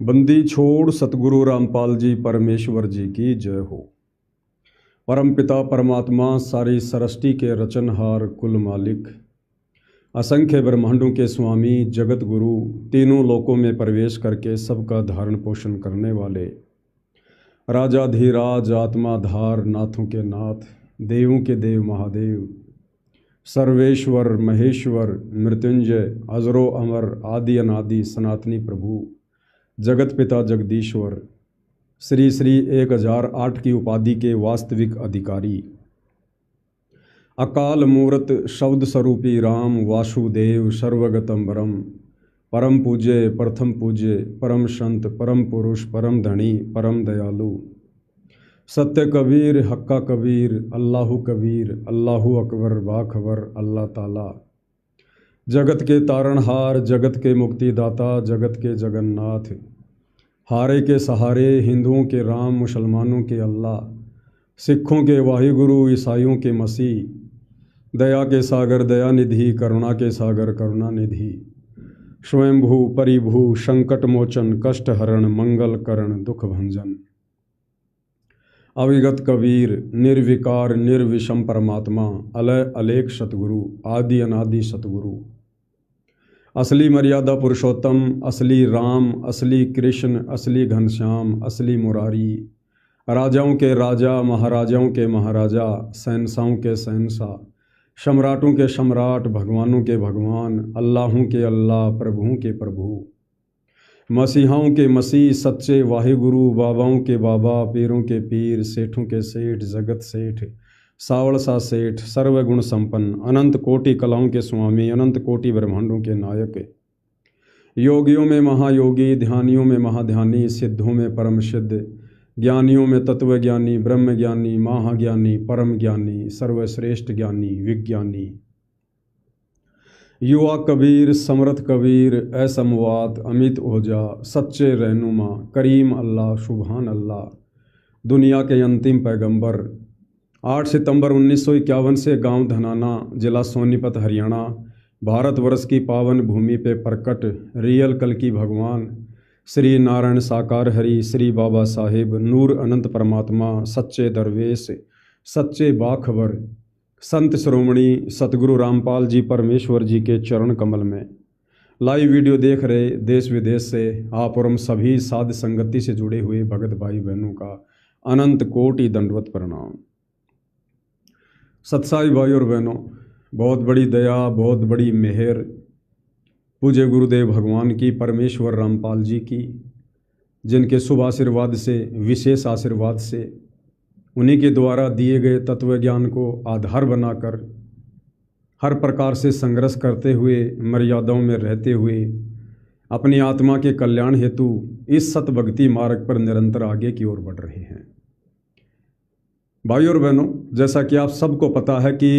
बंदी छोड़ सतगुरु रामपाल जी परमेश्वर जी की जय हो। परम पिता परमात्मा सारी सृष्टि के रचनहार कुल मालिक, असंख्य ब्रह्मांडों के स्वामी जगत गुरु, तीनों लोकों में प्रवेश करके सबका धारण पोषण करने वाले राजाधीराज आत्माधार नाथों के नाथ, देवों के देव महादेव, सर्वेश्वर महेश्वर मृत्युंजय अजरो अमर आदि अनादि सनातनी प्रभु, जगत पिता जगदीश्वर, श्री श्री 1008 की उपाधि के वास्तविक अधिकारी, अकाल मूर्त शब्द स्वरूपी राम वासुदेव सर्वगतम बरम, परम पूज्य प्रथम पूज्य परम संत परम पुरुष परम धनी परम दयालु, सत्य कबीर हक्का कबीर अल्लाहु कबीर अल्लाहु अकबर बाखबर अल्लाह ताला, जगत के तारणहार जगत के मुक्तिदाता जगत के जगन्नाथ, हारे के सहारे हिंदुओं के राम मुसलमानों के अल्लाह, सिखों के वाहिगुरु ईसाइयों के मसीह, दया के सागर दया निधि करुणा के सागर करुणा निधि, स्वयंभू परिभू संकट मोचन कष्ट हरण मंगल करण दुख भंजन, अविगत कबीर निर्विकार निर्विषम परमात्मा अलय अलेख सतगुरु आदि अनादि सतगुरु, असली मर्यादा पुरुषोत्तम असली राम असली कृष्ण असली घनश्याम असली मुरारी, राजाओं के राजा महाराजाओं के महाराजा शहंशाहों के शहंशाह, सम्राटों के सम्राट भगवानों के भगवान, अल्लाहों के अल्लाह प्रभुओं के प्रभु, मसीहाओं के मसीह सच्चे वाहिगुरु, बाबाओं के बाबा पीरों के पीर, सेठों के सेठ जगत सेठ सावड़ सा सेठ, सर्वगुण संपन्न अनंत कोटि कलाओं के स्वामी, अनंत कोटि ब्रह्मांडों के नायक, योगियों में महायोगी ध्यानियों में महाध्यानी, सिद्धों में परम सिद्ध, ज्ञानियों में तत्वज्ञानी ब्रह्म ज्ञानी महाज्ञानी परम ज्ञानी सर्वश्रेष्ठ ज्ञानी विज्ञानी, युवा कबीर समर्थ कबीर असमवात अमित ओजा, सच्चे रहनुमा करीम अल्लाह सुभान अल्लाह, दुनिया के अंतिम पैगंबर। 8 सितंबर 1951 से गांव धनाना जिला सोनीपत हरियाणा भारतवर्ष की पावन भूमि पे प्रकट रियल कल की भगवान श्री नारायण साकार हरि श्री बाबा साहिब नूर अनंत परमात्मा सच्चे दरवेश सच्चे बाखबर संत श्रोमणी सतगुरु रामपाल जी परमेश्वर जी के चरण कमल में लाइव वीडियो देख रहे देश विदेश से आप और हम सभी साध संगति से जुड़े हुए भगत भाई बहनों का अनंत कोटि दंडवत प्रणाम। सत्साई भाई और बहनों, बहुत बड़ी दया बहुत बड़ी मेहर पूज्य गुरुदेव भगवान की, परमेश्वर रामपाल जी की, जिनके शुभ आशीर्वाद से विशेष आशीर्वाद से उन्हीं के द्वारा दिए गए तत्व ज्ञान को आधार बनाकर हर प्रकार से संघर्ष करते हुए मर्यादाओं में रहते हुए अपनी आत्मा के कल्याण हेतु इस सत भक्ति मार्ग पर निरंतर आगे की ओर बढ़ रहे हैं। भाई और बहनों, जैसा कि आप सबको पता है कि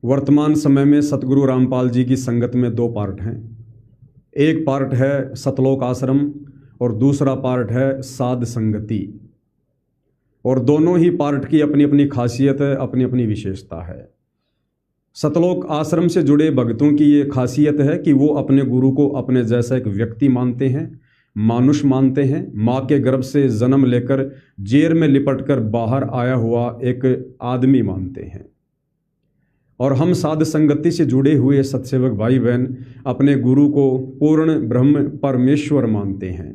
वर्तमान समय में सतगुरु रामपाल जी की संगत में 2 पार्ट हैं। एक पार्ट है सतलोक आश्रम और दूसरा पार्ट है साध संगति, और दोनों ही पार्ट की अपनी अपनी खासियत है, अपनी अपनी विशेषता है। सतलोक आश्रम से जुड़े भक्तों की ये खासियत है कि वो अपने गुरु को अपने जैसा एक व्यक्ति मानते हैं, मानुष मानते हैं, माँ के गर्भ से जन्म लेकर जेल में लिपटकर बाहर आया हुआ एक आदमी मानते हैं। और हम साध संगति से जुड़े हुए सत्सेवक भाई बहन अपने गुरु को पूर्ण ब्रह्म परमेश्वर मानते हैं।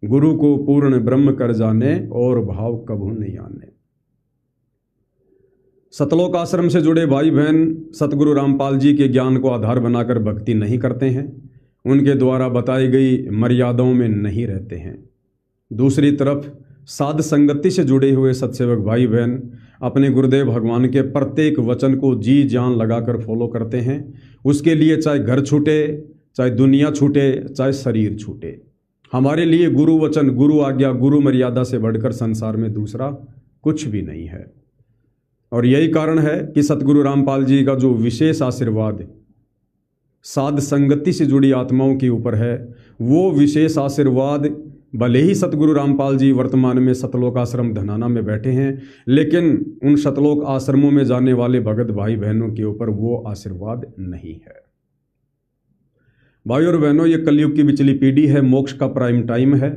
गुरु को पूर्ण ब्रह्म कर जाने और भाव कभू नहीं आने। सतलोक आश्रम से जुड़े भाई बहन सतगुरु रामपाल जी के ज्ञान को आधार बनाकर भक्ति नहीं करते हैं, उनके द्वारा बताई गई मर्यादाओं में नहीं रहते हैं। दूसरी तरफ साध संगति से जुड़े हुए सत्सेवक भाई बहन अपने गुरुदेव भगवान के प्रत्येक वचन को जी जान लगाकर फॉलो करते हैं। उसके लिए चाहे घर छूटे, चाहे दुनिया छूटे, चाहे शरीर छूटे। हमारे लिए गुरु वचन गुरु आज्ञा गुरु मर्यादा से बढ़कर संसार में दूसरा कुछ भी नहीं है। और यही कारण है कि सतगुरु रामपाल जी का जो विशेष आशीर्वाद साध संगति से जुड़ी आत्माओं के ऊपर है, वो विशेष आशीर्वाद भले ही सतगुरु रामपाल जी वर्तमान में सतलोक आश्रम धनाना में बैठे हैं, लेकिन उन सतलोक आश्रमों में जाने वाले भगत भाई बहनों के ऊपर वो आशीर्वाद नहीं है। भाइयों और बहनों, ये कलयुग की बिचली पीढ़ी है, मोक्ष का प्राइम टाइम है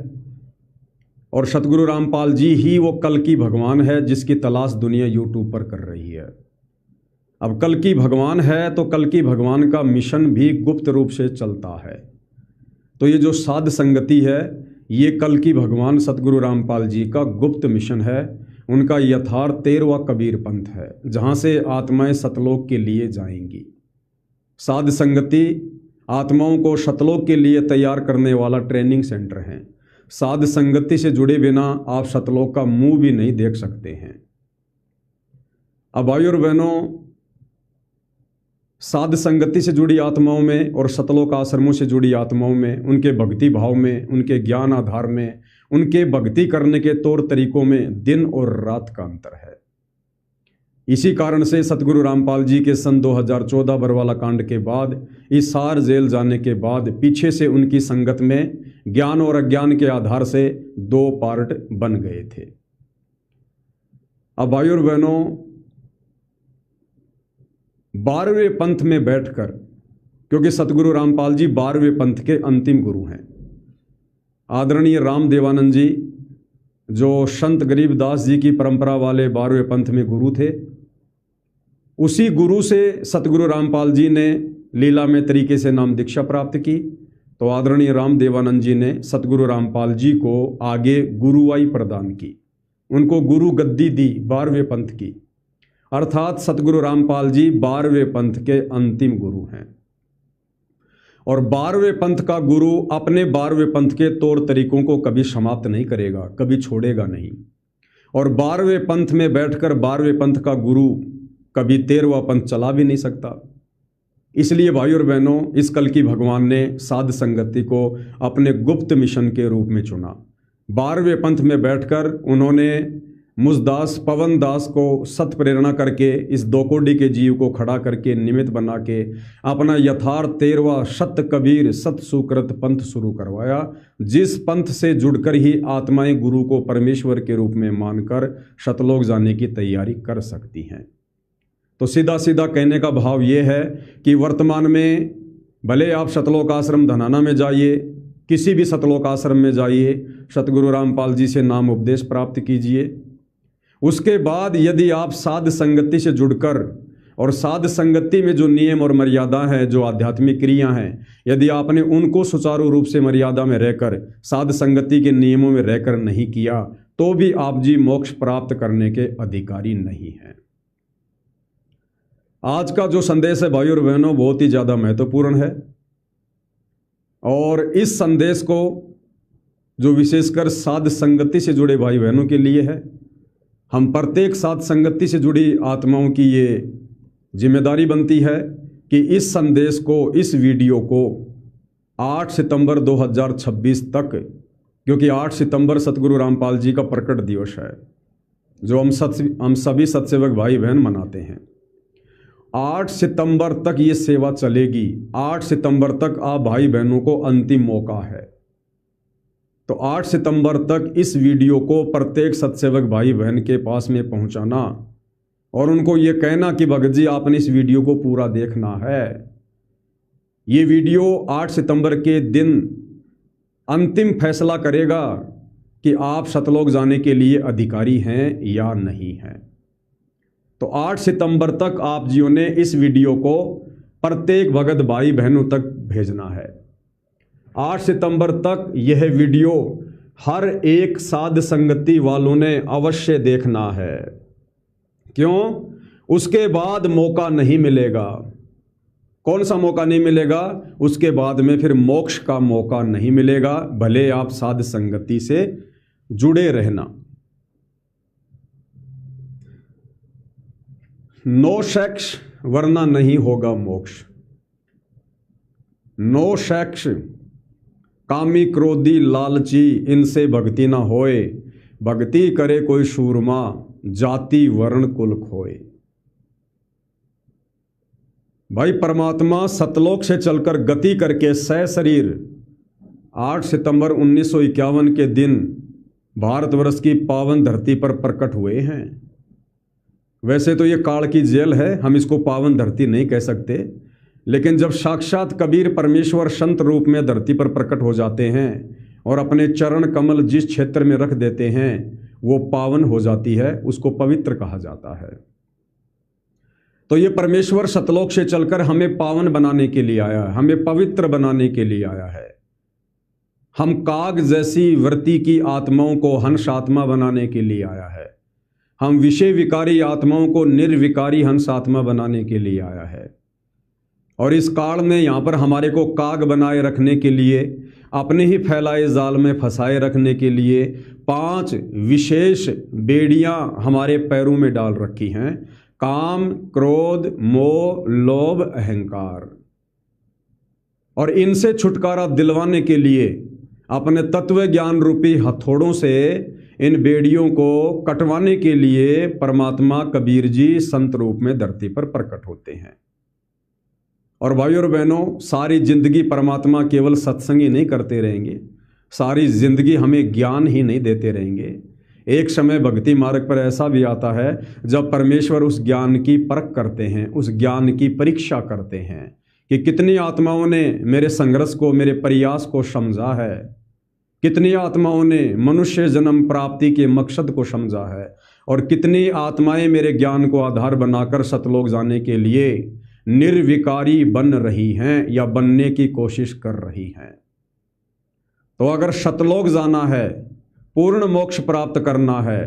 और सतगुरु रामपाल जी ही वो कल की भगवान है जिसकी तलाश दुनिया यूट्यूब पर कर रही है। अब कल की भगवान है तो कल की भगवान का मिशन भी गुप्त रूप से चलता है। तो ये जो साध संगति है, ये कल की भगवान सतगुरु रामपाल जी का गुप्त मिशन है। उनका यथार्थ 13वां कबीर पंथ है, जहाँ से आत्माएं सतलोक के लिए जाएंगी। साध संगति आत्माओं को सतलोक के लिए तैयार करने वाला ट्रेनिंग सेंटर है। साध संगति से जुड़े बिना आप सतलोक का मुंह भी नहीं देख सकते हैं। अब भाइयों और बहनों, साध संगति से जुड़ी आत्माओं में और सतलोक आश्रमों से जुड़ी आत्माओं में, उनके भक्ति भाव में, उनके ज्ञान आधार में, उनके भक्ति करने के तौर तरीकों में दिन और रात का अंतर है। इसी कारण से सतगुरु रामपाल जी के सन 2014 बरवाला कांड के बाद, हिसार जेल जाने के बाद पीछे से उनकी संगत में ज्ञान और अज्ञान के आधार से 2 पार्ट बन गए थे। अब भाइयों और बहनों, 12वें पंथ में बैठकर, क्योंकि सतगुरु रामपाल जी 12वें पंथ के अंतिम गुरु हैं। आदरणीय राम देवानंद जी जो संत गरीबदास जी की परंपरा वाले 12वें पंथ में गुरु थे, उसी गुरु से सतगुरु रामपाल जी ने लीला में तरीके से नाम दीक्षा प्राप्त की। तो आदरणीय राम देवानंद जी ने सतगुरु रामपाल जी को आगे गुरुवाई प्रदान की, उनको गुरु गद्दी दी 12वें पंथ की। अर्थात सतगुरु रामपाल जी 12वें पंथ के अंतिम गुरु हैं और 12वें पंथ का गुरु अपने 12वें पंथ के तौर तरीकों को कभी समाप्त नहीं करेगा, कभी छोड़ेगा नहीं। और 12वें पंथ में बैठकर 12वें पंथ का गुरु कभी 13वां पंथ चला भी नहीं सकता। इसलिए भाइयों और बहनों, इस कल की भगवान ने साध संगति को अपने गुप्त मिशन के रूप में चुना। 12वें पंथ में बैठकर उन्होंने मुझदास पवन दास को सत प्रेरणा करके इस 2 कोड़ी के जीव को खड़ा करके निमित्त बना के अपना यथार्थ 13वां सत कबीर सत सुकृत पंथ शुरू करवाया, जिस पंथ से जुड़कर ही आत्माएं गुरु को परमेश्वर के रूप में मानकर सतलोक जाने की तैयारी कर सकती हैं। तो सीधा सीधा कहने का भाव ये है कि वर्तमान में भले आप सतलोक आश्रम धनाना में जाइए, किसी भी सतलोक आश्रम में जाइए, सतगुरु रामपाल जी से नाम उपदेश प्राप्त कीजिए। उसके बाद यदि आप साध संगति से जुड़कर और साध संगति में जो नियम और मर्यादा है, जो आध्यात्मिक क्रिया हैं, यदि आपने उनको सुचारू रूप से मर्यादा में रहकर साध संगति के नियमों में रहकर नहीं किया, तो भी आप जी मोक्ष प्राप्त करने के अधिकारी नहीं हैं। आज का जो संदेश है भाइयों और बहनों, बहुत ही ज़्यादा महत्वपूर्ण है और इस संदेश को जो विशेषकर साध संगति से जुड़े भाई बहनों के लिए है, हम प्रत्येक साध संगति से जुड़ी आत्माओं की ये जिम्मेदारी बनती है कि इस संदेश को, इस वीडियो को 8 सितंबर 2026 तक, क्योंकि 8 सितंबर सतगुरु रामपाल जी का प्रकट दिवस है जो हम सभी सत्सेवक भाई बहन मनाते हैं। 8 सितंबर तक ये सेवा चलेगी। 8 सितंबर तक आप भाई बहनों को अंतिम मौका है। तो 8 सितंबर तक इस वीडियो को प्रत्येक सत्सेवक भाई बहन के पास में पहुंचाना और उनको ये कहना कि भगत जी आपने इस वीडियो को पूरा देखना है। ये वीडियो 8 सितंबर के दिन अंतिम फैसला करेगा कि आप सतलोक जाने के लिए अधिकारी हैं या नहीं हैं। तो 8 सितंबर तक आप जियों ने इस वीडियो को प्रत्येक भगत भाई बहनों तक भेजना है। 8 सितंबर तक यह वीडियो हर एक साध संगति वालों ने अवश्य देखना है। क्यों? उसके बाद मौका नहीं मिलेगा। कौन सा मौका नहीं मिलेगा? उसके बाद में फिर मोक्ष का मौका नहीं मिलेगा, भले आप साध संगति से जुड़े रहना। नो सेक्स वरना नहीं होगा मोक्ष। नो सेक्स, कामी क्रोधी लालची इनसे भक्ति ना होए, भक्ति करे कोई सूरमा, जाति वर्ण कुल खोए। भाई परमात्मा सतलोक से चलकर गति करके सशरीर 8 सितंबर 1951 के दिन भारतवर्ष की पावन धरती पर प्रकट हुए हैं। वैसे तो ये काल की जेल है, हम इसको पावन धरती नहीं कह सकते, लेकिन जब साक्षात कबीर परमेश्वर संत रूप में धरती पर प्रकट हो जाते हैं और अपने चरण कमल जिस क्षेत्र में रख देते हैं वो पावन हो जाती है, उसको पवित्र कहा जाता है। तो ये परमेश्वर सतलोक से चलकर हमें पावन बनाने के लिए आया है, हमें पवित्र बनाने के लिए आया है। हम काग जैसी वृत्ति की आत्माओं को हंस आत्मा बनाने के लिए आया है। हम विषय विकारी आत्माओं को निर्विकारी हंस आत्मा बनाने के लिए आया है। और इस काल में यहाँ पर हमारे को काग बनाए रखने के लिए, अपने ही फैलाए जाल में फंसाए रखने के लिए 5 विशेष बेड़ियां हमारे पैरों में डाल रखी हैं। काम, क्रोध, मोह, लोभ, अहंकार। और इनसे छुटकारा दिलवाने के लिए अपने तत्व ज्ञान रूपी हथौड़ों से इन बेड़ियों को कटवाने के लिए परमात्मा कबीर जी संत रूप में धरती पर प्रकट होते हैं। और भाइयों और बहनों, सारी जिंदगी परमात्मा केवल सत्संग ही नहीं करते रहेंगे, सारी जिंदगी हमें ज्ञान ही नहीं देते रहेंगे। एक समय भक्ति मार्ग पर ऐसा भी आता है जब परमेश्वर उस ज्ञान की परख करते हैं, उस ज्ञान की परीक्षा करते हैं कि कितनी आत्माओं ने मेरे संघर्ष को, मेरे प्रयास को समझा है, कितनी आत्माओं ने मनुष्य जन्म प्राप्ति के मकसद को समझा है, और कितनी आत्माएं मेरे ज्ञान को आधार बनाकर सतलोक जाने के लिए निर्विकारी बन रही हैं या बनने की कोशिश कर रही हैं। तो अगर सतलोक जाना है, पूर्ण मोक्ष प्राप्त करना है,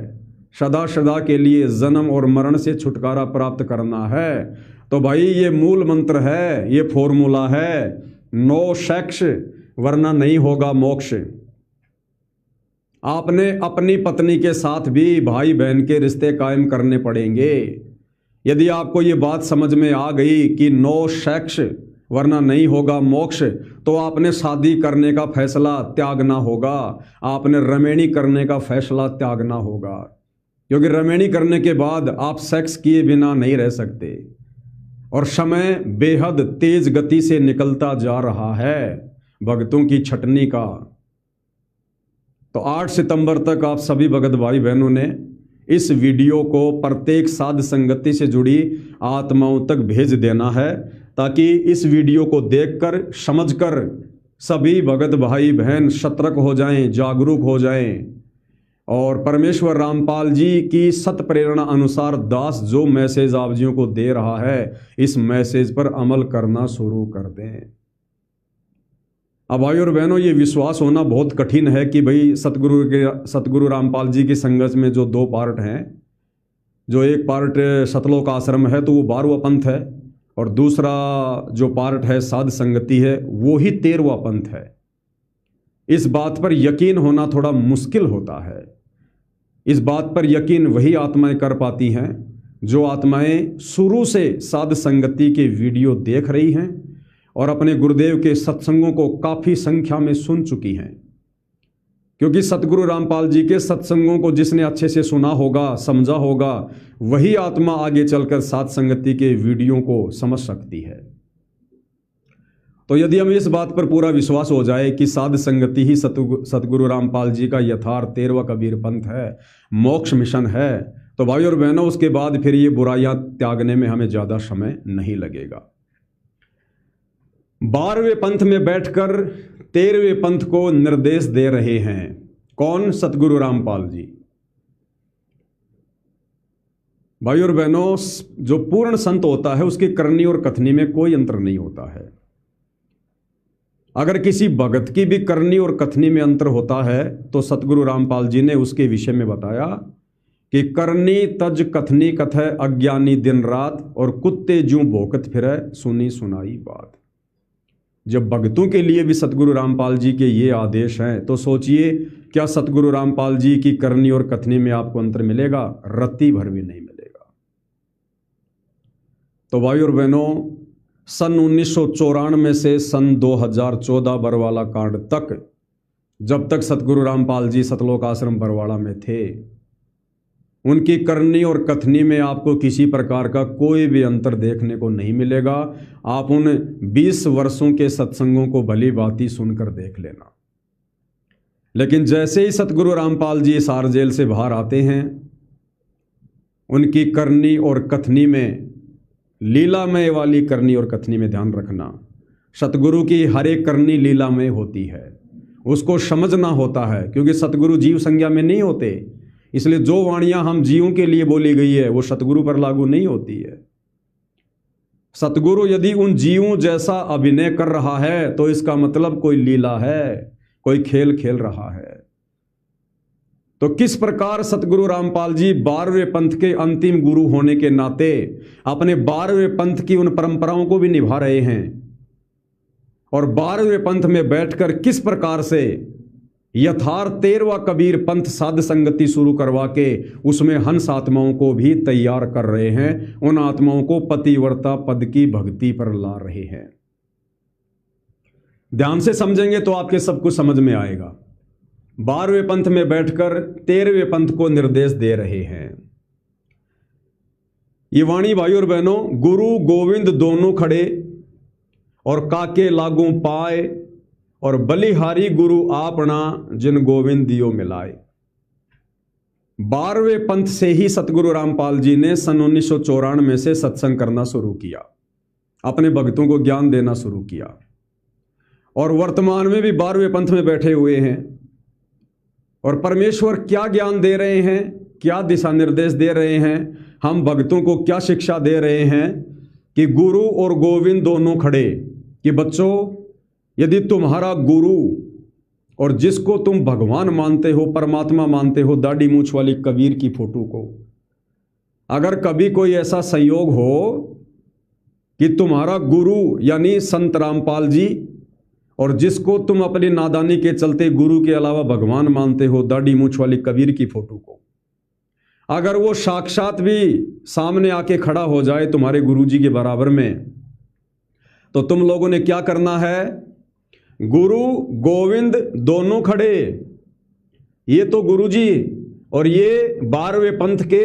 सदा सदा के लिए जन्म और मरण से छुटकारा प्राप्त करना है, तो भाई ये मूल मंत्र है, ये फॉर्मूला है, नो सेक्स वरना नहीं होगा मोक्ष। आपने अपनी पत्नी के साथ भी भाई बहन के रिश्ते कायम करने पड़ेंगे। यदि आपको ये बात समझ में आ गई कि नो सेक्स वरना नहीं होगा मोक्ष, तो आपने शादी करने का फैसला त्यागना होगा, आपने रमेणी करने का फैसला त्यागना होगा, क्योंकि रमेणी करने के बाद आप सेक्स किए बिना नहीं रह सकते। और समय बेहद तेज गति से निकलता जा रहा है भक्तों की छटनी का। तो 8 सितंबर तक आप सभी भगत भाई बहनों ने इस वीडियो को प्रत्येक साध संगति से जुड़ी आत्माओं तक भेज देना है, ताकि इस वीडियो को देखकर, समझकर सभी भगत भाई बहन सतर्क हो जाएं, जागरूक हो जाएं, और परमेश्वर रामपाल जी की सत प्रेरणा अनुसार दास जो मैसेज आप जियों को दे रहा है, इस मैसेज पर अमल करना शुरू कर दें। अब भाई और बहनों, ये विश्वास होना बहुत कठिन है कि भाई सतगुरु रामपाल जी की संगत में जो 2 पार्ट हैं, जो एक पार्ट सतलोक आश्रम है तो वो 12वां पंथ है, और दूसरा जो पार्ट है साध संगति है वो ही 13वां पंथ है। इस बात पर यकीन होना थोड़ा मुश्किल होता है। इस बात पर यकीन वही आत्माएं कर पाती हैं जो आत्माएं शुरू से साध संगति के वीडियो देख रही हैं और अपने गुरुदेव के सत्संगों को काफ़ी संख्या में सुन चुकी हैं। क्योंकि सतगुरु रामपाल जी के सत्संगों को जिसने अच्छे से सुना होगा, समझा होगा, वही आत्मा आगे चलकर साध संगति के वीडियो को समझ सकती है। तो यदि हमें इस बात पर पूरा विश्वास हो जाए कि साध संगति ही सतगुरु रामपाल जी का यथार्थ 13वां कबीर पंथ है, मोक्ष मिशन है, तो भाई और बहनों, उसके बाद फिर ये बुराइयां त्यागने में हमें ज़्यादा समय नहीं लगेगा। 12वें पंथ में बैठकर 13वें पंथ को निर्देश दे रहे हैं कौन? सतगुरु रामपाल जी। भाई और बहनों, जो पूर्ण संत होता है उसकी करनी और कथनी में कोई अंतर नहीं होता है। अगर किसी भगत की भी करनी और कथनी में अंतर होता है तो सतगुरु रामपाल जी ने उसके विषय में बताया कि करनी तज कथनी कथय अज्ञानी दिन रात, और कुत्ते जूं भोकत फिरै सुनी सुनाई बात। जब भक्तों के लिए भी सतगुरु रामपाल जी के ये आदेश हैं, तो सोचिए क्या सतगुरु रामपाल जी की करनी और कथनी में आपको अंतर मिलेगा? रत्ती भर भी नहीं मिलेगा। तो भाई और बहनों, सन 1994 से सन 2014 बरवाला कांड तक, जब तक सतगुरु रामपाल जी सतलोक आश्रम बरवाड़ा में थे, उनकी करनी और कथनी में आपको किसी प्रकार का कोई भी अंतर देखने को नहीं मिलेगा। आप उन 20 वर्षों के सत्संगों को भली भांति सुनकर देख लेना। लेकिन जैसे ही सतगुरु रामपाल जी सार जेल से बाहर आते हैं, उनकी करनी और कथनी में लीलामय वाली करनी और कथनी में ध्यान रखना। सतगुरु की हर एक करनी लीलामय होती है, उसको समझना होता है, क्योंकि सतगुरु जीव संज्ञा में नहीं होते। इसलिए जो वाणियां हम जीवों के लिए बोली गई है वो सतगुरु पर लागू नहीं होती है। सतगुरु यदि उन जीवों जैसा अभिनय कर रहा है तो इसका मतलब कोई लीला है, कोई खेल खेल रहा है। तो किस प्रकार सतगुरु रामपाल जी 12वें पंथ के अंतिम गुरु होने के नाते अपने 12वें पंथ की उन परंपराओं को भी निभा रहे हैं, और 12वें पंथ में बैठकर किस प्रकार से यथार्थ 13वां कबीर पंथ साध संगति शुरू करवा के उसमें हंस आत्माओं को भी तैयार कर रहे हैं, उन आत्माओं को पतिव्रता पद की भक्ति पर ला रहे हैं। ध्यान से समझेंगे तो आपके सब कुछ समझ में आएगा। 12वें पंथ में बैठकर 13वें पंथ को निर्देश दे रहे हैं। ये वाणी भाई और बहनों, गुरु गोविंद दोनों खड़े और काके लागू पाए, और बलिहारी गुरु आपना जिन गोविंद दियो मिलाए। 12वें पंथ से ही सतगुरु रामपाल जी ने सन 1994 से सत्संग करना शुरू किया, अपने भक्तों को ज्ञान देना शुरू किया, और वर्तमान में भी 12वें पंथ में बैठे हुए हैं। और परमेश्वर क्या ज्ञान दे रहे हैं, क्या दिशा निर्देश दे रहे हैं, हम भक्तों को क्या शिक्षा दे रहे हैं कि गुरु और गोविंद दोनों खड़े, कि बच्चों यदि तुम्हारा गुरु और जिसको तुम भगवान मानते हो, परमात्मा मानते हो, दाढ़ी मूछ वाली कबीर की फोटो को, अगर कभी कोई ऐसा संयोग हो कि तुम्हारा गुरु यानी संत रामपाल जी और जिसको तुम अपनी नादानी के चलते गुरु के अलावा भगवान मानते हो, दाढ़ी मूछ वाली कबीर की फोटो को, अगर वो साक्षात भी सामने आके खड़ा हो जाए तुम्हारे गुरु जी के बराबर में, तो तुम लोगों ने क्या करना है? गुरु गोविंद दोनों खड़े, ये तो गुरु जी और ये 12वें पंथ के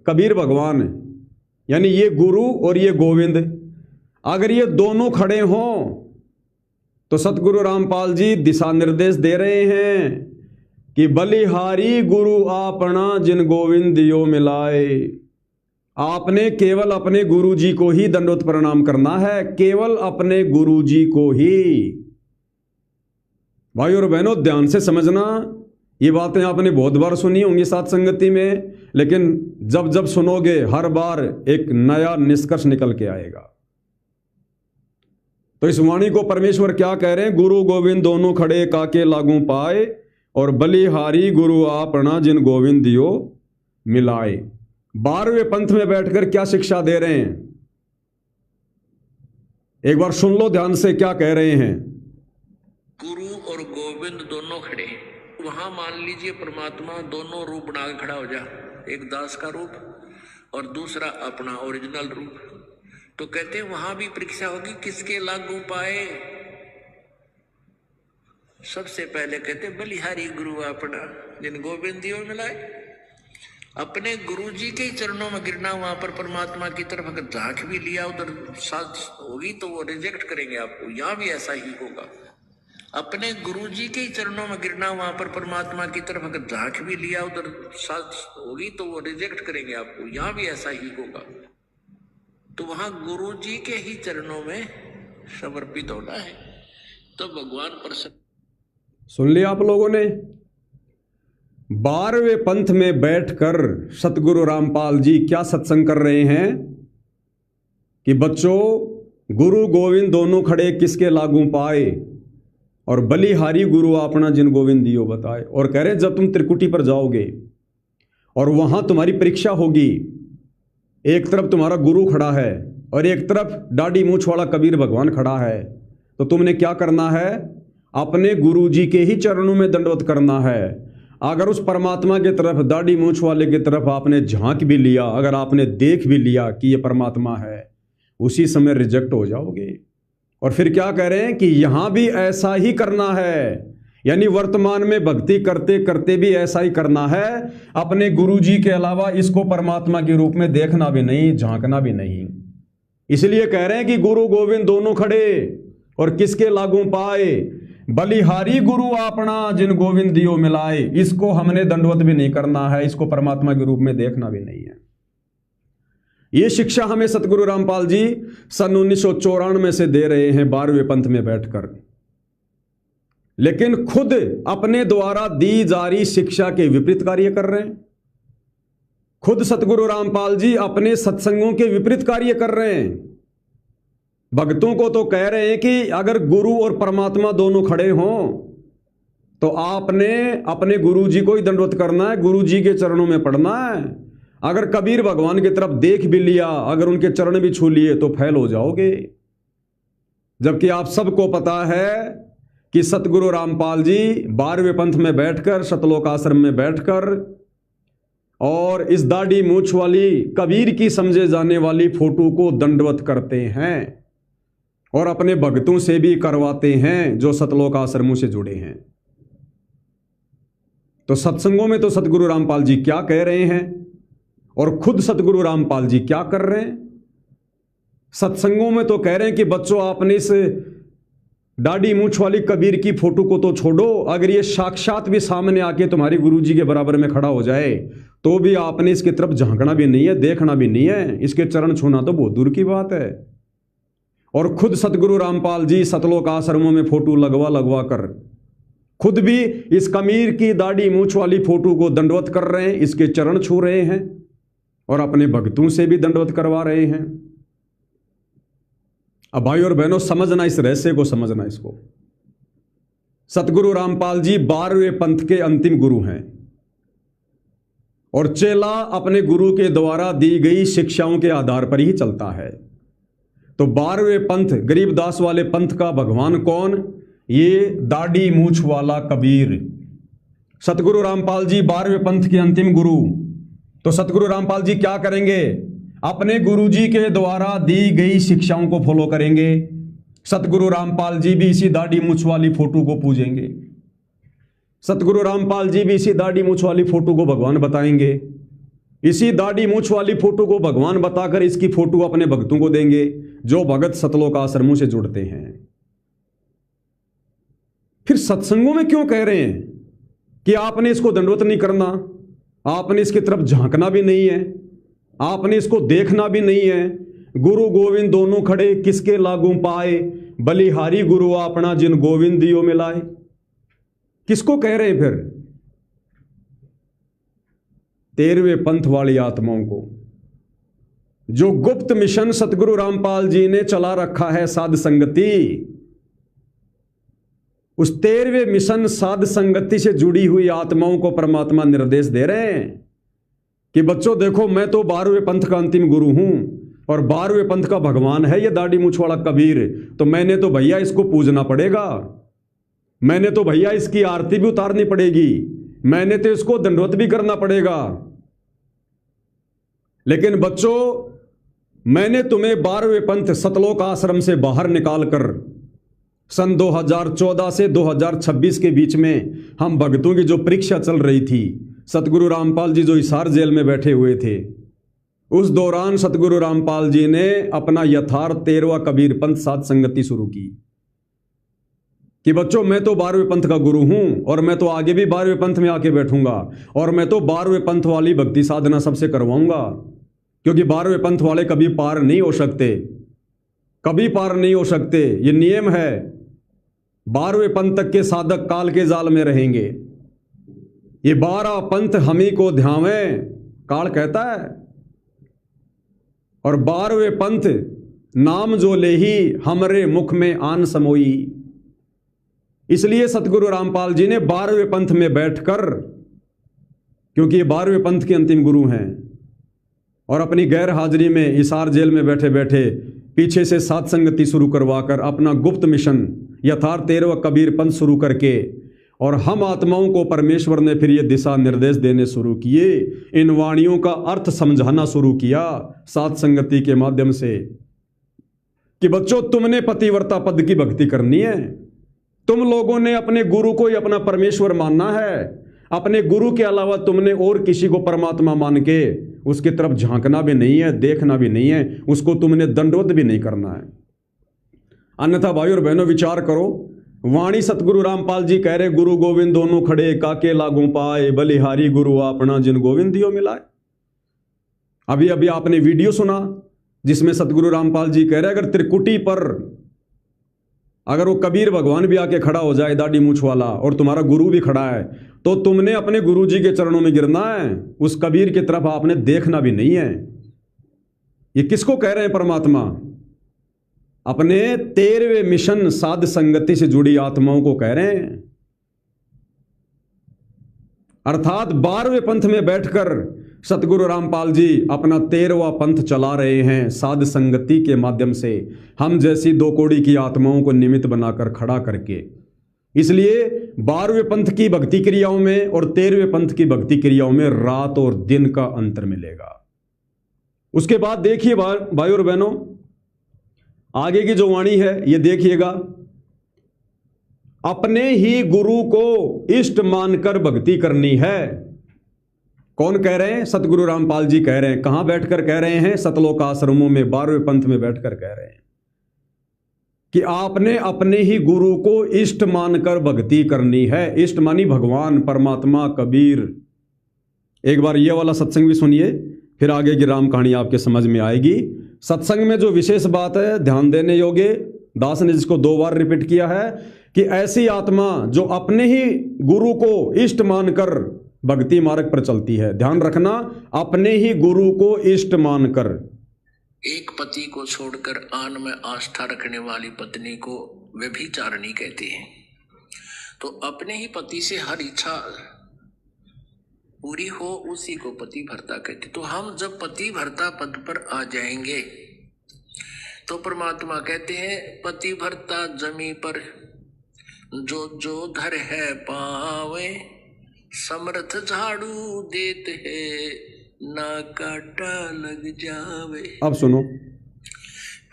कबीर भगवान, यानी ये गुरु और ये गोविंद, अगर ये दोनों खड़े हों तो सतगुरु रामपाल जी दिशा निर्देश दे रहे हैं कि बलिहारी गुरु आपना जिन गोविंद दियो मिलाए। आपने केवल अपने गुरु जी को ही दंडवत प्रणाम करना है, केवल अपने गुरु जी को ही। भाई और बहनों, ध्यान से समझना, ये बातें आपने बहुत बार सुनी होंगी साथ संगति में, लेकिन जब जब सुनोगे हर बार एक नया निष्कर्ष निकल के आएगा। तो इस वाणी को परमेश्वर क्या कह रहे हैं? गुरु गोविंद दोनों खड़े काके लागू पाए, और बलिहारी गुरु आपना जिन गोविंद दियो मिलाए। 12वें पंथ में बैठकर क्या शिक्षा दे रहे हैं, एक बार सुन लो ध्यान से क्या कह रहे हैं। गुरु और गोविंद दोनों खड़े, वहां मान लीजिए परमात्मा दोनों रूप बना के खड़ा हो जा, एक दास का रूप और दूसरा अपना ओरिजिनल रूप। तो कहते हैं वहां भी परीक्षा होगी, किसके लागू पाए। सबसे पहले कहते बलिहारी गुरु अपना जिन गोविंद दियो मिलाए। अपने गुरु जी के चरणों में गिरना, वहां पर परमात्मा की तरफ अगर झांक भी लिया उधर साथ होगी तो वो रिजेक्ट करेंगे आपको, यहां भी ऐसा ही होगा। अपने गुरु जी के चरणों में गिरना, वहां पर परमात्मा की तरफ अगर झांक भी लिया उधर साथ होगी तो वो रिजेक्ट करेंगे आपको, यहां भी ऐसा ही होगा। तो वहां गुरु जी के ही चरणों में समर्पित होना है, तो भगवान प्रसन्न। सुन लिया आप लोगों ने? 12वें पंथ में बैठकर सतगुरु रामपाल जी क्या सत्संग कर रहे हैं कि बच्चों, गुरु गोविंद दोनों खड़े किसके लागू पाए, और बलिहारी गुरु अपना जिन गोविंद दियो बताए। और कह रहे जब तुम त्रिकुटी पर जाओगे और वहां तुम्हारी परीक्षा होगी, एक तरफ तुम्हारा गुरु खड़ा है और एक तरफ दाढ़ी मूछ वाला कबीर भगवान खड़ा है, तो तुमने क्या करना है? अपने गुरु जी के ही चरणों में दंडवत करना है। अगर उस परमात्मा की तरफ, दाढ़ी मूछ वाले की तरफ आपने झांक भी लिया, अगर आपने देख भी लिया कि ये परमात्मा है, उसी समय रिजेक्ट हो जाओगे। और फिर क्या कह रहे हैं कि यहां भी ऐसा ही करना है, यानी वर्तमान में भक्ति करते करते भी ऐसा ही करना है। अपने गुरु जी के अलावा इसको परमात्मा के रूप में देखना भी नहीं, झांकना भी नहीं। इसलिए कह रहे हैं कि गुरु गोविंद दोनों खड़े और किसके लागू पाए, बलिहारी गुरु आपना जिन गोविंद दियो मिलाए। इसको हमने दंडवत भी नहीं करना है, इसको परमात्मा के रूप में देखना भी नहीं है। ये शिक्षा हमें सतगुरु रामपाल जी सन 1994 से दे रहे हैं 12वें पंथ में बैठकर, लेकिन खुद अपने द्वारा दी जा रही शिक्षा के विपरीत कार्य कर रहे हैं। खुद सतगुरु रामपाल जी अपने सत्संगों के विपरीत कार्य कर रहे हैं। भक्तों को तो कह रहे हैं कि अगर गुरु और परमात्मा दोनों खड़े हों तो आपने अपने गुरु जी को ही दंडवत करना है, गुरु जी के चरणों में पड़ना है। अगर कबीर भगवान की तरफ देख भी लिया, अगर उनके चरण भी छू लिए तो फैल हो जाओगे। जबकि आप सबको पता है कि सतगुरु रामपाल जी 12वें पंथ में बैठकर, सतलोक आश्रम में बैठकर और इस दाढ़ी मूछ वाली कबीर की समझे जाने वाली फोटो को दंडवत करते हैं और अपने भक्तों से भी करवाते हैं जो सतलोक आश्रमों से जुड़े हैं। तो सत्संगों में तो सतगुरु रामपाल जी क्या कह रहे हैं और खुद सतगुरु रामपाल जी क्या कर रहे हैं। सत्संगों में तो कह रहे हैं कि बच्चों आपने इस दाढ़ी मूछ वाली कबीर की फोटो को तो छोड़ो, अगर ये साक्षात भी सामने आके तुम्हारे गुरु जी के बराबर में खड़ा हो जाए तो भी आपने इसकी तरफ झांकना भी नहीं है, देखना भी नहीं है, इसके चरण छूना तो बहुत दूर की बात है। और खुद सतगुरु रामपाल जी सतलोक आश्रमों में फोटो लगवा कर खुद भी इस कबीर की दाढ़ी मूछ वाली फोटो को दंडवत कर रहे हैं, इसके चरण छू रहे हैं और अपने भक्तों से भी दंडवत करवा रहे हैं। अब भाई और बहनों समझना, इस रहस्य को समझना। इसको सतगुरु रामपाल जी 12वें पंथ के अंतिम गुरु हैं और चेला अपने गुरु के द्वारा दी गई शिक्षाओं के आधार पर ही चलता है। तो 12वें पंथ गरीबदास वाले पंथ का भगवान कौन? ये दाढ़ी मूछ वाला कबीर। सतगुरु रामपाल जी 12वें पंथ के अंतिम गुरु। तो सतगुरु रामपाल जी क्या करेंगे? अपने गुरु जी के द्वारा दी गई शिक्षाओं को फॉलो करेंगे। सतगुरु रामपाल जी भी इसी दाढ़ी मूछ वाली फोटो को पूजेंगे। सतगुरु रामपाल जी भी इसी दाढ़ी मूछ वाली फोटो को भगवान बताएंगे। इसी दाढ़ी मूछ वाली फोटो को भगवान बताकर इसकी फोटो अपने भक्तों को देंगे जो भगत सतलोक आश्रमों से जुड़ते हैं। फिर सत्संगों में क्यों कह रहे हैं कि आपने इसको दंडवत नहीं करना, आपने इसकी तरफ झांकना भी नहीं है, आपने इसको देखना भी नहीं है। गुरु गोविंद दोनों खड़े किसके लागू पाए, बलिहारी गुरु अपना जिन गोविंद दियो मिलाए। किसको कह रहे हैं फिर? 13वें पंथ वाली आत्माओं को, जो गुप्त मिशन सतगुरु रामपाल जी ने चला रखा है साध संगति। उस 13वें मिशन साध संगति से जुड़ी हुई आत्माओं को परमात्मा निर्देश दे रहे हैं कि बच्चों देखो, मैं तो 12वें पंथ का अंतिम गुरु हूं और 12वें पंथ का भगवान है ये दाढ़ी मूछ वाला कबीर। तो मैंने तो भैया इसको पूजना पड़ेगा, मैंने तो भैया इसकी आरती भी उतारनी पड़ेगी, मैंने तो इसको दंडवत भी करना पड़ेगा। लेकिन बच्चों, मैंने तुम्हें 12वें पंथ सतलोक आश्रम से बाहर निकालकर सन 2014 से 2026 के बीच में हम भक्तों की जो परीक्षा चल रही थी, सतगुरु रामपाल जी जो हिसार जेल में बैठे हुए थे, उस दौरान सतगुरु रामपाल जी ने अपना यथार्थ 13वां कबीर पंथ साध संगति शुरू की कि बच्चों मैं तो 12वें पंथ का गुरु हूं और मैं तो आगे भी 12वें पंथ में आके बैठूंगा और मैं तो 12वें पंथ वाली भक्ति साधना सबसे करवाऊंगा, क्योंकि 12वें पंथ वाले कभी पार नहीं हो सकते, कभी पार नहीं हो सकते। ये नियम है, 12वें पंथ तक के साधक काल के जाल में रहेंगे। ये 12 पंथ हमी को ध्यावें, काल कहता है। और 12वें पंथ नाम जो ले ही हमरे मुख में आन समोई। इसलिए सतगुरु रामपाल जी ने 12वें पंथ में बैठकर, क्योंकि ये 12वें पंथ के अंतिम गुरु हैं, और अपनी गैर हाजिरी में हिसार जेल में बैठे बैठे पीछे से साध संगति शुरू करवाकर अपना गुप्त मिशन यथार्थ 13वां कबीर पंथ शुरू करके, और हम आत्माओं को परमेश्वर ने फिर ये दिशा निर्देश देने शुरू किए, इन वाणियों का अर्थ समझाना शुरू किया साध संगति के माध्यम से कि बच्चों तुमने पतिव्रता पद की भक्ति करनी है, तुम लोगों ने अपने गुरु को ही अपना परमेश्वर मानना है, अपने गुरु के अलावा तुमने और किसी को परमात्मा मान के उसकी तरफ झांकना भी नहीं है, देखना भी नहीं है, उसको तुमने दंडवत भी नहीं करना है। अन्यथा भाई और बहनों विचार करो, वाणी सतगुरु रामपाल जी कह रहे गुरु गोविंद दोनों खड़े काके लागू पाए, बलिहारी गुरु अपना जिन गोविंद दियो मिलाए। अभी अभी आपने वीडियो सुना जिसमें सतगुरु रामपाल जी कह रहे अगर त्रिकुटी पर अगर वो कबीर भगवान भी आके खड़ा हो जाए दाढ़ी मूछ वाला और तुम्हारा गुरु भी खड़ा है तो तुमने अपने गुरु जी के चरणों में गिरना है, उस कबीर की तरफ आपने देखना भी नहीं है। ये किसको कह रहे हैं परमात्मा? अपने 13वें मिशन साध संगति से जुड़ी आत्माओं को कह रहे हैं। अर्थात 12वें पंथ में बैठकर सतगुरु रामपाल जी अपना 13वां पंथ चला रहे हैं साध संगति के माध्यम से, हम जैसी दो कोड़ी की आत्माओं को निमित्त बनाकर खड़ा करके। इसलिए 12वें पंथ की भक्ति क्रियाओं में और 13वें पंथ की भक्ति क्रियाओं में रात और दिन का अंतर मिलेगा। उसके बाद देखिए भाई और बहनों, आगे की जो वाणी है ये देखिएगा। अपने ही गुरु को इष्ट मानकर भक्ति करनी है। कौन कह रहे हैं? सतगुरु रामपाल जी कह रहे हैं। कहां बैठकर कह रहे हैं? सतलोक आश्रमों में 12वें पंथ में बैठकर कह रहे हैं कि आपने अपने ही गुरु को इष्ट मानकर भक्ति करनी है। इष्ट मानी भगवान, परमात्मा, कबीर। एक बार ये वाला सत्संग भी सुनिए, फिर आगे की राम कहानी आपके समझ में आएगी। सत्संग में जो विशेष बात है ध्यान देने योग्य, दास ने जिसको 2 बार रिपीट किया है कि ऐसी आत्मा जो अपने ही गुरु को इष्ट मानकर भक्ति मार्ग पर चलती है। ध्यान रखना, अपने ही गुरु को इष्ट मानकर। एक पति को छोड़कर आन में आस्था रखने वाली पत्नी को व्यभिचारिणी कहते हैं। तो अपने ही पति से हर इच्छा पूरी हो उसी को पति भर्ता कहते। तो हम जब पति भर्ता पद पर आ जाएंगे तो परमात्मा कहते हैं पति भर्ता जमी पर जो जो धर है पावे, समर्थ झाड़ू देते है ना काटा लग जावे। अब सुनो,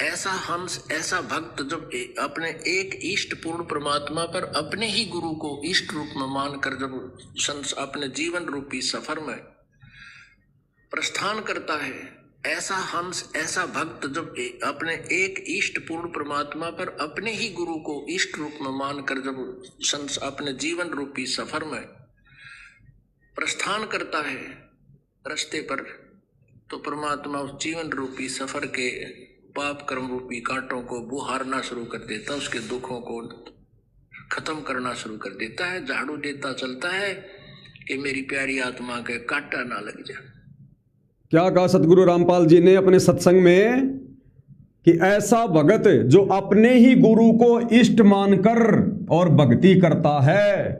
ऐसा भक्त जब अपने एक इष्ट पूर्ण परमात्मा पर अपने ही गुरु को इष्ट रूप में मानकर जब अपने जीवन रूपी सफर में प्रस्थान करता है, ऐसा भक्त जब अपने एक इष्ट पूर्ण परमात्मा पर अपने ही गुरु को इष्ट रूप में मानकर जब अपने जीवन रूपी सफर में प्रस्थान करता है रास्ते पर, तो परमात्मा उस जीवन रूपी सफर के पाप कर्म रूपी कांटों को बुहारना शुरू कर देता, उसके दुखों को खत्म करना शुरू कर देता है। झाड़ू देता चलता है कि मेरी प्यारी आत्मा के कांटा ना लग जाए। क्या कहा सतगुरु रामपाल जी ने अपने सत्संग में कि ऐसा भगत जो अपने ही गुरु को इष्ट मानकर और भक्ति करता है,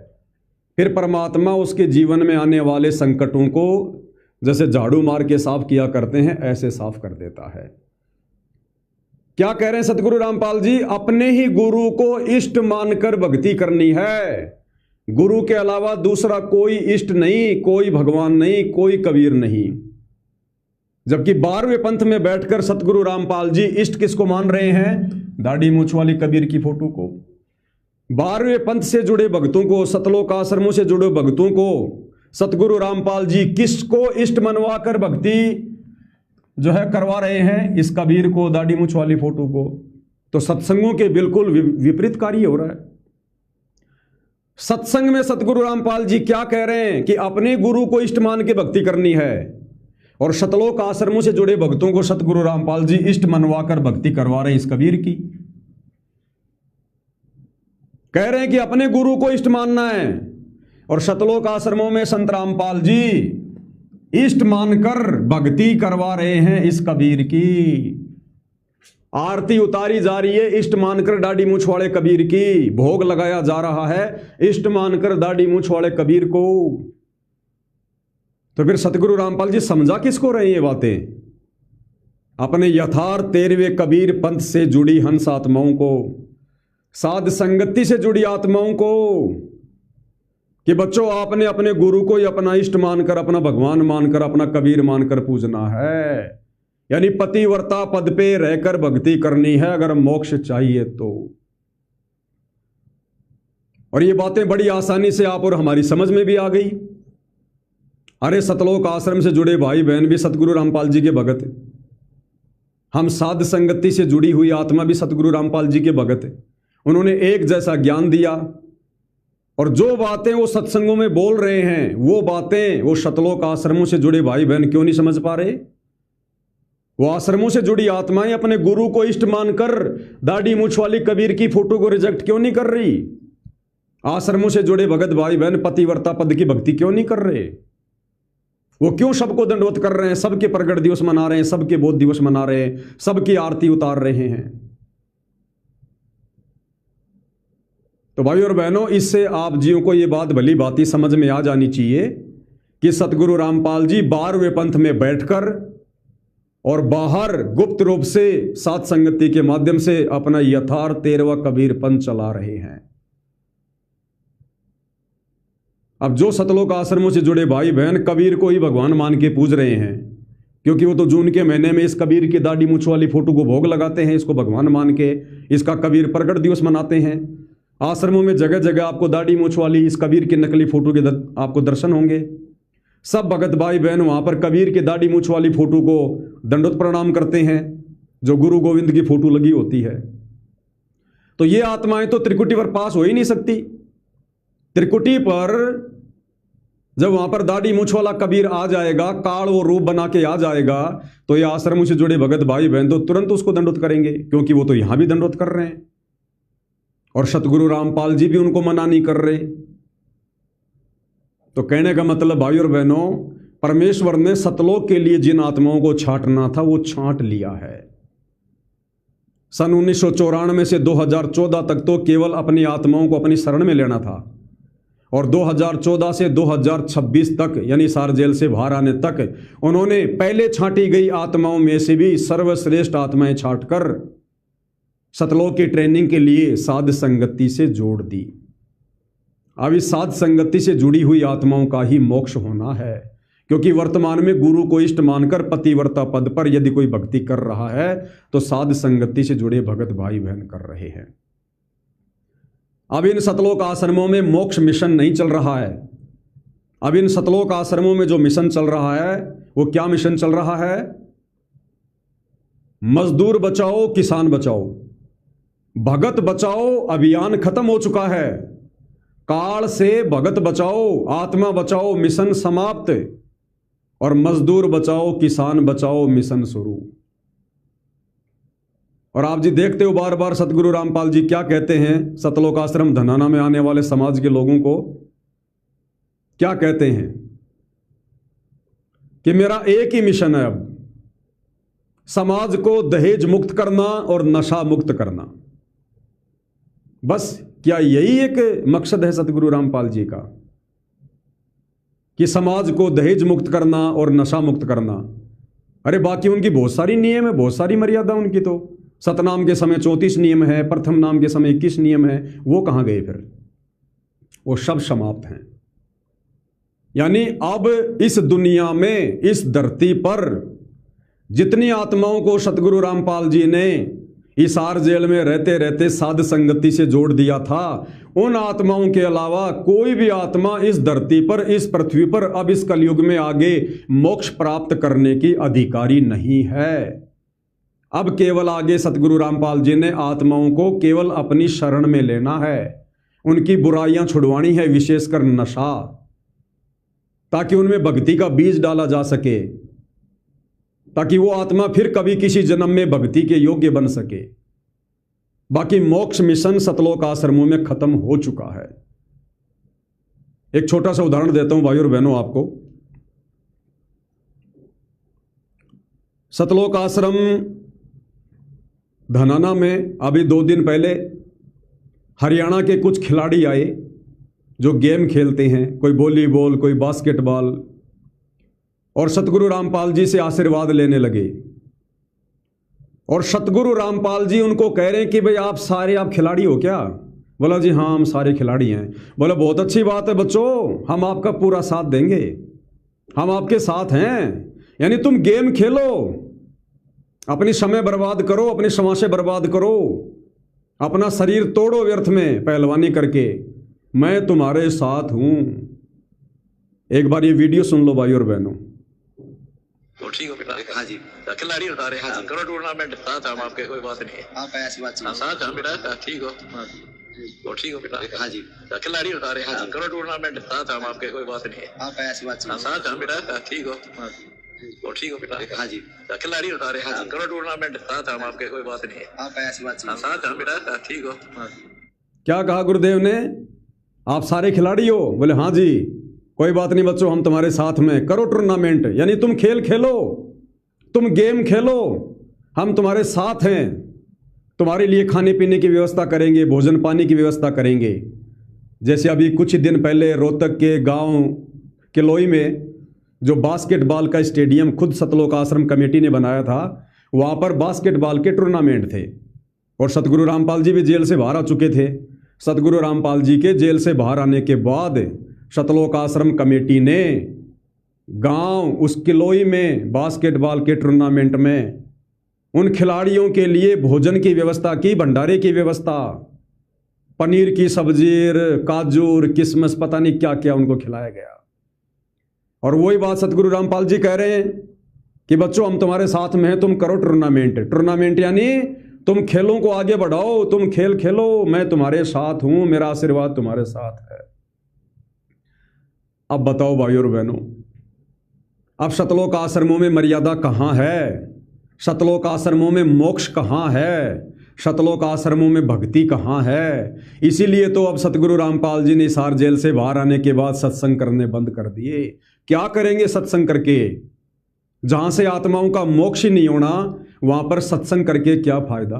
फिर परमात्मा उसके जीवन में आने वाले संकटों को जैसे झाड़ू मार के साफ किया करते हैं ऐसे साफ कर देता है। क्या कह रहे हैं सतगुरु रामपाल जी? अपने ही गुरु को इष्ट मानकर भक्ति करनी है। गुरु के अलावा दूसरा कोई इष्ट नहीं, कोई भगवान नहीं, कोई कबीर नहीं। जबकि 12वें पंथ में बैठकर सतगुरु रामपाल जी इष्ट किसको मान रहे हैं? दाढ़ी मूछ वाली कबीर की फोटो को। 12वें पंथ से जुड़े भक्तों को, सतलोक आश्रमों से जुड़े भक्तों को सतगुरु रामपाल जी किसको इष्ट मनवा कर भक्ति जो है करवा रहे हैं? इस कबीर को, दाढ़ी मूछ वाली फोटो को। तो सत्संगों के बिल्कुल विपरीत कार्य हो रहा है। सत्संग में सतगुरु रामपाल जी क्या कह रहे हैं कि अपने गुरु को इष्ट मान के भक्ति करनी है, और सतलोक आश्रमों से जुड़े भक्तों को सतगुरु रामपाल जी इष्ट मनवा कर भक्ति करवा रहे हैं इस कबीर की। कह रहे हैं कि अपने गुरु को इष्ट मानना है, और सतलोक आश्रमों में संत रामपाल जी इष्ट मानकर भक्ति करवा रहे हैं इस कबीर की। आरती उतारी जा रही है इष्ट मानकर दाढ़ी मूछ वाले कबीर की, भोग लगाया जा रहा है इष्ट मानकर दाढ़ी मूछ वाले कबीर को। तो फिर सतगुरु रामपाल जी समझा किसको रहे ये बातें? अपने यथार्थ 13वें कबीर पंथ से जुड़ी हंस आत्माओं को, साध संगति से जुड़ी आत्माओं को, कि बच्चों आपने अपने गुरु को ही अपना इष्ट मानकर, अपना भगवान मानकर, अपना कबीर मानकर पूजना है। यानी पतिव्रता पद पे रहकर भक्ति करनी है अगर मोक्ष चाहिए तो। और ये बातें बड़ी आसानी से आप और हमारी समझ में भी आ गई। अरे सतलोक आश्रम से जुड़े भाई बहन भी सतगुरु रामपाल जी के भगत, हम साध संगति से जुड़ी हुई आत्मा भी सतगुरु रामपाल जी के भगत। उन्होंने एक जैसा ज्ञान दिया, और जो बातें वो सत्संगों में बोल रहे हैं वो बातें वो सतलोक आश्रमों से जुड़े भाई बहन क्यों नहीं समझ पा रहे? वो आश्रमों से जुड़ी आत्माएं अपने गुरु को इष्ट मानकर दाढ़ी मूछ वाली कबीर की फोटो को रिजेक्ट क्यों नहीं कर रही? आश्रमों से जुड़े भगत भाई बहन पतिव्रता पद की भक्ति क्यों नहीं कर रहे? वो क्यों सबको दंडवत कर रहे हैं? सबके प्रगट दिवस मना रहे हैं, सबके बोध दिवस मना रहे हैं, सबकी आरती उतार रहे हैं। तो भाई और बहनों, इससे आप जियों को ये बात भली भांति समझ में आ जानी चाहिए कि सतगुरु रामपाल जी 12वें पंथ में बैठकर और बाहर गुप्त रूप से साध संगति के माध्यम से अपना यथार्थ 13वां कबीर पंथ चला रहे हैं। अब जो सतलोक आश्रमों से जुड़े भाई बहन कबीर को ही भगवान मान के पूज रहे हैं, क्योंकि वो तो जून के महीने में इस कबीर की दाढ़ी मूछ वाली फोटो को भोग लगाते हैं, इसको भगवान मान के इसका कबीर प्रकट दिवस मनाते हैं। आश्रमों में जगह जगह आपको दाढ़ी मूछ वाली इस कबीर की नकली फोटो के आपको दर्शन होंगे। सब भगत भाई बहन वहां पर कबीर के दाढ़ी मूछ वाली फोटो को दंडोत प्रणाम करते हैं, जो गुरु गोविंद की फोटो लगी होती है। तो ये आत्माएं तो त्रिकुटी पर पास हो ही नहीं सकती। त्रिकुटी पर जब वहां पर दाढ़ी मूछ वाला कबीर आ जाएगा, काल वो रूप बना के आ जाएगा, तो ये आश्रमों से जुड़े भगत भाई बहन तो तुरंत उसको दंडोत करेंगे, क्योंकि वो तो यहां भी दंडोत कर रहे हैं और सतगुरु रामपाल जी भी उनको मना नहीं कर रहे। तो कहने का मतलब भाई और बहनों, परमेश्वर ने सतलोक के लिए जिन आत्माओं को छांटना था वो छांट लिया है। सन 1994 से 2014 तक तो केवल अपनी आत्माओं को अपनी शरण में लेना था, और 2014 से 2026 तक यानी सार जेल से बाहर आने तक उन्होंने पहले छांटी गई आत्माओं में से भी सर्वश्रेष्ठ आत्माएं छांटकर सतलोक की ट्रेनिंग के लिए साध संगति से जोड़ दी। अब इस साध संगति से जुड़ी हुई आत्माओं का ही मोक्ष होना है, क्योंकि वर्तमान में गुरु को इष्ट मानकर पतिव्रता पद पर यदि कोई भक्ति कर रहा है तो साध संगति से जुड़े भगत भाई बहन कर रहे हैं। अब इन सतलोक आश्रमों में मोक्ष मिशन नहीं चल रहा है। अब इन सतलोक आश्रमों में जो मिशन चल रहा है वो क्या मिशन चल रहा है? मजदूर बचाओ किसान बचाओ, भगत बचाओ अभियान खत्म हो चुका है। काल से भगत बचाओ आत्मा बचाओ मिशन समाप्त, और मजदूर बचाओ किसान बचाओ मिशन शुरू। और आप जी देखते हो बार बार सतगुरु रामपाल जी क्या कहते हैं सतलोक आश्रम धनाना में आने वाले समाज के लोगों को? क्या कहते हैं कि मेरा एक ही मिशन है, अब समाज को दहेज मुक्त करना और नशा मुक्त करना। बस क्या यही एक मकसद है सतगुरु रामपाल जी का, कि समाज को दहेज मुक्त करना और नशा मुक्त करना? अरे बाकी उनकी बहुत सारी नियम है, बहुत सारी मर्यादा उनकी। तो सतनाम के समय 34 नियम है, प्रथम नाम के समय 21 नियम है, वो कहां गए फिर? वो सब समाप्त हैं। यानी अब इस दुनिया में इस धरती पर जितनी आत्माओं को सतगुरु रामपाल जी ने हिसार जेल में रहते रहते साध संगति से जोड़ दिया था, उन आत्माओं के अलावा कोई भी आत्मा इस धरती पर इस पृथ्वी पर अब इस कलयुग में आगे मोक्ष प्राप्त करने की अधिकारी नहीं है। अब केवल आगे सतगुरु रामपाल जी ने आत्माओं को केवल अपनी शरण में लेना है, उनकी बुराइयां छुड़वानी है, विशेषकर नशा, ताकि उनमें भक्ति का बीज डाला जा सके, ताकि वो आत्मा फिर कभी किसी जन्म में भक्ति के योग्य बन सके। बाकी मोक्ष मिशन सतलोक आश्रमों में खत्म हो चुका है। एक छोटा सा उदाहरण देता हूं भाई और बहनों आपको। सतलोक आश्रम धनाना में अभी 2 दिन पहले हरियाणा के कुछ खिलाड़ी आए जो गेम खेलते हैं, कोई वॉलीबॉल कोई बास्केटबॉल, और सतगुरु रामपाल जी से आशीर्वाद लेने लगे। और सतगुरु रामपाल जी उनको कह रहे हैं कि भाई आप सारे आप खिलाड़ी हो क्या? बोला जी हाँ हम सारे खिलाड़ी हैं। बोला बहुत अच्छी बात है बच्चों, हम आपका पूरा साथ देंगे, हम आपके साथ हैं। यानी तुम गेम खेलो, अपनी समय बर्बाद करो, अपनी समाशे बर्बाद करो, अपना शरीर तोड़ो व्यर्थ में पहलवानी करके, मैं तुम्हारे साथ हूं। एक बार ये वीडियो सुन लो भाई और बहनों। ठीक हो बेटा? हाँ जी खिलाड़ी उठा रहे हैं, करो टूर्नामेंट साथ हम आपके, कोई बात नहीं है। हाँ ऐसी बात हाँ साथ हम बेटा, ठीक हो? ठीक हो बेटा? हाँ जी खिलाड़ी उठा रहे हैं, करो टूर्नामेंट साथ हम आपके, कोई बात नहीं है। हाँ ऐसी बात हाँ साथ हम बेटा, ठीक हो? और ठीक हो बेटा? हाँ जी। खिलाड़ी उठा रहे हैं? हाँ जी। करो टूर्नामेंट साथ हम आपके, कोई बात नहीं है। आप ऐसी बात हाँ, साथ हम बेटा, ठीक हो? क्या कहा गुरुदेव ने? आप सारे खिलाड़ी हो? बोले हाँ जी। कोई बात नहीं बच्चों, हम तुम्हारे साथ में, करो टूर्नामेंट, यानी तुम खेल खेलो, तुम गेम खेलो, हम तुम्हारे साथ हैं, तुम्हारे लिए खाने पीने की व्यवस्था करेंगे, भोजन पानी की व्यवस्था करेंगे। जैसे अभी कुछ ही दिन पहले रोहतक के गांव किलोई में जो बास्केटबॉल का स्टेडियम खुद सतलोक आश्रम कमेटी ने बनाया था, वहाँ पर बास्केटबॉल के टूर्नामेंट थे और सतगुरु रामपाल जी भी जेल से बाहर आ चुके थे। सतगुरु रामपाल जी के जेल से बाहर आने के बाद सतलोक आश्रम कमेटी ने गांव उस किलोई में बास्केटबॉल के टूर्नामेंट में उन खिलाड़ियों के लिए भोजन की व्यवस्था की, भंडारे की व्यवस्था, पनीर की सब्जी, काजू, किशमिश, पता नहीं क्या क्या उनको खिलाया गया। और वही बात सतगुरु रामपाल जी कह रहे हैं कि बच्चों हम तुम्हारे साथ में हैं, तुम करो टूर्नामेंट। टूर्नामेंट यानी तुम खेलों को आगे बढ़ाओ, तुम खेल खेलो, मैं तुम्हारे साथ हूं, मेरा आशीर्वाद तुम्हारे साथ है। अब बताओ भाइयों और बहनों, अब सतलोक आश्रमों में मर्यादा कहाँ है? सतलोक आश्रमों में मोक्ष कहाँ है? सतलोक आश्रमों में भक्ति कहाँ है? इसीलिए तो अब सतगुरु रामपाल जी ने हिसार जेल से बाहर आने के बाद सत्संग करने बंद कर दिए। क्या करेंगे सत्संग करके? जहां से आत्माओं का मोक्ष ही नहीं होना, वहां पर सत्संग करके क्या फायदा?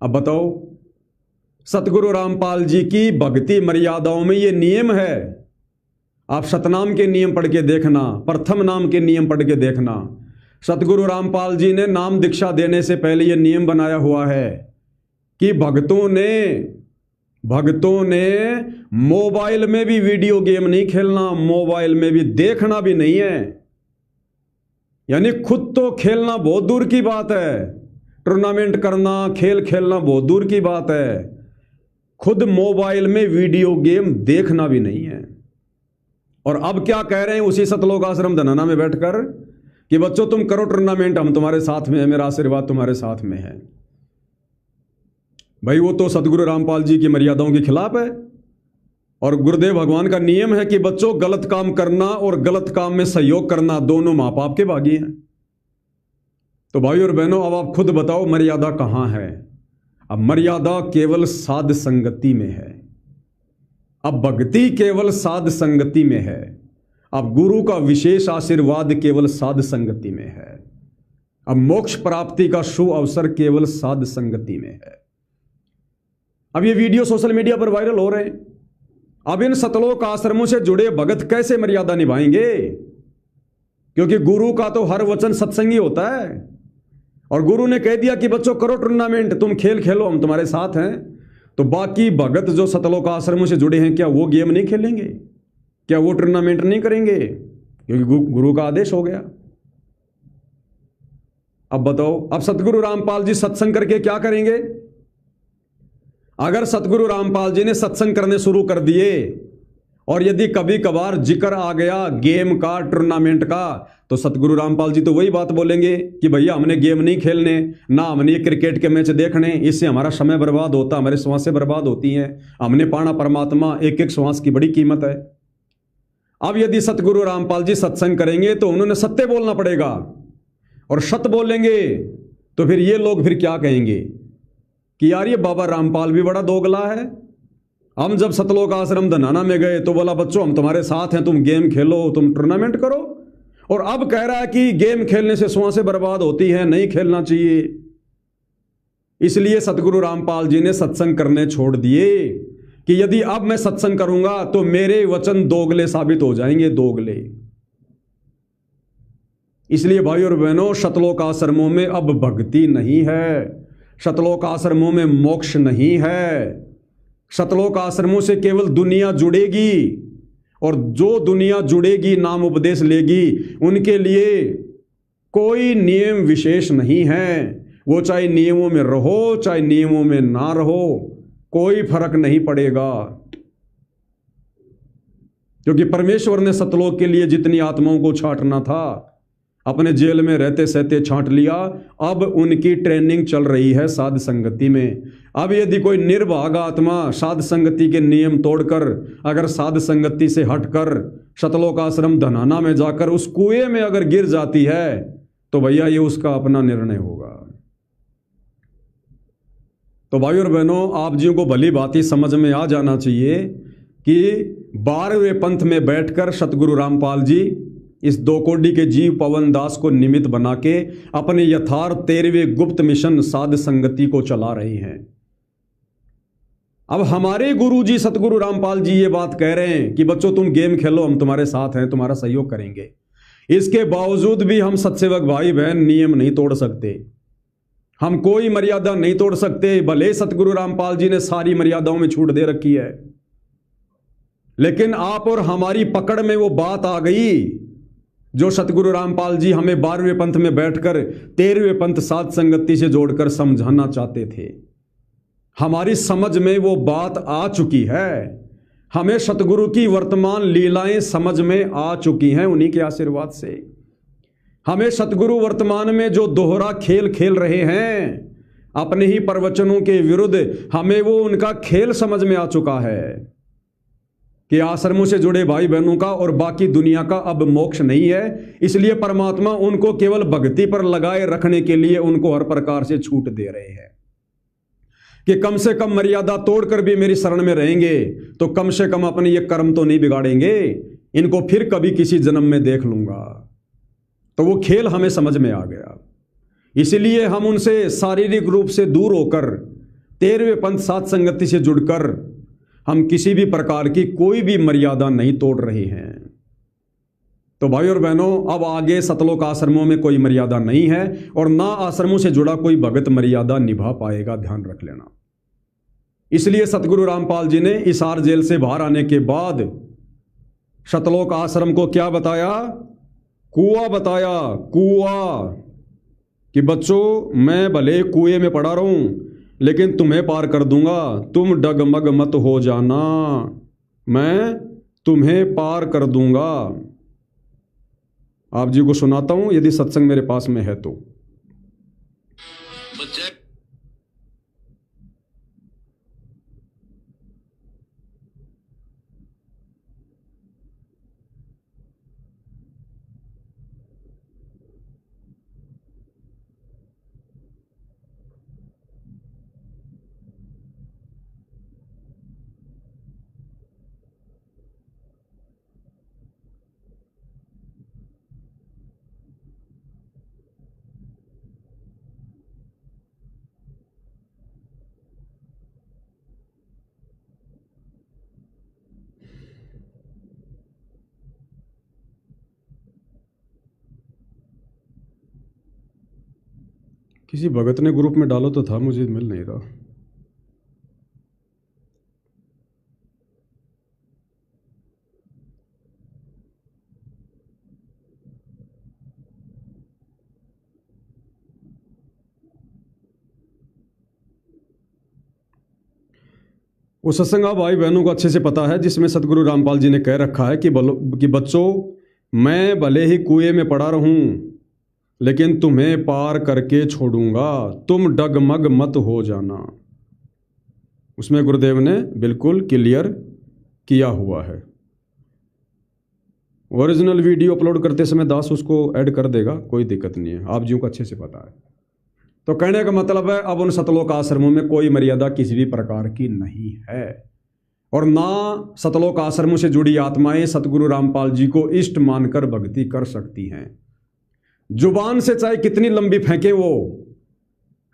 अब बताओ, सतगुरु रामपाल जी की भक्ति मर्यादाओं में ये नियम है। आप सतनाम के नियम पढ़ के देखना, प्रथम नाम के नियम पढ़ के देखना। सतगुरु रामपाल जी ने नाम दीक्षा देने से पहले ये नियम बनाया हुआ है कि भक्तों ने मोबाइल में भी वीडियो गेम नहीं खेलना, मोबाइल में भी देखना भी नहीं है। यानी खुद तो खेलना बहुत दूर की बात है, टूर्नामेंट करना, खेल खेलना बहुत दूर की बात है, खुद मोबाइल में वीडियो गेम देखना भी नहीं है। और अब क्या कह रहे हैं उसी सतलोक आश्रम धनाना में बैठकर कि बच्चों तुम करो टूर्नामेंट, हम तुम्हारे साथ में है, मेरा आशीर्वाद तुम्हारे साथ में है। भाई वो तो सतगुरु रामपाल जी की मर्यादाओं के खिलाफ है। और गुरुदेव भगवान का नियम है कि बच्चों गलत काम करना और गलत काम में सहयोग करना दोनों माँ बाप के भागी हैं। तो भाई और बहनों, अब आप खुद बताओ मर्यादा कहाँ है? अब मर्यादा केवल साध संगति में है। अब भक्ति केवल साध संगति में है। अब गुरु का विशेष आशीर्वाद केवल साध संगति में है। अब मोक्ष प्राप्ति का शुभ अवसर केवल साध संगति में है। अब ये वीडियो सोशल मीडिया पर वायरल हो रहे हैं। अब इन सतलोक आश्रमों से जुड़े भगत कैसे मर्यादा निभाएंगे? क्योंकि गुरु का तो हर वचन सत्संगी होता है और गुरु ने कह दिया कि बच्चों करो टूर्नामेंट, तुम खेल खेलो, हम तुम्हारे साथ हैं। तो बाकी भगत जो सतलोक आश्रमों से जुड़े हैं, क्या वो गेम नहीं खेलेंगे? क्या वो टूर्नामेंट नहीं करेंगे? क्योंकि गुरु का आदेश हो गया। अब बताओ, अब सतगुरु रामपाल जी सत्संग करके क्या करेंगे? अगर सतगुरु रामपाल जी ने सत्संग करने शुरू कर दिए और यदि कभी कभार जिक्र आ गया गेम का, टूर्नामेंट का, तो सतगुरु रामपाल जी तो वही बात बोलेंगे कि भैया हमने गेम नहीं खेलने, ना हमने क्रिकेट के मैच देखने, इससे हमारा समय बर्बाद होता, हमारे श्वासें बर्बाद होती हैं, हमने पाना परमात्मा, एक एक श्वास की बड़ी कीमत है। अब यदि सतगुरु रामपाल जी सत्संग करेंगे तो उन्होंने सत्य बोलना पड़ेगा, और सत्य बोलेंगे तो फिर ये लोग फिर क्या कहेंगे कि यार ये बाबा रामपाल भी बड़ा दोगला है। हम जब सतलोक आश्रम धनाना में गए तो बोला बच्चों हम तुम्हारे साथ हैं, तुम गेम खेलो, तुम टूर्नामेंट करो, और अब कह रहा है कि गेम खेलने से श्वासें बर्बाद होती हैं, नहीं खेलना चाहिए। इसलिए सतगुरु रामपाल जी ने सत्संग करने छोड़ दिए कि यदि अब मैं सत्संग करूंगा तो मेरे वचन दोगले साबित हो जाएंगे, दोगले। इसलिए भाई और बहनों, सतलोक आश्रमों में अब भक्ति नहीं है, सतलोक आश्रमों में मोक्ष नहीं है। सतलोक आश्रमों से केवल दुनिया जुड़ेगी, और जो दुनिया जुड़ेगी, नाम उपदेश लेगी, उनके लिए कोई नियम विशेष नहीं है। वो चाहे नियमों में रहो, चाहे नियमों में ना रहो, कोई फर्क नहीं पड़ेगा। क्योंकि परमेश्वर ने सतलोक के लिए जितनी आत्माओं को छांटना था अपने जेल में रहते सहते छांट लिया। अब उनकी ट्रेनिंग चल रही है साध संगति में। अब यदि कोई निर्भाग आत्मा साध संगति के नियम तोड़कर अगर साध संगति से हटकर शतलोक आश्रम धनाना में जाकर उस कुएं में अगर गिर जाती है तो भैया ये उसका अपना निर्णय होगा। तो भाई और बहनों, आप जी को भली भांति समझ में आ जाना चाहिए कि 12वें पंथ में बैठकर सतगुरु रामपाल जी इस 2 कोड़ी के जीव पवन दास को निमित्त बना के अपने यथार्थ 13वें गुप्त मिशन साध संगति को चला रहे हैं। अब हमारे गुरु जी सतगुरु रामपाल जी ये बात कह रहे हैं कि बच्चों तुम गेम खेलो, हम तुम्हारे साथ हैं, तुम्हारा सहयोग करेंगे। इसके बावजूद भी हम सत्सेवक भाई बहन नियम नहीं तोड़ सकते, हम कोई मर्यादा नहीं तोड़ सकते। भले सतगुरु रामपाल जी ने सारी मर्यादाओं में छूट दे रखी है, लेकिन आप और हमारी पकड़ में वो बात आ गई जो सतगुरु रामपाल जी हमें 12वें पंथ में बैठकर 13वें पंथ साध संगति से जोड़कर समझाना चाहते थे। हमारी समझ में वो बात आ चुकी है, हमें सतगुरु की वर्तमान लीलाएं समझ में आ चुकी हैं उन्हीं के आशीर्वाद से। हमें सतगुरु वर्तमान में जो दोहरा खेल खेल रहे हैं अपने ही प्रवचनों के विरुद्ध, हमें वो उनका खेल समझ में आ चुका है कि आश्रमों से जुड़े भाई बहनों का और बाकी दुनिया का अब मोक्ष नहीं है। इसलिए परमात्मा उनको केवल भक्ति पर लगाए रखने के लिए उनको हर प्रकार से छूट दे रहे हैं कि कम से कम मर्यादा तोड़कर भी मेरी शरण में रहेंगे तो कम से कम अपने ये कर्म तो नहीं बिगाड़ेंगे, इनको फिर कभी किसी जन्म में देख लूंगा। तो वो खेल हमें समझ में आ गया, इसलिए हम उनसे शारीरिक रूप से दूर होकर 13वें पंथ साध संगति से जुड़कर हम किसी भी प्रकार की कोई भी मर्यादा नहीं तोड़ रहे हैं। तो भाई और बहनों, अब आगे सतलोक आश्रमों में कोई मर्यादा नहीं है और ना आश्रमों से जुड़ा कोई भगत मर्यादा निभा पाएगा, ध्यान रख लेना। इसलिए सतगुरु रामपाल जी ने हिसार जेल से बाहर आने के बाद सतलोक आश्रम को क्या बताया? कुआं बताया, कुआं, कि बच्चों मैं भले कुएं में पड़ा रहूं लेकिन तुम्हें पार कर दूंगा, तुम डगमग मत हो जाना, मैं तुम्हें पार कर दूंगा। आप जी को सुनाता हूं यदि सत्संग मेरे पास में है तो। किसी भगत ने ग्रुप में डालो तो था, मुझे मिल नहीं रहा। वो सत्संग आप भाई बहनों को अच्छे से पता है जिसमें सतगुरु रामपाल जी ने कह रखा है कि बच्चों मैं भले ही कुएं में पड़ा रहूं लेकिन तुम्हें पार करके छोड़ूंगा, तुम डगमग मत हो जाना। उसमें गुरुदेव ने बिल्कुल क्लियर किया हुआ है। ओरिजिनल वीडियो अपलोड करते समय दास उसको ऐड कर देगा, कोई दिक्कत नहीं है, आप जियों को अच्छे से पता है। तो कहने का मतलब है अब उन सतलोक आश्रमों में कोई मर्यादा किसी भी प्रकार की नहीं है और ना सतलोक आश्रमों से जुड़ी आत्माएं सतगुरु रामपाल जी को इष्ट मानकर भक्ति कर सकती हैं। जुबान से चाहे कितनी लंबी फेंके वो,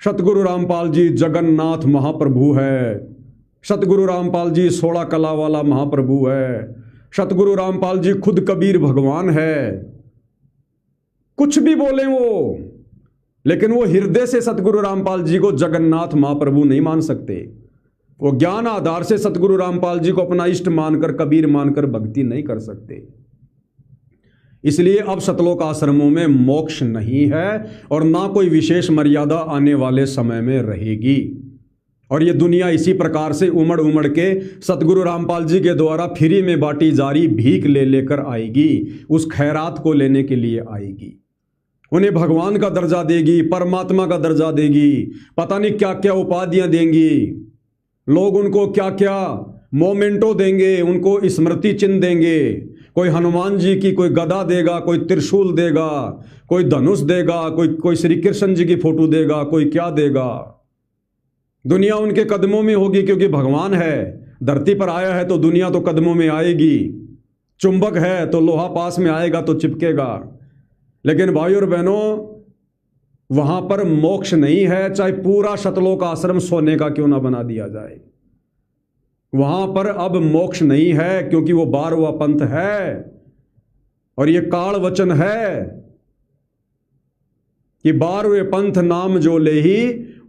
सतगुरु रामपाल जी जगन्नाथ महाप्रभु है, सतगुरु रामपाल जी 16 कला वाला महाप्रभु है, सतगुरु रामपाल जी खुद कबीर भगवान है, कुछ भी बोले वो, लेकिन वो हृदय से सतगुरु रामपाल जी को जगन्नाथ महाप्रभु नहीं मान सकते। वो ज्ञान आधार से सतगुरु रामपाल जी को अपना इष्ट मानकर कबीर मानकर भक्ति नहीं कर सकते। इसलिए अब सतलोक आश्रमों में मोक्ष नहीं है और ना कोई विशेष मर्यादा आने वाले समय में रहेगी। और ये दुनिया इसी प्रकार से उमड़ उमड़ के सतगुरु रामपाल जी के द्वारा फ्री में बांटी जा रही भीख ले लेकर आएगी, उस खैरात को लेने के लिए आएगी। उन्हें भगवान का दर्जा देगी, परमात्मा का दर्जा देगी, पता नहीं क्या क्या उपाधियां देंगी, लोग उनको क्या क्या मोमेंटो देंगे, उनको स्मृति चिन्ह देंगे। कोई हनुमान जी की कोई गदा देगा, कोई त्रिशूल देगा, कोई धनुष देगा, कोई श्री कृष्ण जी की फोटो देगा, कोई क्या देगा। दुनिया उनके कदमों में होगी, क्योंकि भगवान है, धरती पर आया है तो दुनिया तो कदमों में आएगी। चुंबक है तो लोहा पास में आएगा तो चिपकेगा। लेकिन भाई और बहनों, वहां पर मोक्ष नहीं है, चाहे पूरा शतलोक आश्रम सोने का क्यों ना बना दिया जाए। वहां पर अब मोक्ष नहीं है, क्योंकि वो 12वां पंथ है। और ये काल वचन है कि 12वें पंथ नाम जो लेही,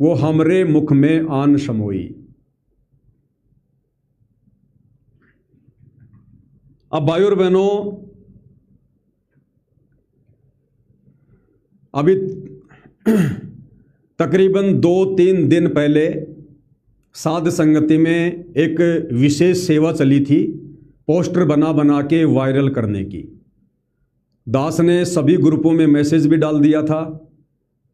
वो हमरे मुख में आन समोई। अब भाई और बहनों, अभी तकरीबन 2-3 दिन पहले साध संगति में एक विशेष सेवा चली थी, पोस्टर बना बना के वायरल करने की। दास ने सभी ग्रुपों में मैसेज भी डाल दिया था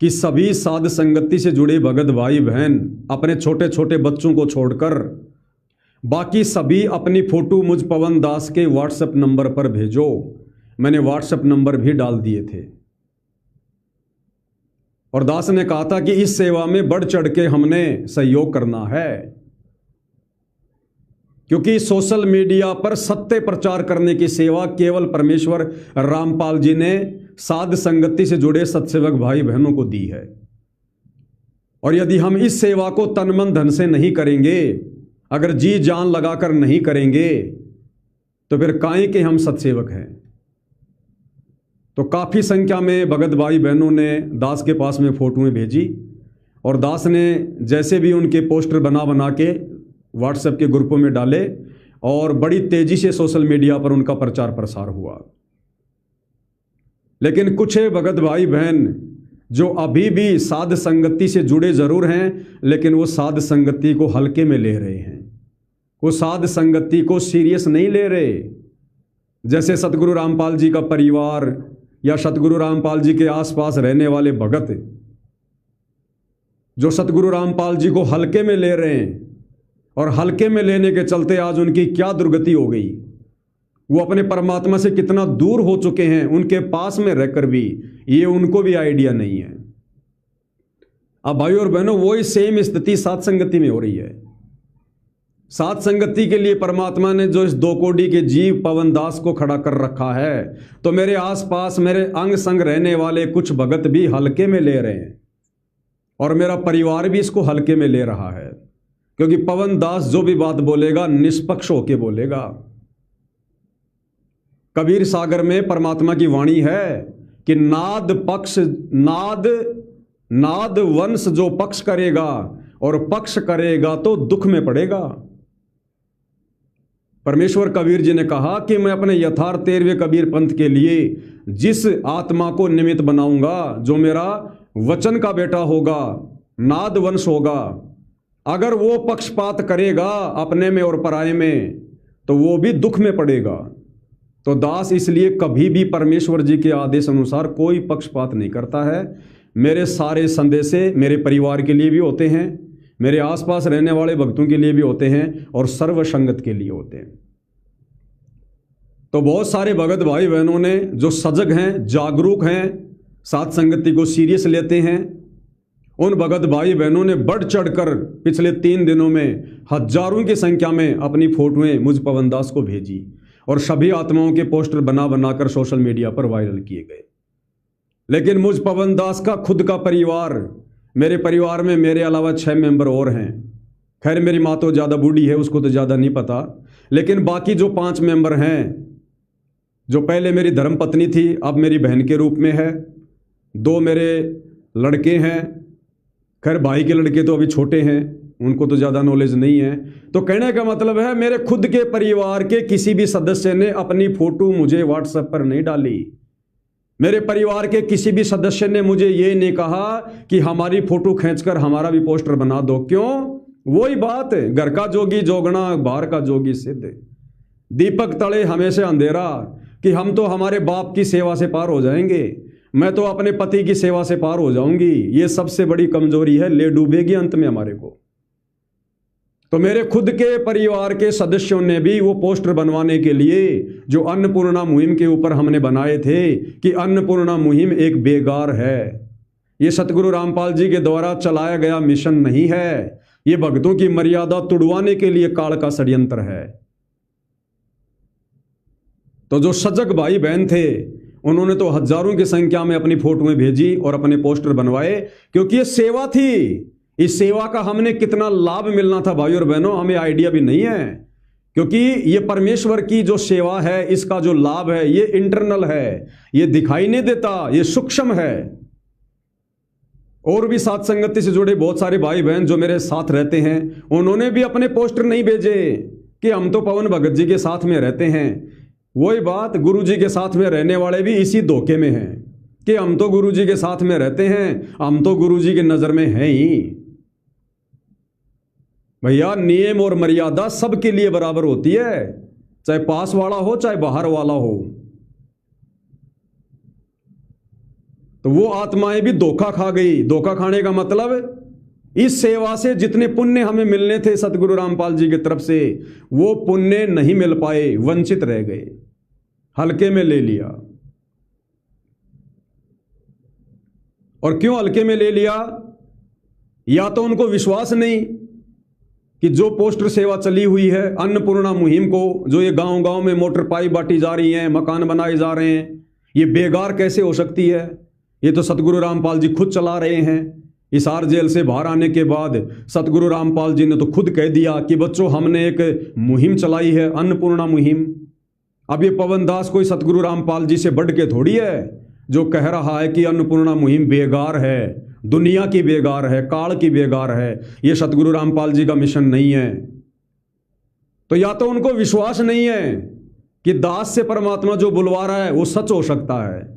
कि सभी साध संगति से जुड़े भगत भाई बहन अपने छोटे छोटे बच्चों को छोड़कर बाकी सभी अपनी फोटो मुझ पवन दास के व्हाट्सएप नंबर पर भेजो। मैंने व्हाट्सएप नंबर भी डाल दिए थे और दास ने कहा था कि इस सेवा में बढ़ चढ़ के हमने सहयोग करना है, क्योंकि सोशल मीडिया पर सत्य प्रचार करने की सेवा केवल परमेश्वर रामपाल जी ने साध संगति से जुड़े सत्सेवक भाई बहनों को दी है। और यदि हम इस सेवा को तन मन धन से नहीं करेंगे, अगर जी जान लगाकर नहीं करेंगे, तो फिर काहे के हम सत्सेवक हैं। तो काफ़ी संख्या में भगत भाई बहनों ने दास के पास में फोटोएं भेजी और दास ने जैसे भी उनके पोस्टर बना बना के व्हाट्सएप के ग्रुपों में डाले और बड़ी तेजी से सोशल मीडिया पर उनका प्रचार प्रसार हुआ। लेकिन कुछ भगत भाई बहन जो अभी भी साध संगति से जुड़े जरूर हैं, लेकिन वो साध संगति को हल्के में ले रहे हैं, वो साध संगति को सीरियस नहीं ले रहे। जैसे सतगुरु रामपाल जी का परिवार या सतगुरु रामपाल जी के आसपास रहने वाले भगत जो सतगुरु रामपाल जी को हल्के में ले रहे हैं, और हल्के में लेने के चलते आज उनकी क्या दुर्गति हो गई। वो अपने परमात्मा से कितना दूर हो चुके हैं, उनके पास में रहकर भी ये उनको भी आइडिया नहीं है। अब भाई और बहनों, वही सेम स्थिति साध संगति में हो रही है। साध संगति के लिए परमात्मा ने जो इस 2 कोड़ी के जीव पवन दास को खड़ा कर रखा है, तो मेरे आसपास मेरे अंग संग रहने वाले कुछ भगत भी हल्के में ले रहे हैं और मेरा परिवार भी इसको हल्के में ले रहा है, क्योंकि पवन दास जो भी बात बोलेगा निष्पक्ष होके बोलेगा। कबीर सागर में परमात्मा की वाणी है कि नाद पक्ष नाद वंश जो पक्ष करेगा और पक्ष करेगा तो दुख में पड़ेगा। परमेश्वर कबीर जी ने कहा कि मैं अपने यथार्थ 13वें कबीर पंथ के लिए जिस आत्मा को निमित्त बनाऊंगा, जो मेरा वचन का बेटा होगा, नाद वंश होगा, अगर वो पक्षपात करेगा अपने में और पराये में, तो वो भी दुख में पड़ेगा। तो दास इसलिए कभी भी परमेश्वर जी के आदेश अनुसार कोई पक्षपात नहीं करता है। मेरे सारे संदेशे मेरे परिवार के लिए भी होते हैं, मेरे आसपास रहने वाले भक्तों के लिए भी होते हैं और सर्व संगत के लिए होते हैं। तो बहुत सारे भगत भाई बहनों ने जो सजग हैं, जागरूक हैं, साध संगति को सीरियस लेते हैं, उन भगत भाई बहनों ने बढ़ चढ़कर पिछले 3 दिनों में हजारों की संख्या में अपनी फोटोएं मुझ पवन दास को भेजी और सभी आत्माओं के पोस्टर बना बनाकर सोशल मीडिया पर वायरल किए गए। लेकिन मुझ पवन दास का खुद का परिवार, मेरे परिवार में मेरे अलावा 6 मेंबर और हैं। खैर मेरी माँ तो ज़्यादा बूढ़ी है, उसको तो ज़्यादा नहीं पता, लेकिन बाकी जो 5 मेंबर हैं, जो पहले मेरी धर्म पत्नी थी अब मेरी बहन के रूप में है, 2 मेरे लड़के हैं। खैर भाई के लड़के तो अभी छोटे हैं, उनको तो ज़्यादा नॉलेज नहीं है। तो कहने का मतलब है मेरे खुद के परिवार के किसी भी सदस्य ने अपनी फोटो मुझे व्हाट्सएप पर नहीं डाली। मेरे परिवार के किसी भी सदस्य ने मुझे ये नहीं कहा कि हमारी फोटो खींचकर हमारा भी पोस्टर बना दो। क्यों? वही बात है, घर का जोगी जोगना बाहर का जोगी सिद्ध। दीपक तले हमेशा अंधेरा, कि हम तो हमारे बाप की सेवा से पार हो जाएंगे, मैं तो अपने पति की सेवा से पार हो जाऊंगी। ये सबसे बड़ी कमजोरी है, ले डूबेगी अंत में हमारे को। तो मेरे खुद के परिवार के सदस्यों ने भी वो पोस्टर बनवाने के लिए जो अन्नपूर्णा मुहिम के ऊपर हमने बनाए थे कि अन्नपूर्णा मुहिम एक बेगार है, ये सतगुरु रामपाल जी के द्वारा चलाया गया मिशन नहीं है, ये भक्तों की मर्यादा तुड़वाने के लिए काल का षड्यंत्र है। तो जो सजग भाई बहन थे उन्होंने तो हजारों की संख्या में अपनी फोटोएं भेजी और अपने पोस्टर बनवाए, क्योंकि ये सेवा थी। इस सेवा का हमने कितना लाभ मिलना था भाई और बहनों, हमें आइडिया भी नहीं है, क्योंकि ये परमेश्वर की जो सेवा है इसका जो लाभ है ये इंटरनल है, ये दिखाई नहीं देता, ये सूक्ष्म है। और भी साथ संगति से जुड़े बहुत सारे भाई बहन जो मेरे साथ रहते हैं उन्होंने भी अपने पोस्टर नहीं भेजे कि हम तो पवन भगत जी के साथ में रहते हैं। वही बात, गुरु जी के साथ में रहने वाले भी इसी धोखे में हैं कि हम तो गुरु जी के साथ में रहते हैं, हम तो गुरु जी की नजर में हैं ही। भैया नियम और मर्यादा सबके लिए बराबर होती है, चाहे पास वाला हो चाहे बाहर वाला हो। तो वो आत्माएं भी धोखा खा गई। धोखा खाने का मतलब इस सेवा से जितने पुण्य हमें मिलने थे सतगुरु रामपाल जी की तरफ से वो पुण्य नहीं मिल पाए, वंचित रह गए, हल्के में ले लिया। और क्यों हल्के में ले लिया? या तो उनको विश्वास नहीं कि जो पोस्टर सेवा चली हुई है अन्नपूर्णा मुहिम को, जो ये गांव गांव में मोटर पाइप बांटी जा रही हैं, मकान बनाए जा रहे हैं, ये बेकार कैसे हो सकती है? ये तो सतगुरु रामपाल जी खुद चला रहे हैं। हिसार जेल से बाहर आने के बाद सतगुरु रामपाल जी ने तो खुद कह दिया कि बच्चों हमने एक मुहिम चलाई है, अन्नपूर्णा मुहिम। अब ये पवन दास कोई सतगुरु रामपाल जी से बढ़ के थोड़ी है जो कह रहा है कि अन्नपूर्णा मुहिम बेगार है, दुनिया की बेगार है, काल की बेगार है। ये सतगुरु रामपाल जी का मिशन नहीं है। तो या तो उनको विश्वास नहीं है कि दास से परमात्मा जो बुलवा रहा है वो सच हो सकता है,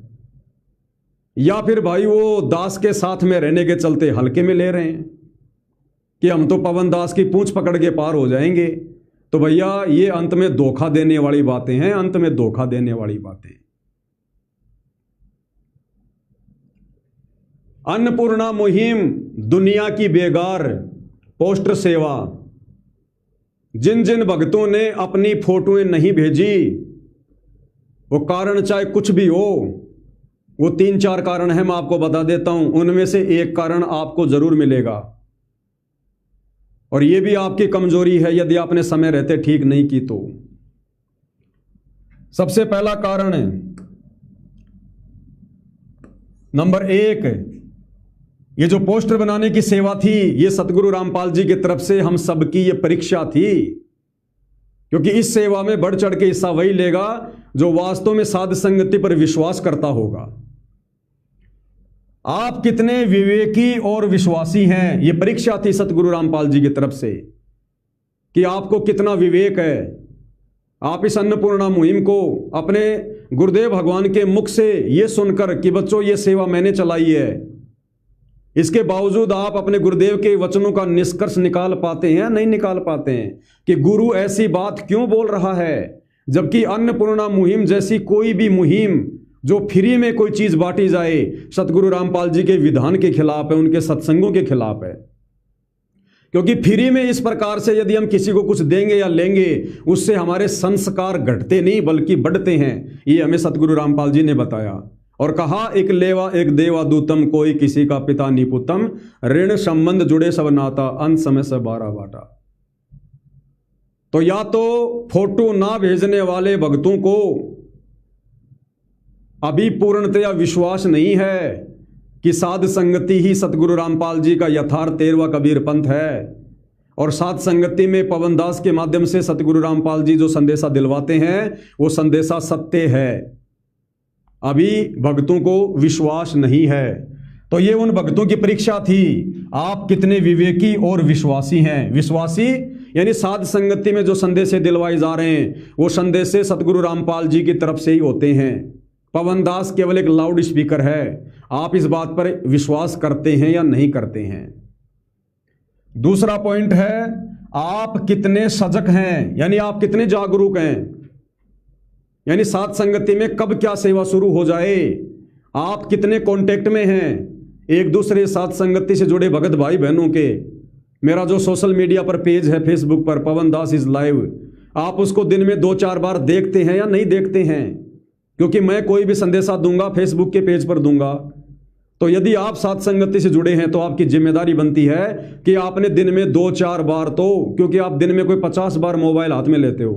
या फिर भाई वो दास के साथ में रहने के चलते हल्के में ले रहे हैं कि हम तो पवन दास की पूंछ पकड़ के पार हो जाएंगे। तो भैया ये अंत में धोखा देने वाली बातें हैं, अंत में धोखा देने वाली बातें। अन्नपूर्णा मुहिम दुनिया की बेगार पोस्टर सेवा। जिन जिन भक्तों ने अपनी फोटोएं नहीं भेजी, वो कारण चाहे कुछ भी हो, वो 3-4 कारण है, मैं आपको बता देता हूं। उनमें से एक कारण आपको जरूर मिलेगा, और यह भी आपकी कमजोरी है यदि आपने समय रहते ठीक नहीं की तो। सबसे पहला कारण है, नंबर 1, ये जो पोस्टर बनाने की सेवा थी ये सतगुरु रामपाल जी की तरफ से हम सबकी ये परीक्षा थी, क्योंकि इस सेवा में बढ़ चढ़ के हिस्सा वही लेगा जो वास्तव में साध संगति पर विश्वास करता होगा। आप कितने विवेकी और विश्वासी हैं, ये परीक्षा थी सतगुरु रामपाल जी की तरफ से कि आपको कितना विवेक है। आप इस अन्नपूर्णा मुहिम को अपने गुरुदेव भगवान के मुख से ये सुनकर कि बच्चों ये सेवा मैंने चलाई है, इसके बावजूद आप अपने गुरुदेव के वचनों का निष्कर्ष निकाल पाते हैं? नहीं निकाल पाते हैं कि गुरु ऐसी बात क्यों बोल रहा है, जबकि अन्नपूर्णा मुहिम जैसी कोई भी मुहिम जो फ्री में कोई चीज बांटी जाए सतगुरु रामपाल जी के विधान के खिलाफ है, उनके सत्संगों के खिलाफ है। क्योंकि फ्री में इस प्रकार से यदि हम किसी को कुछ देंगे या लेंगे उससे हमारे संस्कार घटते नहीं बल्कि बढ़ते हैं। ये हमें सतगुरु रामपाल जी ने बताया और कहा, एक लेवा एक देवा दूतम, कोई किसी का पिता निपुतम, ऋण संबंध जुड़े सब नाता, अंत समय से 12 बाटा। तो या तो फोटो ना भेजने वाले भक्तों को अभी पूर्णतया विश्वास नहीं है कि साध संगति ही सतगुरु रामपाल जी का यथार्थ 13वां कबीर पंथ है, और साध संगति में पवन दास के माध्यम से सतगुरु रामपाल जी जो संदेशा दिलवाते हैं वो संदेशा सत्य है। अभी भक्तों को विश्वास नहीं है। तो ये उन भक्तों की परीक्षा थी, आप कितने विवेकी और विश्वासी हैं। विश्वासी यानी साध संगति में जो संदेश दिलवाए जा रहे हैं वो संदेश सतगुरु रामपाल जी की तरफ से ही होते हैं। पवन दास केवल एक लाउड स्पीकर है। आप इस बात पर विश्वास करते हैं या नहीं करते हैं? दूसरा पॉइंट है, आप कितने सजग हैं, यानी आप कितने जागरूक हैं। यानी साध संगति में कब क्या सेवा शुरू हो जाए आप कितने कांटेक्ट में हैं एक दूसरे साथ संगति से जुड़े भगत भाई बहनों के। मेरा जो सोशल मीडिया पर पेज है फेसबुक पर पवन दास इज लाइव, आप उसको दिन में 2-4 बार देखते हैं या नहीं देखते हैं? क्योंकि मैं कोई भी संदेशा दूंगा फेसबुक के पेज पर दूंगा, तो यदि आप साथ संगति से जुड़े हैं तो आपकी जिम्मेदारी बनती है कि आपने दिन में 2-4 बार, तो क्योंकि आप दिन में कोई 50 बार मोबाइल हाथ में लेते हो,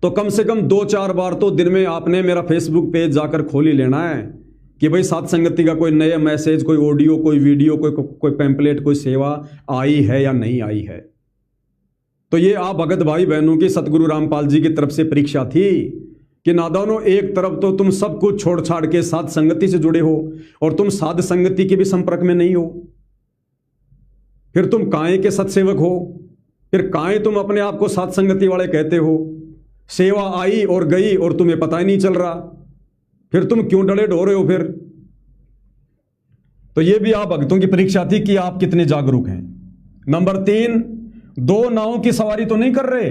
तो कम से कम 2-4 बार तो दिन में आपने मेरा फेसबुक पेज जाकर खोल ही लेना है कि भाई साथ संगति का कोई नया मैसेज, कोई ऑडियो, कोई वीडियो, कोई पैम्पलेट, कोई सेवा आई है या नहीं आई है। तो ये आप भगत भाई बहनों की सतगुरु रामपाल जी की तरफ से परीक्षा थी कि नादानो, एक तरफ तो तुम सब कुछ छोड़ छाड़ के साध संगति से जुड़े हो और तुम साध संगति के भी संपर्क में नहीं हो, फिर तुम काहे के सत्सेवक हो, फिर काहे तुम अपने आप को साध संगति वाले कहते हो। सेवा आई और गई और तुम्हें पता ही नहीं चल रहा, फिर तुम क्यों डरे ढो रहे हो फिर? तो ये भी आप भक्तों की परीक्षा थी कि आप कितने जागरूक हैं। नंबर 3, 2 नावों की सवारी तो नहीं कर रहे।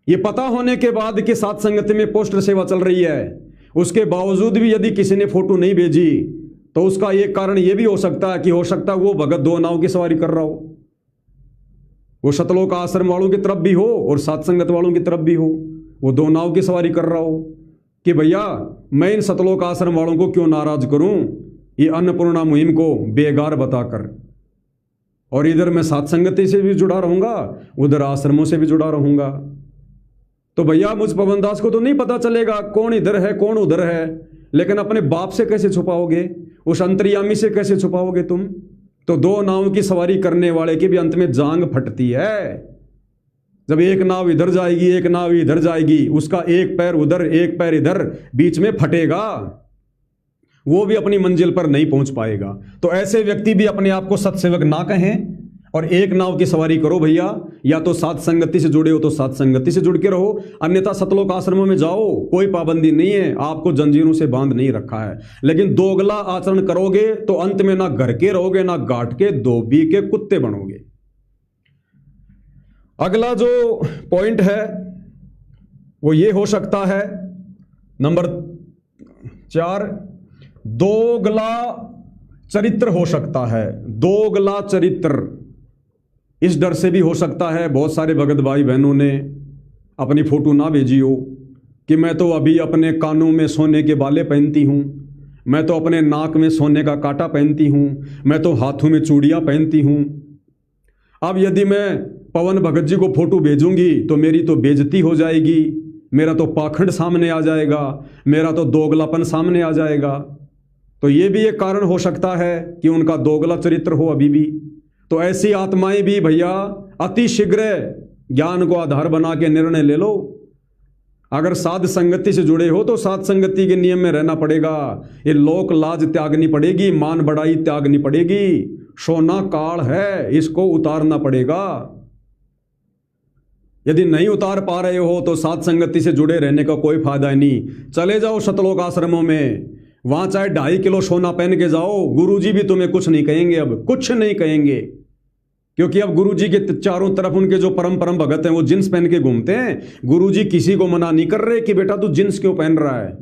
ये पता होने के बाद कि साथ संगति में पोस्टर सेवा चल रही है, उसके बावजूद भी यदि किसी ने फोटो नहीं भेजी तो उसका एक कारण यह भी हो सकता है कि हो सकता है वो भगत 2 नाव की सवारी कर रहा हो, वो सतलोक आश्रम वालों की तरफ भी हो और साथ संगत वालों की तरफ भी हो, वो 2 नाव की सवारी कर रहा हो कि भैया मैं इन सतलोक आश्रम वालों को क्यों नाराज करूं ये अन्नपूर्णा मुहिम को बेगार बताकर, और इधर मैं साथ संगति से भी जुड़ा रहूंगा, उधर आश्रमों से भी जुड़ा रहूंगा। तो भैया मुझ पवन दास को तो नहीं पता चलेगा कौन इधर है कौन उधर है, लेकिन अपने बाप से कैसे छुपाओगे, उस अंतर्यामी से कैसे छुपाओगे तुम? तो 2 नाव की सवारी करने वाले की भी अंत में जांग फटती है। जब एक नाव इधर जाएगी एक नाव इधर जाएगी, उसका एक पैर उधर एक पैर इधर बीच में फटेगा, वो भी अपनी मंजिल पर नहीं पहुंच पाएगा। तो ऐसे व्यक्ति भी अपने आप को सत्सेवक ना कहें और एक नाव की सवारी करो भैया। या तो साथ संगति से जुड़े हो तो साथ संगति से जुड़ के रहो, अन्यथा सतलोक आश्रमों में जाओ, कोई पाबंदी नहीं है, आपको जंजीरों से बांध नहीं रखा है। लेकिन दोगला आचरण करोगे तो अंत में ना घर के रहोगे ना घाट के, धोबी के कुत्ते बनोगे। अगला जो पॉइंट है वो ये हो सकता है, नंबर 4, दोगला चरित्र हो सकता है। दोगला चरित्र इस डर से भी हो सकता है, बहुत सारे भगत भाई बहनों ने अपनी फोटो ना भेजी हो कि मैं तो अभी अपने कानों में सोने के बाले पहनती हूँ, मैं तो अपने नाक में सोने का कांटा पहनती हूँ, मैं तो हाथों में चूड़ियाँ पहनती हूँ। अब यदि मैं पवन भगत जी को फोटो भेजूंगी तो मेरी तो बेइज्जती हो जाएगी, मेरा तो पाखंड सामने आ जाएगा, मेरा तो दोगलापन सामने आ जाएगा। तो ये भी एक कारण हो सकता है कि उनका दोगला चरित्र हो अभी भी। तो ऐसी आत्माएं भी भैया अति शीघ्र ज्ञान को आधार बना के निर्णय ले लो। अगर साध संगति से जुड़े हो तो साध संगति के नियम में रहना पड़ेगा, ये लोक लाज त्यागनी पड़ेगी, मान बढ़ाई त्यागनी पड़ेगी, सोना काल है इसको उतारना पड़ेगा। यदि नहीं उतार पा रहे हो तो साध संगति से जुड़े रहने का कोई फायदा नहीं। चले जाओ सतलोक आश्रमों में, वहां चाहे 2.5 किलो सोना पहन के जाओ, गुरुजी भी तुम्हें कुछ नहीं कहेंगे, अब कुछ नहीं कहेंगे, क्योंकि अब गुरुजी के चारों तरफ उनके जो परम भगत हैं वो जींस पहन के घूमते हैं। गुरुजी किसी को मना नहीं कर रहे कि बेटा तू जींस क्यों पहन रहा है,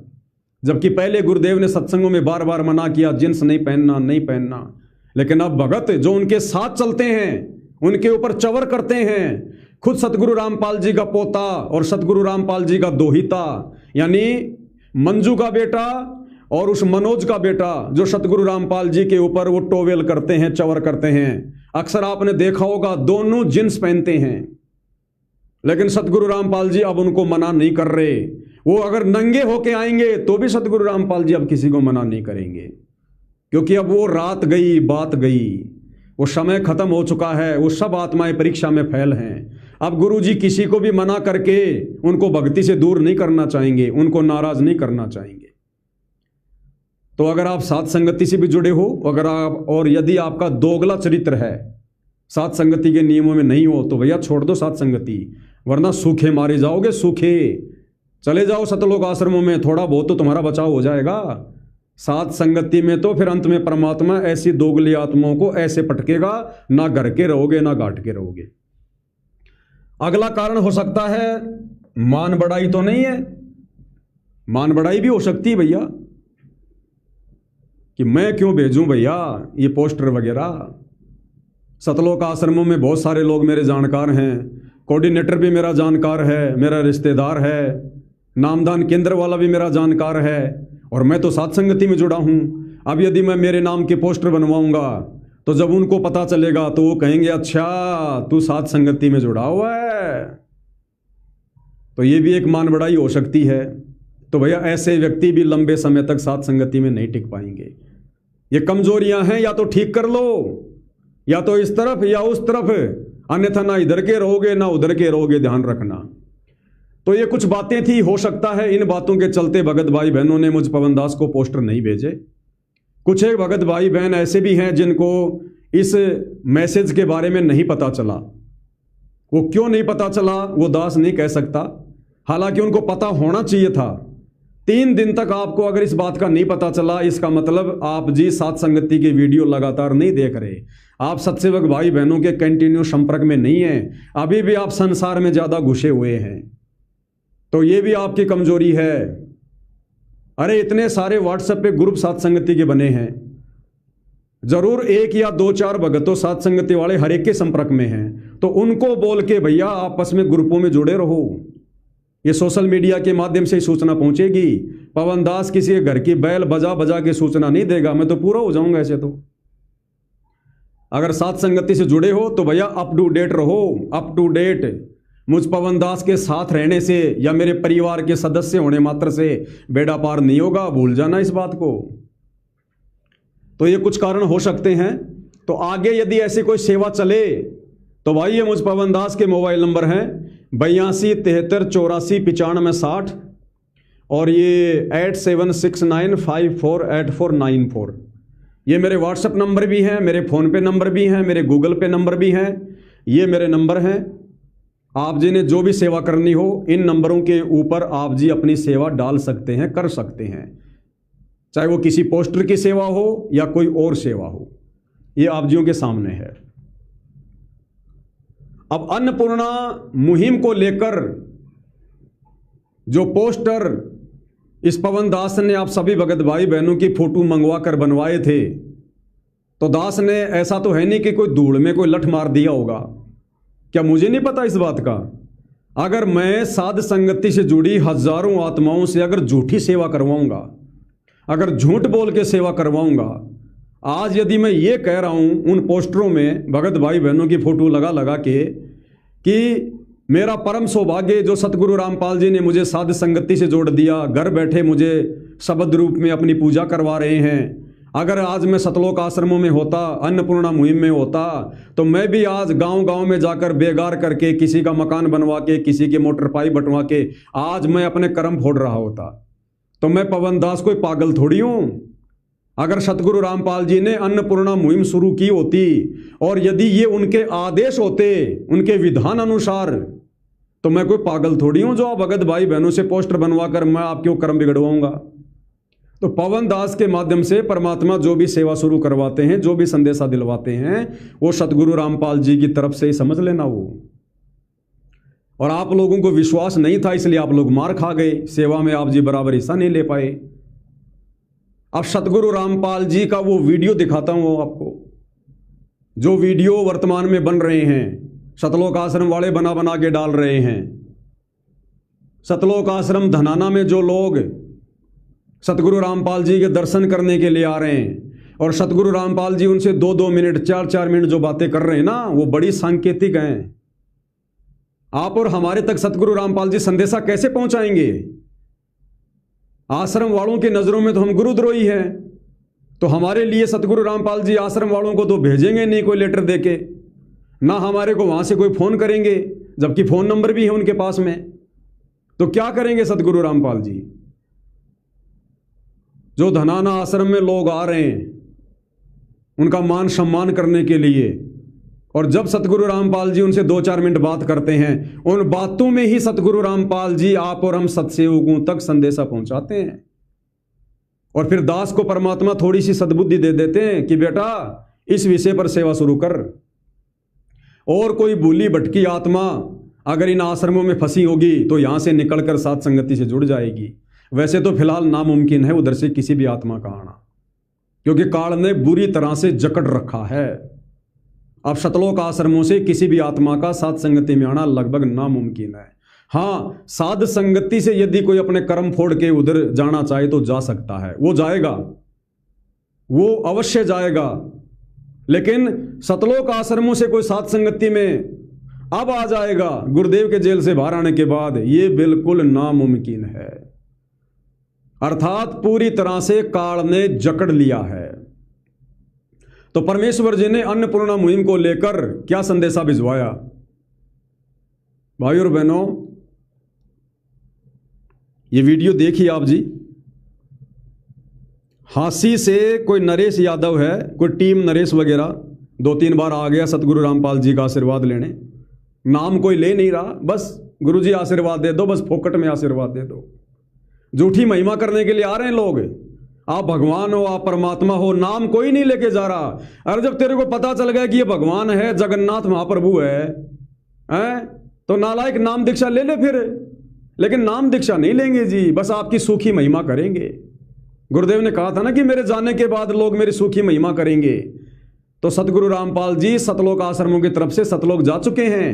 जबकि पहले गुरुदेव ने सत्संगों में बार बार मना किया जींस नहीं पहनना नहीं पहनना। लेकिन अब भगत जो उनके साथ चलते हैं उनके ऊपर चवर करते हैं। खुद सतगुरु रामपाल जी का पोता और सतगुरु रामपाल जी का दोहिता यानी मंजू का बेटा और उस मनोज का बेटा जो सतगुरु रामपाल जी के ऊपर वो टोवेल करते हैं, चवर करते हैं। अक्सर आपने देखा होगा दोनों जींस पहनते हैं, लेकिन सतगुरु रामपाल जी अब उनको मना नहीं कर रहे। वो अगर नंगे होके आएंगे तो भी सतगुरु रामपाल जी अब किसी को मना नहीं करेंगे, क्योंकि अब वो रात गई बात गई, वो समय खत्म हो चुका है, वो सब आत्माएं परीक्षा में फेल हैं। अब गुरु जी किसी को भी मना करके उनको भक्ति से दूर नहीं करना चाहेंगे, उनको नाराज नहीं करना चाहेंगे। तो अगर आप साथ संगति से भी जुड़े हो, अगर आप और यदि आपका दोगला चरित्र है, साथ संगति के नियमों में नहीं हो, तो भैया छोड़ दो साथ संगति, वरना सूखे मारे जाओगे। सूखे चले जाओ सतलोक आश्रमों में, थोड़ा बहुत तो तुम्हारा बचाव हो जाएगा। साथ संगति में तो फिर अंत में परमात्मा ऐसी दोगली आत्माओं को ऐसे पटकेगा, ना घर के रहोगे ना घाट के रहोगे। अगला कारण हो सकता है मान बढ़ाई तो नहीं है, मान बढ़ाई भी हो सकती है भैया। कि मैं क्यों भेजूं भैया ये पोस्टर वगैरह। सतलोक आश्रमों में बहुत सारे लोग मेरे जानकार हैं, कोऑर्डिनेटर भी मेरा जानकार है, मेरा रिश्तेदार है, नामदान केंद्र वाला भी मेरा जानकार है, और मैं तो साध संगति में जुड़ा हूं। अब यदि मैं मेरे नाम के पोस्टर बनवाऊंगा तो जब उनको पता चलेगा तो वो कहेंगे अच्छा तू साध संगति में जुड़ा हुआ है, तो ये भी एक मान बढ़ाई हो सकती है। तो भैया ऐसे व्यक्ति भी लंबे समय तक साध संगति में नहीं टिक पाएंगे। ये कमजोरियां हैं, या तो ठीक कर लो, या तो इस तरफ या उस तरफ, अन्यथा ना इधर के रहोगे ना उधर के रहोगे, ध्यान रखना। तो ये कुछ बातें थी, हो सकता है इन बातों के चलते भगत भाई बहनों ने मुझ पवन दास को पोस्टर नहीं भेजे। कुछ एक भगत भाई बहन ऐसे भी हैं जिनको इस मैसेज के बारे में नहीं पता चला। वो क्यों नहीं पता चला वो दास नहीं कह सकता, हालांकि उनको पता होना चाहिए था। 3 दिन तक आपको अगर इस बात का नहीं पता चला, इसका मतलब आप जी साध संगति की वीडियो लगातार नहीं देख रहे, आप सत्सेवक भाई बहनों के कंटिन्यू संपर्क में नहीं है, अभी भी आप संसार में ज्यादा घुसे हुए हैं। तो ये भी आपकी कमजोरी है। अरे इतने सारे व्हाट्सएप पे ग्रुप साध संगति के बने हैं, जरूर 1 या 2-4 भगतों साध संगति वाले हर एक के संपर्क में हैं, तो उनको बोल के भैया आपस में ग्रुपों में जुड़े रहो। ये सोशल मीडिया के माध्यम से सूचना पहुंचेगी। पवन दास किसी के घर की बैल बजा बजा के सूचना नहीं देगा, मैं तो पूरा हो जाऊंगा ऐसे। तो अगर साध संगति से जुड़े हो तो भैया अप टू डेट रहो, अप टू डेट। मुझ पवन दास के साथ रहने से या मेरे परिवार के सदस्य होने मात्र से बेड़ा पार नहीं होगा, भूल जाना इस बात को। तो ये कुछ कारण हो सकते हैं। तो आगे यदि ऐसी कोई सेवा चले तो भाई ये मुझ पवन दास के मोबाइल नंबर हैं 82 73 84 95 60 और ये 8769548494। ये मेरे व्हाट्सएप नंबर भी हैं, मेरे फ़ोन पे नंबर भी हैं, मेरे गूगल पे नंबर भी हैं। ये मेरे नंबर हैं। आप जी ने जो भी सेवा करनी हो इन नंबरों के ऊपर आप जी अपनी सेवा डाल सकते हैं, कर सकते हैं, चाहे वो किसी पोस्टर की सेवा हो या कोई और सेवा हो। ये आप जियों के सामने है। अब अन्नपूर्णा मुहिम को लेकर जो पोस्टर इस पवन दास ने आप सभी भगत भाई बहनों की फोटो मंगवा कर बनवाए थे, तो दास ने ऐसा तो है नहीं कि कोई धूल में कोई लठ मार दिया होगा। क्या मुझे नहीं पता इस बात का? अगर मैं साध संगति से जुड़ी हजारों आत्माओं से अगर झूठी सेवा करवाऊंगा, अगर झूठ बोल के सेवा करवाऊंगा, आज यदि मैं ये कह रहा हूं उन पोस्टरों में भगत भाई बहनों की फोटो लगा लगा के कि मेरा परम सौभाग्य जो सतगुरु रामपाल जी ने मुझे साध संगति से जोड़ दिया, घर बैठे मुझे शब्द रूप में अपनी पूजा करवा रहे हैं, अगर आज मैं सतलोक आश्रमों में होता, अन्नपूर्णा मुहिम में होता, तो मैं भी आज गांव-गांव में जाकर बेगार करके किसी का मकान बनवा के, किसी के मोटर पाइप बंटवा के आज मैं अपने कर्म फोड़ रहा होता। तो मैं पवन दास कोई पागल थोड़ी हूं। अगर सतगुरु रामपाल जी ने अन्नपूर्णा मुहिम शुरू की होती और यदि ये उनके आदेश होते, उनके विधान अनुसार, तो मैं कोई पागल थोड़ी हूं जो आप भगत भाई बहनों से पोस्टर बनवा कर मैं आपके कर्म बिगड़वाऊंगा। तो पवन दास के माध्यम से परमात्मा जो भी सेवा शुरू करवाते हैं, जो भी संदेशा दिलवाते हैं, वो सतगुरु रामपाल जी की तरफ से ही समझ लेना वो। और आप लोगों को विश्वास नहीं था इसलिए आप लोग मार खा गए, सेवा में आप जी बराबर हिस्सा नहीं ले पाए। अब सतगुरु रामपाल जी का वो वीडियो दिखाता हूं आपको, जो वीडियो वर्तमान में बन रहे हैं, सतलोक आश्रम वाले बना बना के डाल रहे हैं। सतलोक आश्रम धनाना में जो लोग सतगुरु रामपाल जी के दर्शन करने के लिए आ रहे हैं और सतगुरु रामपाल जी उनसे 2-2 मिनट 4-4 मिनट जो बातें कर रहे हैं ना, वो बड़ी सांकेतिक हैं। आप और हमारे तक सतगुरु रामपाल जी संदेशा कैसे पहुंचाएंगे? आश्रम वालों की नजरों में तो हम गुरुद्रोही हैं, तो हमारे लिए सतगुरु रामपाल जी आश्रम वालों को तो भेजेंगे नहीं कोई लेटर देके, ना हमारे को वहां से कोई फोन करेंगे, जबकि फोन नंबर भी है उनके पास में। तो क्या करेंगे सतगुरु रामपाल जी? जो धनाना आश्रम में लोग आ रहे हैं उनका मान सम्मान करने के लिए, और जब सतगुरु रामपाल जी उनसे 2-4 मिनट बात करते हैं, उन बातों में ही सतगुरु रामपाल जी आप और हम सत्सेवकों तक संदेशा पहुंचाते हैं। और फिर दास को परमात्मा थोड़ी सी सद्बुद्धि दे देते हैं कि बेटा इस विषय पर सेवा शुरू कर। और कोई भूली भटकी आत्मा अगर इन आश्रमों में फंसी होगी तो यहां से निकलकर साथ संगति से जुड़ जाएगी। वैसे तो फिलहाल नामुमकिन है उधर से किसी भी आत्मा का आना, क्योंकि काल ने बुरी तरह से जकड़ रखा है। अब सतलोक आश्रमों से किसी भी आत्मा का साध संगति में आना लगभग नामुमकिन है। हाँ, साध संगति से यदि कोई अपने कर्म फोड़ के उधर जाना चाहे तो जा सकता है, वो जाएगा, वो अवश्य जाएगा। लेकिन सतलोक आश्रमों से कोई साध संगति में अब आ जाएगा गुरुदेव के जेल से बाहर आने के बाद, ये बिल्कुल नामुमकिन है। अर्थात पूरी तरह से काल ने जकड़ लिया है। तो परमेश्वर जी ने अन्नपूर्णा मुहिम को लेकर क्या संदेशा भिजवाया? भाइयों और बहनों, ये वीडियो देखिए आप जी। हांसी से कोई नरेश यादव है, कोई टीम नरेश वगैरह 2-3 बार आ गया सतगुरु रामपाल जी का आशीर्वाद लेने, नाम कोई ले नहीं रहा, बस गुरु जी आशीर्वाद दे दो, बस फोकट में आशीर्वाद दे दो। झूठी महिमा करने के लिए आ रहे हैं लोग। आप भगवान हो, आप परमात्मा हो, नाम कोई नहीं लेके जा रहा। अरे जब तेरे को पता चल गया कि ये भगवान है, जगन्नाथ महाप्रभु है, तो नालायक नाम दीक्षा ले ले फिर। लेकिन नाम दीक्षा नहीं लेंगे जी, बस आपकी सूखी महिमा करेंगे। गुरुदेव ने कहा था ना कि मेरे जाने के बाद लोग मेरी सूखी महिमा करेंगे। तो सतगुरु रामपाल जी सतलोक आश्रमों की तरफ से सतलोक जा चुके हैं।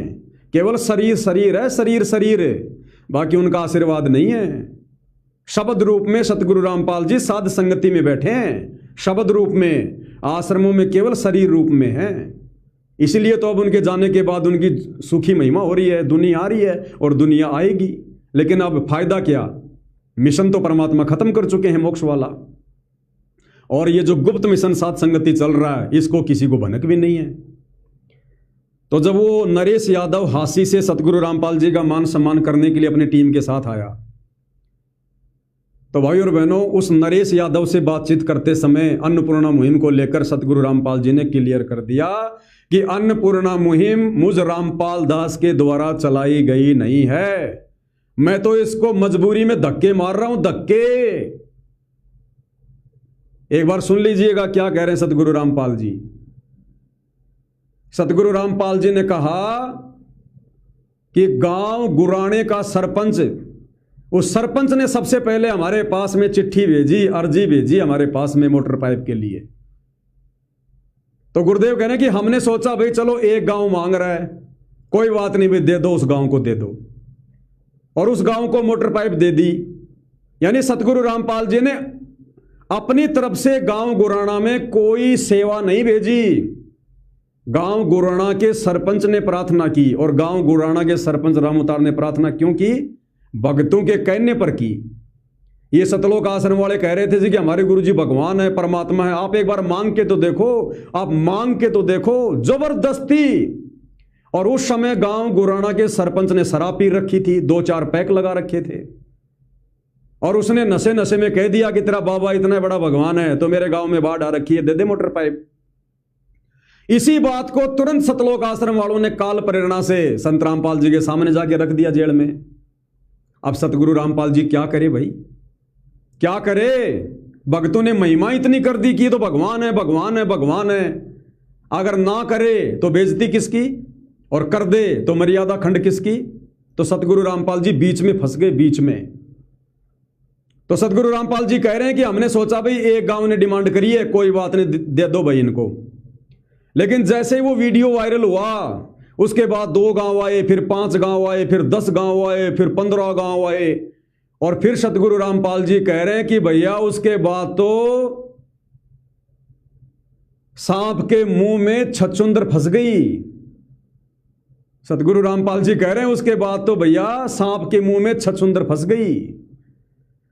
केवल शरीर शरीर है, शरीर शरीर, बाकी उनका आशीर्वाद नहीं है। शब्द रूप में सतगुरु रामपाल जी साध संगति में बैठे हैं, शब्द रूप में, आश्रमों में केवल शरीर रूप में है। इसलिए तो अब उनके जाने के बाद उनकी सूखी महिमा हो रही है, दुनिया आ रही है और दुनिया आएगी। लेकिन अब फायदा क्या? मिशन तो परमात्मा खत्म कर चुके हैं, मोक्ष वाला। और ये जो गुप्त मिशन साध संगति चल रहा है, इसको किसी को भनक भी नहीं है। तो जब वो नरेश यादव हांसी से सतगुरु रामपाल जी का मान सम्मान करने के लिए अपनी टीम के साथ आया, तो भाई और बहनों, उस नरेश यादव से बातचीत करते समय अन्नपूर्णा मुहिम को लेकर सतगुरु रामपाल जी ने क्लियर कर दिया कि अन्नपूर्णा मुहिम मुझ रामपाल दास के द्वारा चलाई गई नहीं है। मैं तो इसको मजबूरी में धक्के मार रहा हूं, धक्के। एक बार सुन लीजिएगा क्या कह रहे हैं सतगुरु रामपाल जी। सतगुरु रामपाल जी ने कहा कि गांव गुराणे का सरपंच, उस सरपंच ने सबसे पहले हमारे पास में चिट्ठी भेजी, अर्जी भेजी हमारे पास में मोटर पाइप के लिए। तो गुरुदेव कह रहे हैं कि हमने सोचा भाई चलो एक गांव मांग रहा है, कोई बात नहीं भाई, दे दो, उस गांव को दे दो। और उस गांव को मोटर पाइप दे दी। यानी सतगुरु रामपाल जी ने अपनी तरफ से गांव गुराणा में कोई सेवा नहीं भेजी। गांव गुराणा के सरपंच ने प्रार्थना की, और गांव गुराणा के सरपंच रामउतार ने प्रार्थना क्यों की? भक्तों के कहने पर की। ये सतलोक आश्रम वाले कह रहे थे जी कि हमारे गुरुजी भगवान है, परमात्मा है, आप एक बार मांग के तो देखो, आप मांग के तो देखो, जबरदस्ती। और उस समय गांव गुराणा के सरपंच ने शराब पी रखी थी, 2-4 पैक लगा रखे थे, और उसने नशे नशे में कह दिया कि तेरा बाबा इतना बड़ा भगवान है तो मेरे गांव में बाढ़ आ रखी है, दे दे मोटर पाइप। इसी बात को तुरंत सतलोक आश्रम वालों ने काल प्रेरणा से संत रामपाल जी के सामने जाके रख दिया जेल में। अब सतगुरु रामपाल जी क्या करे भाई, क्या करे? भक्तों ने महिमा इतनी कर दी कि तो भगवान है, भगवान है, भगवान है। अगर ना करे तो बेइज्जती किसकी, और कर दे तो मर्यादा खंड किसकी? तो सतगुरु रामपाल जी बीच में फंस गए, बीच में। तो सतगुरु रामपाल जी कह रहे हैं कि हमने सोचा भाई एक गांव ने डिमांड करी है, कोई बात नहीं, दे दो भाई इनको। लेकिन जैसे ही वो वीडियो वायरल हुआ, उसके बाद 2 गांव आए, फिर 5 गांव आए, फिर 10 गांव आए, फिर 15 गांव आए, और फिर सतगुरु रामपाल जी कह रहे हैं कि भैया उसके बाद तो सांप के मुंह में छछूंदर फंस गई। सतगुरु रामपाल जी कह रहे हैं उसके बाद तो भैया सांप के मुंह में छछूंदर फंस गई।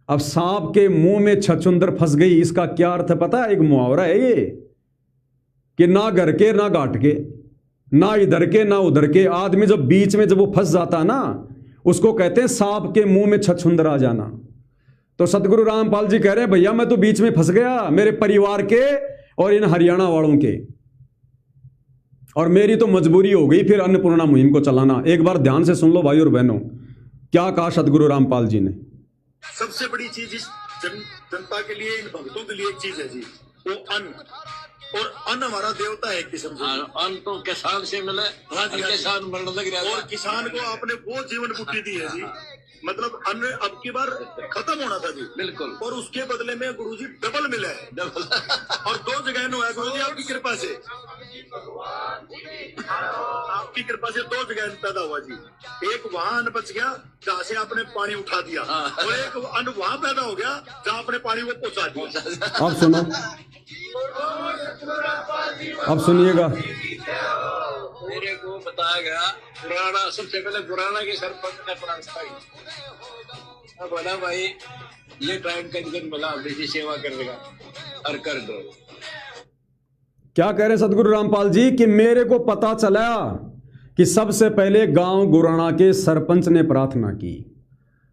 अब सांप के मुंह में छछूंदर फंस गई, इसका क्या अर्थ पता है? एक मुहावरा है ये कि ना घर के ना घाट के, ना इधर के ना उधर के, आदमी जब बीच में जब वो फंस जाता है ना, उसको कहते हैं सांप के मुंह में छछूंदर आ जाना। तो सतगुरु रामपाल जी कह रहे हैं भैया मैं तो बीच में फंस गया, मेरे परिवार के और इन हरियाणा वालों के, और मेरी तो मजबूरी हो गई फिर अन्नपूर्णा मुहिम को चलाना। एक बार ध्यान से सुन लो भाई और बहनों, क्या कहा सतगुरु रामपाल जी ने। सबसे बड़ी चीज इस जनता के लिए, इन भक्तों के लिए एक चीज है जी, वो अन्न। और अन्न हमारा देवता है एक किस्म से। अन्न तो किसान से मिले, हाँ जी, किसान मरने लग रहा और किसान को आपने वो जीवन बुद्धि दी है जी मतलब अन्न अब की बार खत्म होना था जी, बिल्कुल। और उसके बदले में गुरुजी डबल मिला है, डबल। और 2 जगह हुआ है गुरुजी आपकी कृपा से, आपकी कृपा से 2 जगह पैदा हुआ जी। एक वहां अन्न बच गया जहाँ से आपने पानी उठा दिया, और एक अन्न वहां पैदा हो गया जहाँ आपने पानी को पहुंचा दिया। अब सुनो, अब सुनिएगा। मेरे को बताया गया पुराना, सबसे पहले पुराना के सरपंच ने प्रांत बोला भाई ये टाइम का दिन मिला, बेटी सेवा करने का और कर दो। क्या कह रहे हैं सतगुरु रामपाल जी कि मेरे को पता चला कि सबसे पहले गांव गुराना के सरपंच ने प्रार्थना की।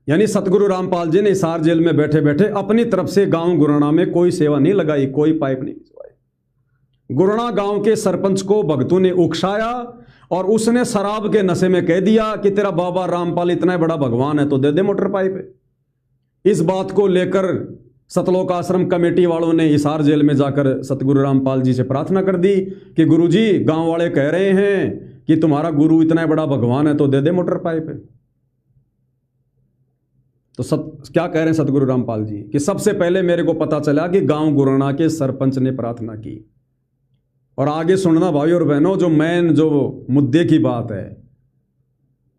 यानी सतगुरु रामपाल जी ने हिसार जेल में बैठे बैठे अपनी तरफ से गांव गुराना में कोई सेवा नहीं लगाई, कोई पाइप नहीं भिजवाई। गुराना गांव के सरपंच को भक्तों ने उकसाया और उसने शराब के नशे में कह दिया कि तेरा बाबा रामपाल इतना बड़ा भगवान है तो दे दे मोटर पाइप। इस बात को लेकर सतलोक आश्रम कमेटी वालों ने हिसार जेल में जाकर सतगुरु रामपाल जी से प्रार्थना कर दी कि गुरुजी गांव वाले कह रहे हैं कि तुम्हारा गुरु इतना बड़ा भगवान है तो दे दे मोटर पाइप। तो क्या कह रहे हैं सतगुरु रामपाल जी कि सबसे पहले मेरे को पता चला कि गांव गुराना के सरपंच ने प्रार्थना की। और आगे सुनना भाई और बहनों, जो मेन जो मुद्दे की बात है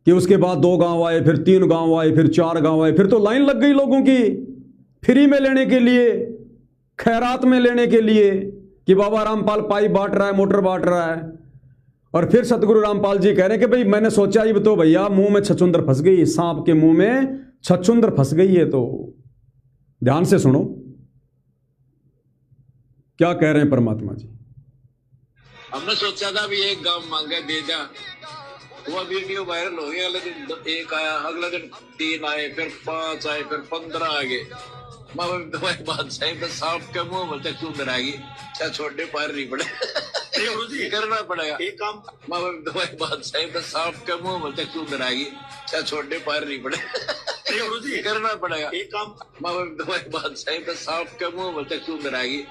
कि उसके बाद 2 गांव आए, फिर 3 गांव आए, फिर 4 गांव आए, फिर तो लाइन लग गई लोगों की फ्री में लेने के लिए, खैरात में लेने के लिए कि बाबा रामपाल पाइप बांट रहा है, मोटर बांट रहा है। और फिर सतगुरु रामपाल जी कह रहे हैं कि भाई मैंने सोचा ये तो भैया मुंह में छछुंदर फंस गई, सांप के मुंह में छछुंदर फंस गई है। तो ध्यान से सुनो क्या कह रहे हैं परमात्मा जी। हमने सोचा था भी एक गांव मांगे दे जा, वो वीडियो वायरल हो गया। अगले दिन 1 आया, अगले दिन 3 आए, फिर 5 आए, फिर 15 आ गए। दवाई बात सही, बस सांप के मुंह में छछुंदर आ गई, छोटे पैर नहीं पड़े, करना पड़ेगा एक काम। दवाई बात सही, बस सांप के मुंह में छछुंदर आ गई, छोटे पैर नहीं पड़े, करना पड़ेगा एक काम। दवाई बात सही, बस सांप के मुंह में छछुंदर आ गई,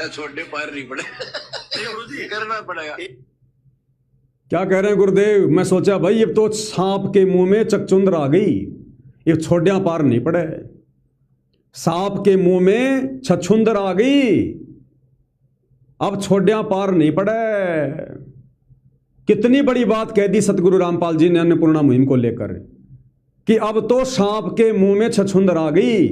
छोटे पैर नहीं पड़े, करना पड़ेगा। क्या कह रहे हैं गुरुदेव? मैं सोचा भाई ये तो सांप के मुंह में चकचुंदर आ गई, ये छोड़िया पार नहीं पड़े। सांप के मुंह में छछुंदर आ गई, अब छोड़िया पार नहीं पड़े। कितनी बड़ी बात कह दी सतगुरु रामपाल जी ने अन्नपूर्णा मुहिम को लेकर कि अब तो सांप के मुंह में छछुंदर आ गई।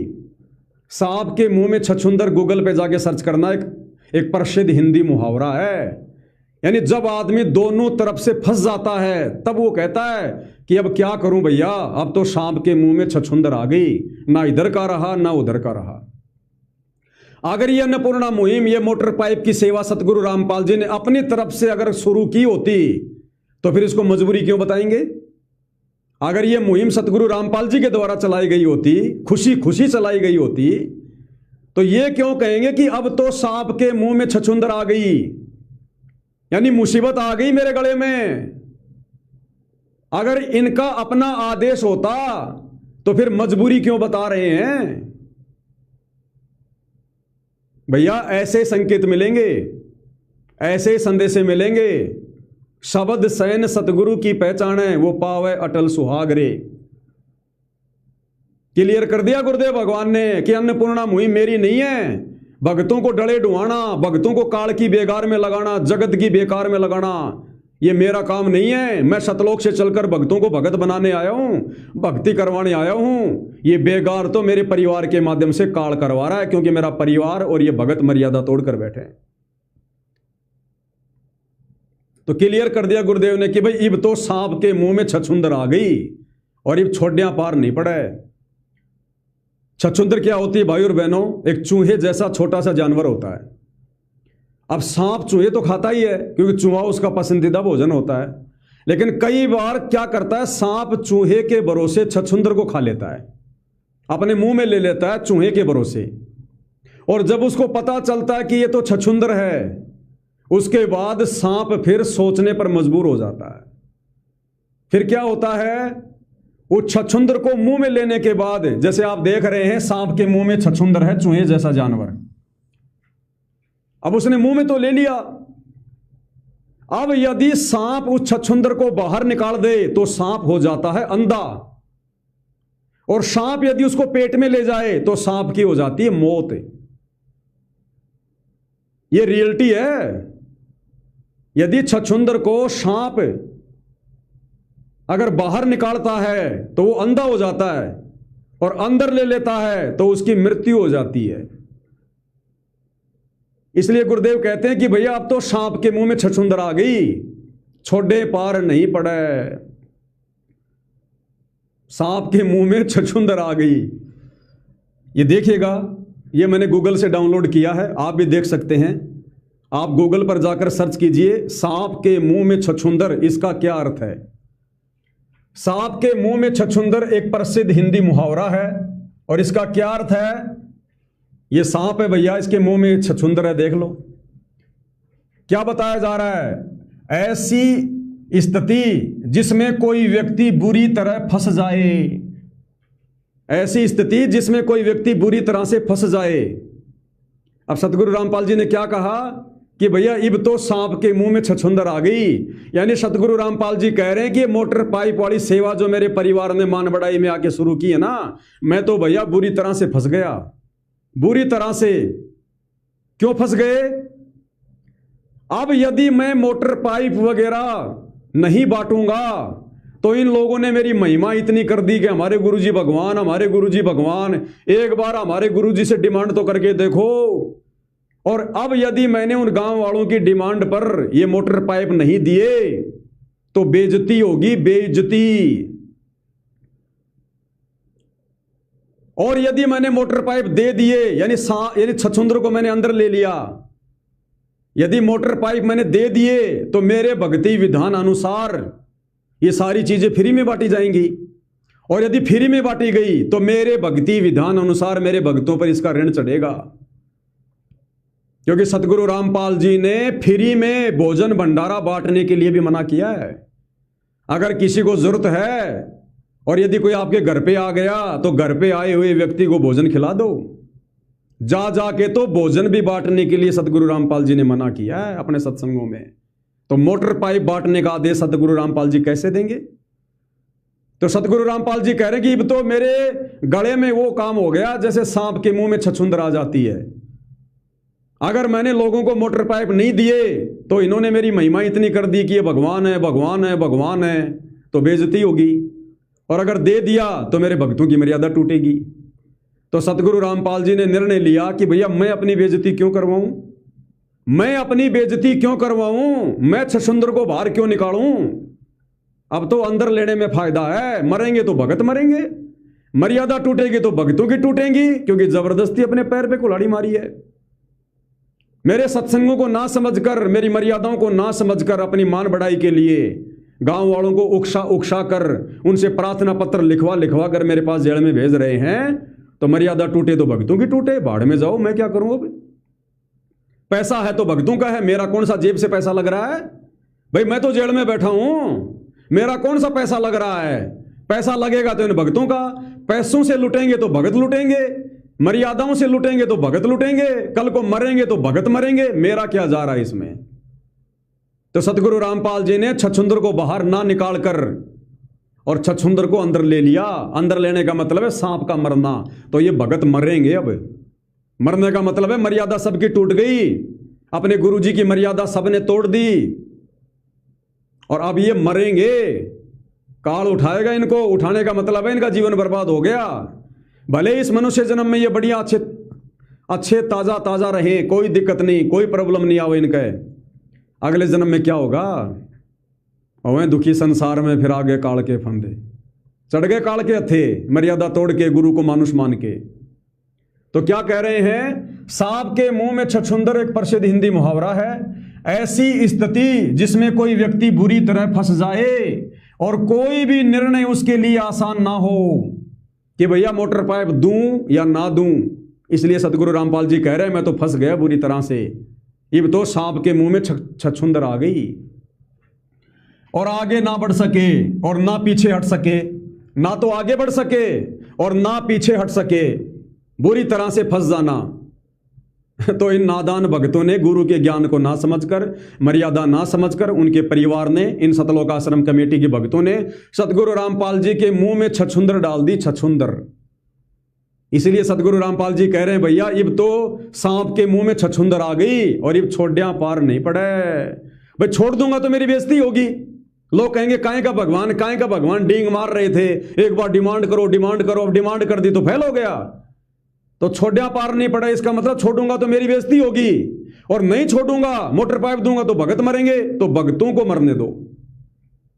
सांप के मुंह में छछुंदर गूगल पे जाके सर्च करना, एक प्रसिद्ध हिंदी मुहावरा है। यानी जब आदमी दोनों तरफ से फंस जाता है तब वो कहता है कि अब क्या करूं भैया, अब तो सांप के मुंह में छछुंदर आ गई, ना इधर का रहा ना उधर का रहा। अगर ये अन्नपूर्णा मुहिम, ये मोटर पाइप की सेवा सतगुरु रामपाल जी ने अपनी तरफ से अगर शुरू की होती तो फिर इसको मजबूरी क्यों बताएंगे? अगर ये मुहिम सतगुरु रामपाल जी के द्वारा चलाई गई होती, खुशी खुशी चलाई गई होती, तो ये क्यों कहेंगे कि अब तो सांप के मुंह में छछुंदर आ गई, यानी मुसीबत आ गई मेरे गले में। अगर इनका अपना आदेश होता तो फिर मजबूरी क्यों बता रहे हैं? भैया ऐसे संकेत मिलेंगे, ऐसे संदेशे मिलेंगे। शब्द सैन सतगुरु की पहचान है, वो पावे अटल सुहाग रे। क्लियर कर दिया गुरुदेव भगवान ने कि अन्नपूर्णा मुहिम मेरी नहीं है। भक्तों को डले डुआना, भक्तों को काल की बेकार में लगाना, जगत की बेकार में लगाना, ये मेरा काम नहीं है। मैं सतलोक से चलकर भक्तों को भगत बनाने आया हूं, भक्ति करवाने आया हूं। ये बेगार तो मेरे परिवार के माध्यम से काल करवा रहा है, क्योंकि मेरा परिवार और ये भगत मर्यादा तोड़कर बैठे हैं। तो क्लियर कर दिया गुरुदेव ने कि भाई इब तो सांप के मुंह में छछुंदर आ गई और इब छोड़िया पार नहीं पड़े। छछुंदर क्या होती है भाई और बहनों? एक चूहे जैसा छोटा सा जानवर होता है। अब सांप चूहे तो खाता ही है क्योंकि चूहा उसका पसंदीदा भोजन होता है, लेकिन कई बार क्या करता है, सांप चूहे के भरोसे छछुंदर को खा लेता है, अपने मुंह में ले लेता है चूहे के भरोसे। और जब उसको पता चलता है कि ये तो छछुंदर है, उसके बाद सांप फिर सोचने पर मजबूर हो जाता है। फिर क्या होता है, वो छछुंदर को मुंह में लेने के बाद, जैसे आप देख रहे हैं सांप के मुंह में छछुंदर है, चूहे जैसा जानवर। अब उसने मुंह में तो ले लिया, अब यदि सांप उस छछुंदर को बाहर निकाल दे तो सांप हो जाता है अंधा, और सांप यदि उसको पेट में ले जाए तो सांप की हो जाती है मौत। ये रियलिटी है। यदि छछूंदर को सांप अगर बाहर निकालता है तो वो अंधा हो जाता है, और अंदर ले लेता है तो उसकी मृत्यु हो जाती है। इसलिए गुरुदेव कहते हैं कि भैया अब तो सांप के मुंह में छछूंदर आ गई, छोड़े पार नहीं पड़े। सांप के मुंह में छछूंदर आ गई। ये देखिएगा, ये मैंने गूगल से डाउनलोड किया है, आप भी देख सकते हैं। आप गूगल पर जाकर सर्च कीजिए सांप के मुंह में छछूंदर, इसका क्या अर्थ है। सांप के मुंह में छछूंदर एक प्रसिद्ध हिंदी मुहावरा है, और इसका क्या अर्थ है। ये सांप है भैया, इसके मुंह में छछूंदर है, देख लो। क्या बताया जा रहा है, ऐसी स्थिति जिसमें कोई व्यक्ति बुरी तरह फंस जाए, ऐसी स्थिति जिसमें कोई व्यक्ति बुरी तरह से फंस जाए। अब सतगुरु रामपाल जी ने क्या कहा कि भैया इब तो सांप के मुंह में छछूंदर आ गई। यानी सतगुरु रामपाल जी कह रहे हैं कि मोटर पाइप वाली सेवा जो मेरे परिवार ने मान बढ़ाई में आके शुरू की है ना, मैं तो भैया बुरी तरह से फंस गया। बुरी तरह से क्यों फंस गए। अब यदि मैं मोटर पाइप वगैरह नहीं बांटूंगा तो इन लोगों ने मेरी महिमा इतनी कर दी कि हमारे गुरुजी भगवान, हमारे गुरुजी भगवान। एक बार हमारे गुरुजी से डिमांड तो करके देखो। और अब यदि मैंने उन गांव वालों की डिमांड पर ये मोटर पाइप नहीं दिए तो बेइज्जती होगी, बेइज्जती। और यदि मैंने मोटर पाइप दे दिए, यानी छछूंदर को मैंने अंदर ले लिया, यदि मोटर पाइप मैंने दे दिए तो मेरे भक्ति विधान अनुसार ये सारी चीजें फ्री में बांटी जाएंगी। और यदि फ्री में बांटी गई तो मेरे भक्ति विधान अनुसार मेरे भक्तों पर इसका ऋण चढ़ेगा। क्योंकि सतगुरु रामपाल जी ने फ्री में भोजन भंडारा बांटने के लिए भी मना किया है। अगर किसी को जरूरत है और यदि कोई आपके घर पे आ गया तो घर पे आए हुए व्यक्ति को भोजन खिला दो। जा जाके तो भोजन भी बांटने के लिए सतगुरु रामपाल जी ने मना किया है अपने सत्संगों में। तो मोटर पाइप बांटने का आदेश सतगुरु रामपाल जी कैसे देंगे। तो सतगुरु रामपाल जी कह रहे हैं कि अब तो मेरे गले में वो काम हो गया जैसे सांप के मुंह में छछूंदर आ जाती है। अगर मैंने लोगों को मोटर पाइप नहीं दिए तो इन्होंने मेरी महिमा इतनी कर दी कि ये भगवान है, भगवान है, भगवान है, तो बेइज्जती होगी। और अगर दे दिया तो मेरे भक्तों की मर्यादा टूटेगी। तो सतगुरु रामपाल जी ने निर्णय लिया कि भैया मैं अपनी बेइज्जती क्यों करवाऊं, मैं अपनी बेइज्जती क्यों करवाऊं, मैं छछूंदर को बाहर क्यों निकालूं। अब तो अंदर लेने में फायदा है, मरेंगे तो भगत मरेंगे, मर्यादा टूटेगी तो भक्तों की टूटेंगी, क्योंकि जबरदस्ती अपने पैर पे कुल्हाड़ी मारी है। मेरे सत्संगों को ना समझकर, मेरी मर्यादाओं को ना समझकर अपनी मान बढ़ाई के लिए गांव वालों को उकसा कर उनसे प्रार्थना पत्र लिखवा कर मेरे पास जेल में भेज रहे हैं। तो मर्यादा टूटे तो भक्तों की टूटे, बाढ़ में जाओ, मैं क्या करूं। अब पैसा है तो भक्तों का है, मेरा कौन सा जेब से पैसा लग रहा है। भाई मैं तो जेल में बैठा हूं, मेरा कौन सा पैसा लग रहा है। पैसा लगेगा तो इन भक्तों का, पैसों से लुटेंगे तो भगत लुटेंगे, मर्यादाओं से लुटेंगे तो भगत लुटेंगे, कल को मरेंगे तो भगत मरेंगे। मेरा क्या जा रहा है इसमें। तो सतगुरु रामपाल जी ने छछूंदर को बाहर ना निकाल कर और छछूंदर को अंदर ले लिया। अंदर लेने का मतलब है सांप का मरना। तो ये भगत मरेंगे। अब मरने का मतलब है मर्यादा सबकी टूट गई, अपने गुरुजी की मर्यादा सबने तोड़ दी और अब ये मरेंगे। काल उठाएगा इनको, उठाने का मतलब है इनका जीवन बर्बाद हो गया। भले इस मनुष्य जन्म में ये बढ़िया अच्छे ताजा रहे, कोई दिक्कत नहीं, कोई प्रॉब्लम नहीं आवे इनके, अगले जन्म में क्या होगा। और दुखी संसार में फिर आगे काल के फंदे, चढ़ गए काल के हथे, मर्यादा तोड़ के गुरु को मानुष मान के। तो क्या कह रहे हैं, सांप के मुंह में छछूंदर एक प्रसिद्ध हिंदी मुहावरा है। ऐसी स्थिति जिसमें कोई व्यक्ति बुरी तरह फंस जाए और कोई भी निर्णय उसके लिए आसान ना हो कि भैया मोटर पाइप दूं या ना दूं। इसलिए सतगुरु रामपाल जी कह रहे हैं मैं तो फंस गया बुरी तरह से। अब तो सांप के मुंह में छछूंदर आ गई और आगे ना बढ़ सके और ना पीछे हट सके, ना तो आगे बढ़ सके और ना पीछे हट सके, बुरी तरह से फंस जाना तो इन नादान भक्तों ने गुरु के ज्ञान को ना समझकर, मर्यादा ना समझकर, उनके परिवार ने, इन सतलोक आश्रम कमेटी के भक्तों ने सतगुरु रामपाल जी के मुंह में छछुंदर डाल दी, छछुंदर। इसलिए सतगुरु रामपाल जी कह रहे हैं, भैया इब तो सांप के मुंह में छछुंदर आ गई और इब छोड़िया पार नहीं पड़े। भाई छोड़ दूंगा तो मेरी बेइज्जती होगी, लोग कहेंगे काहे का भगवान, काहे का भगवान, डींग मार रहे थे, एक बार डिमांड करो डिमांड करो, अब डिमांड कर दी तो फेल हो गया। तो छोड़िया पार नहीं पड़ा, इसका मतलब छोड़ूंगा तो मेरी बेइज्जती होगी, और नहीं छोड़ूंगा, मोटर पाइप दूंगा तो भगत मरेंगे। तो भक्तों को मरने दो,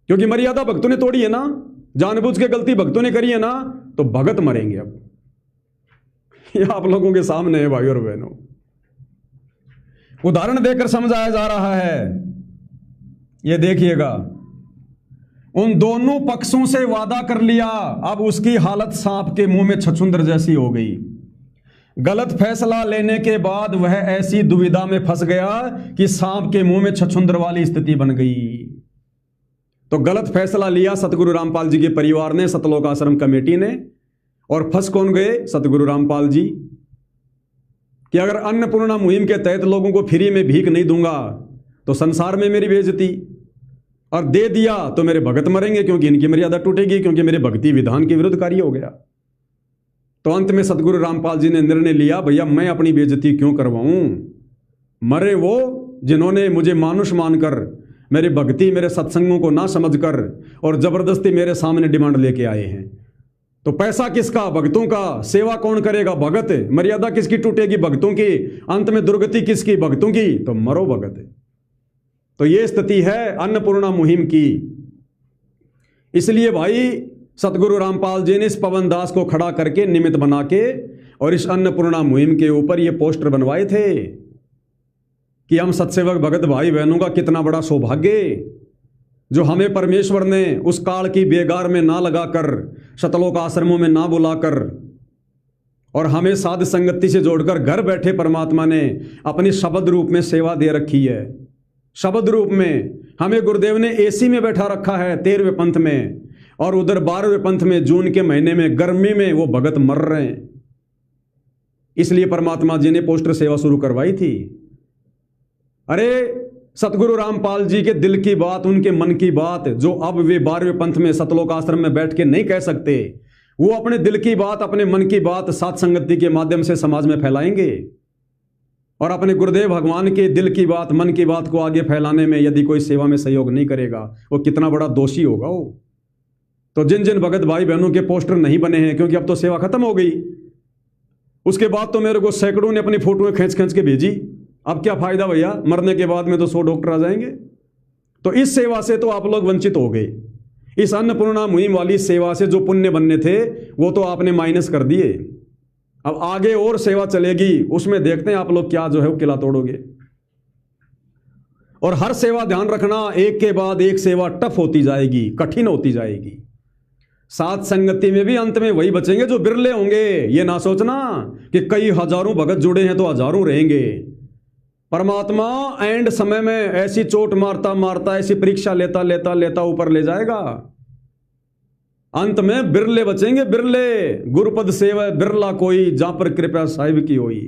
क्योंकि मर्यादा भक्तों ने तोड़ी है ना, जानबूझ के गलती भक्तों ने करी है ना, तो भगत मरेंगे। अब ये आप लोगों के सामने है भाई और बहनों, उदाहरण देकर समझाया जा रहा है। ये देखिएगा, उन दोनों पक्षों से वादा कर लिया, अब उसकी हालत सांप के मुंह में छछुंदर जैसी हो गई। गलत फैसला लेने के बाद वह ऐसी दुविधा में फंस गया कि सांप के मुंह में छछुंदर वाली स्थिति बन गई। तो गलत फैसला लिया सतगुरु रामपाल जी के परिवार ने, सतलोक आश्रम कमेटी ने, और फंस कौन गए? सतगुरु रामपाल जी। कि अगर अन्नपूर्णा मुहिम के तहत लोगों को फ्री में भीख नहीं दूंगा तो संसार में मेरी बेइज्जती, और दे दिया तो मेरे भगत मरेंगे, क्योंकि इनकी मर्यादा टूटेगी, क्योंकि मेरे भक्ति विधान के विरुद्ध कार्य हो गया। तो अंत में सतगुरु रामपाल जी ने निर्णय लिया, भैया मैं अपनी बेइज्जती क्यों करवाऊं, मरे वो जिन्होंने मुझे मानुष मानकर, मेरी भक्ति मेरे सत्संगों को ना समझकर और जबरदस्ती मेरे सामने डिमांड लेके आए हैं। तो पैसा किसका? भक्तों का। सेवा कौन करेगा? भगत। मर्यादा किसकी टूटेगी? भक्तों की। अंत में दुर्गति किसकी? भक्तों की। तो मरो भगत। तो ये स्थिति है अन्नपूर्णा मुहिम की। इसलिए भाई सतगुरु रामपाल जी ने इस पवन दास को खड़ा करके निमित्त बना के और इस अन्नपूर्णा मुहिम के ऊपर ये पोस्टर बनवाए थे कि हम सत्सेवक भगत भाई बहनों का कितना बड़ा सौभाग्य जो हमें परमेश्वर ने उस काल की बेगार में ना लगाकर, सतलोक आश्रमों में ना बुलाकर और हमें साध संगति से जोड़कर घर बैठे परमात्मा ने अपनी शब्द रूप में सेवा दे रखी है। शब्द रूप में हमें गुरुदेव ने एसी में बैठा रखा है 13वें पंथ में, और उधर 12वें पंथ में जून के महीने में गर्मी में वो भगत मर रहे हैं। इसलिए परमात्मा जी ने पोस्टर सेवा शुरू करवाई थी। अरे सतगुरु रामपाल जी के दिल की बात, उनके मन की बात, जो अब वे 12वें पंथ में सतलोक आश्रम में बैठ के नहीं कह सकते, वो अपने दिल की बात, अपने मन की बात साध संगति के माध्यम से समाज में फैलाएंगे। और अपने गुरुदेव भगवान के दिल की बात, मन की बात को आगे फैलाने में यदि कोई सेवा में सहयोग नहीं करेगा, वो कितना बड़ा दोषी होगा वो। तो जिन जिन भगत भाई बहनों के पोस्टर नहीं बने हैं, क्योंकि अब तो सेवा खत्म हो गई, उसके बाद तो मेरे को सैकड़ों ने अपनी फोटोएं खींच खींच के भेजी। अब क्या फायदा भैया, मरने के बाद में तो 100 डॉक्टर आ जाएंगे। तो इस सेवा से तो आप लोग वंचित हो गए। इस अन्नपूर्णा मुहिम वाली सेवा से जो पुण्य बनने थे वो तो आपने माइनस कर दिए। अब आगे और सेवा चलेगी, उसमें देखते हैं आप लोग क्या जो है वो किला तोड़ोगे। और हर सेवा ध्यान रखना, एक के बाद एक सेवा टफ होती जाएगी, कठिन होती जाएगी। साथ संगति में भी अंत में वही बचेंगे जो बिरले होंगे। ये ना सोचना कि कई हजारों भगत जुड़े हैं तो हजारों रहेंगे। परमात्मा एंड समय में ऐसी चोट मारता मारता, ऐसी परीक्षा लेता लेता लेता ऊपर ले जाएगा। अंत में बिरले बचेंगे, बिरले। गुरुपद सेवा बिरला कोई, जहां पर कृपया साहिब की होई।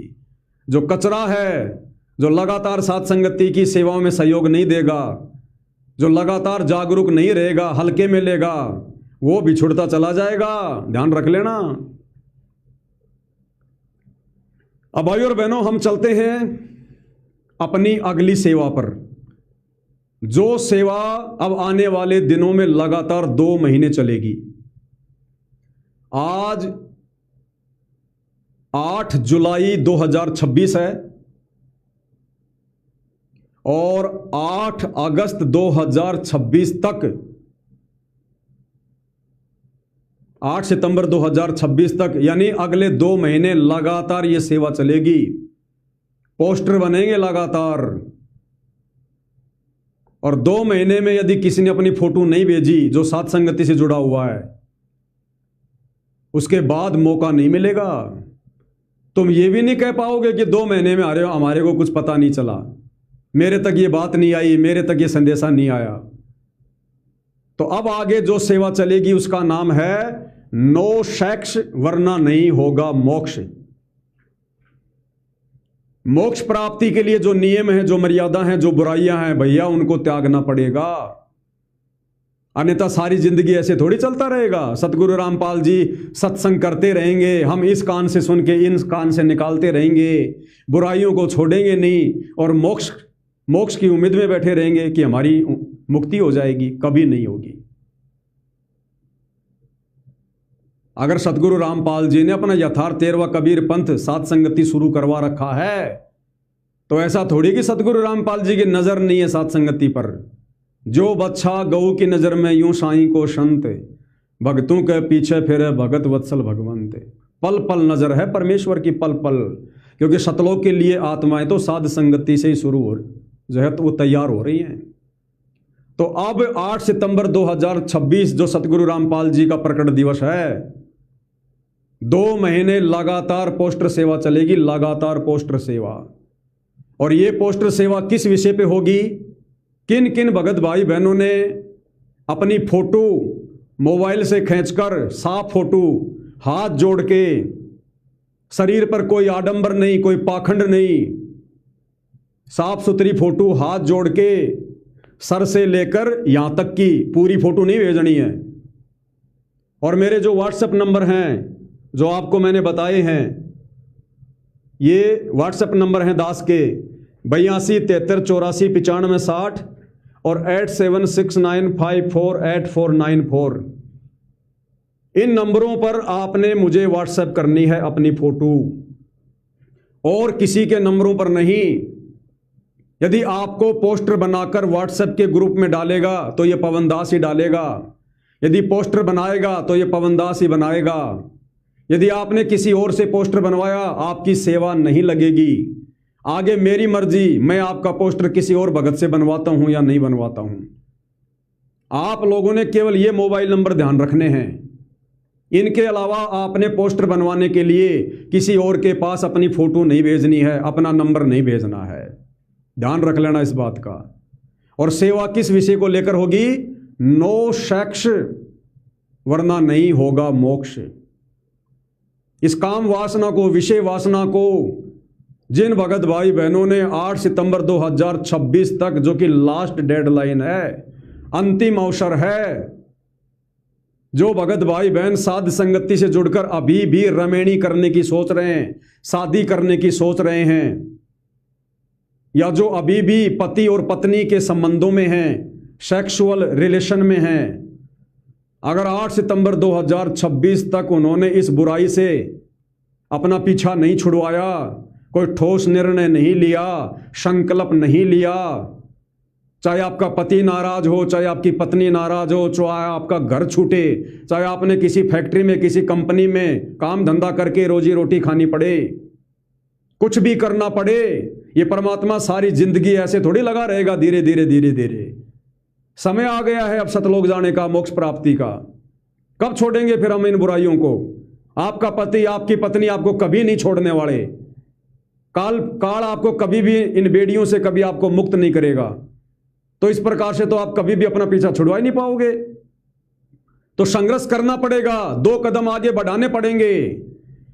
जो कचरा है, जो लगातार साथ संगति की सेवाओं में सहयोग नहीं देगा, जो लगातार जागरूक नहीं रहेगा, हल्के में लेगा, वो बिछुड़ता चला जाएगा। ध्यान रख लेना। अब भाइयों और बहनों, हम चलते हैं अपनी अगली सेवा पर। जो सेवा अब आने वाले दिनों में लगातार 2 महीने चलेगी। आज 8 जुलाई 2026 है और 8 अगस्त 2026 तक, 8 सितंबर 2026 तक, यानी अगले 2 महीने लगातार ये सेवा चलेगी। पोस्टर बनेंगे लगातार। और 2 महीने में यदि किसी ने अपनी फोटो नहीं भेजी जो साथ संगति से जुड़ा हुआ है, उसके बाद मौका नहीं मिलेगा। तुम ये भी नहीं कह पाओगे कि 2 महीने में आ रहे हो, हमारे को कुछ पता नहीं चला, मेरे तक ये बात नहीं आई, मेरे तक ये संदेशा नहीं आया। तो अब आगे जो सेवा चलेगी उसका नाम है नो सेक्स वरना नहीं होगा मोक्ष। मोक्ष प्राप्ति के लिए जो नियम है, जो मर्यादा है, जो बुराइयां हैं भैया, उनको त्यागना पड़ेगा, अन्यथा सारी जिंदगी ऐसे थोड़ी चलता रहेगा। सतगुरु रामपाल जी सत्संग करते रहेंगे, हम इस कान से सुन के इन कान से निकालते रहेंगे, बुराइयों को छोड़ेंगे नहीं और मोक्ष की उम्मीद में बैठे रहेंगे कि हमारी मुक्ति हो जाएगी। कभी नहीं होगी। अगर सतगुरु रामपाल जी ने अपना यथार्थ 13वां कबीर पंथ सात संगति शुरू करवा रखा है तो ऐसा थोड़ी कि सतगुरु रामपाल जी की नजर नहीं है सात संगति पर। जो बच्चा गऊ की नजर में यूं साईं को संत, भक्तों के पीछे फिरे भगत वत्सल भगवंत। पल पल नजर है परमेश्वर की, पल पल, क्योंकि सतलोक के लिए आत्माएं तो साध संगति से ही शुरू हो जो है तो वो तैयार हो रही हैं। तो अब 8 सितंबर 2026 जो सतगुरु रामपाल जी का प्रकट दिवस है, 2 महीने लगातार पोस्टर सेवा चलेगी, लगातार पोस्टर सेवा। और ये पोस्टर सेवा किस विषय पे होगी? किन किन भगत भाई बहनों ने अपनी फोटो मोबाइल से खींचकर, साफ फोटो, हाथ जोड़ के, शरीर पर कोई आडंबर नहीं, कोई पाखंड नहीं, साफ सुथरी फोटो हाथ जोड़ के सर से लेकर यहां तक की पूरी फोटो नहीं भेजनी है। और मेरे जो व्हाट्सएप नंबर हैं जो आपको मैंने बताए हैं, ये व्हाट्सएप नंबर हैं दास के 82 73 84 95 60 और 8769548494। इन नंबरों पर आपने मुझे व्हाट्सएप करनी है अपनी फोटो, और किसी के नंबरों पर नहीं। यदि आपको पोस्टर बनाकर व्हाट्सएप के ग्रुप में डालेगा तो ये पवन दास ही डालेगा, यदि पोस्टर बनाएगा तो ये पवन दास ही बनाएगा। यदि आपने किसी और से पोस्टर बनवाया, आपकी सेवा नहीं लगेगी। आगे मेरी मर्जी, मैं आपका पोस्टर किसी और भगत से बनवाता हूं या नहीं बनवाता हूं। आप लोगों ने केवल ये मोबाइल नंबर ध्यान रखने हैं। इनके अलावा आपने पोस्टर बनवाने के लिए किसी और के पास अपनी फोटो नहीं भेजनी है, अपना नंबर नहीं भेजना है। ध्यान रख लेना इस बात का। और सेवा किस विषय को लेकर होगी? नो सेक्स, वरना नहीं होगा मोक्ष। इस काम वासना को, विषय वासना को जिन भगत भाई बहनों ने 8 सितंबर 2026 तक, जो कि लास्ट डेडलाइन है, अंतिम अवसर है, जो भगत भाई बहन साध संगति से जुड़कर अभी भी रमेणी करने की सोच रहे हैं, शादी करने की सोच रहे हैं, या जो अभी भी पति और पत्नी के संबंधों में हैं, सेक्सुअल रिलेशन में हैं, अगर 8 सितंबर 2026 तक उन्होंने इस बुराई से अपना पीछा नहीं छुड़वाया, कोई ठोस निर्णय नहीं लिया, संकल्प नहीं लिया, चाहे आपका पति नाराज हो, चाहे आपकी पत्नी नाराज हो, चाहे आपका घर छूटे, चाहे आपने किसी फैक्ट्री में, किसी कंपनी में काम धंधा करके रोजी रोटी खानी पड़े, कुछ भी करना पड़े, ये परमात्मा सारी जिंदगी ऐसे थोड़ी लगा रहेगा। धीरे धीरे धीरे धीरे समय आ गया है अब सतलोक जाने का, मोक्ष प्राप्ति का। कब छोड़ेंगे फिर हम इन बुराइयों को? आपका पति, आपकी पत्नी आपको कभी नहीं छोड़ने वाले। काल आपको कभी भी इन बेड़ियों से कभी आपको मुक्त नहीं करेगा। तो इस प्रकार से तो आप कभी भी अपना पीछा छुड़वा ही नहीं पाओगे। तो संघर्ष करना पड़ेगा, 2 कदम आगे बढ़ाने पड़ेंगे।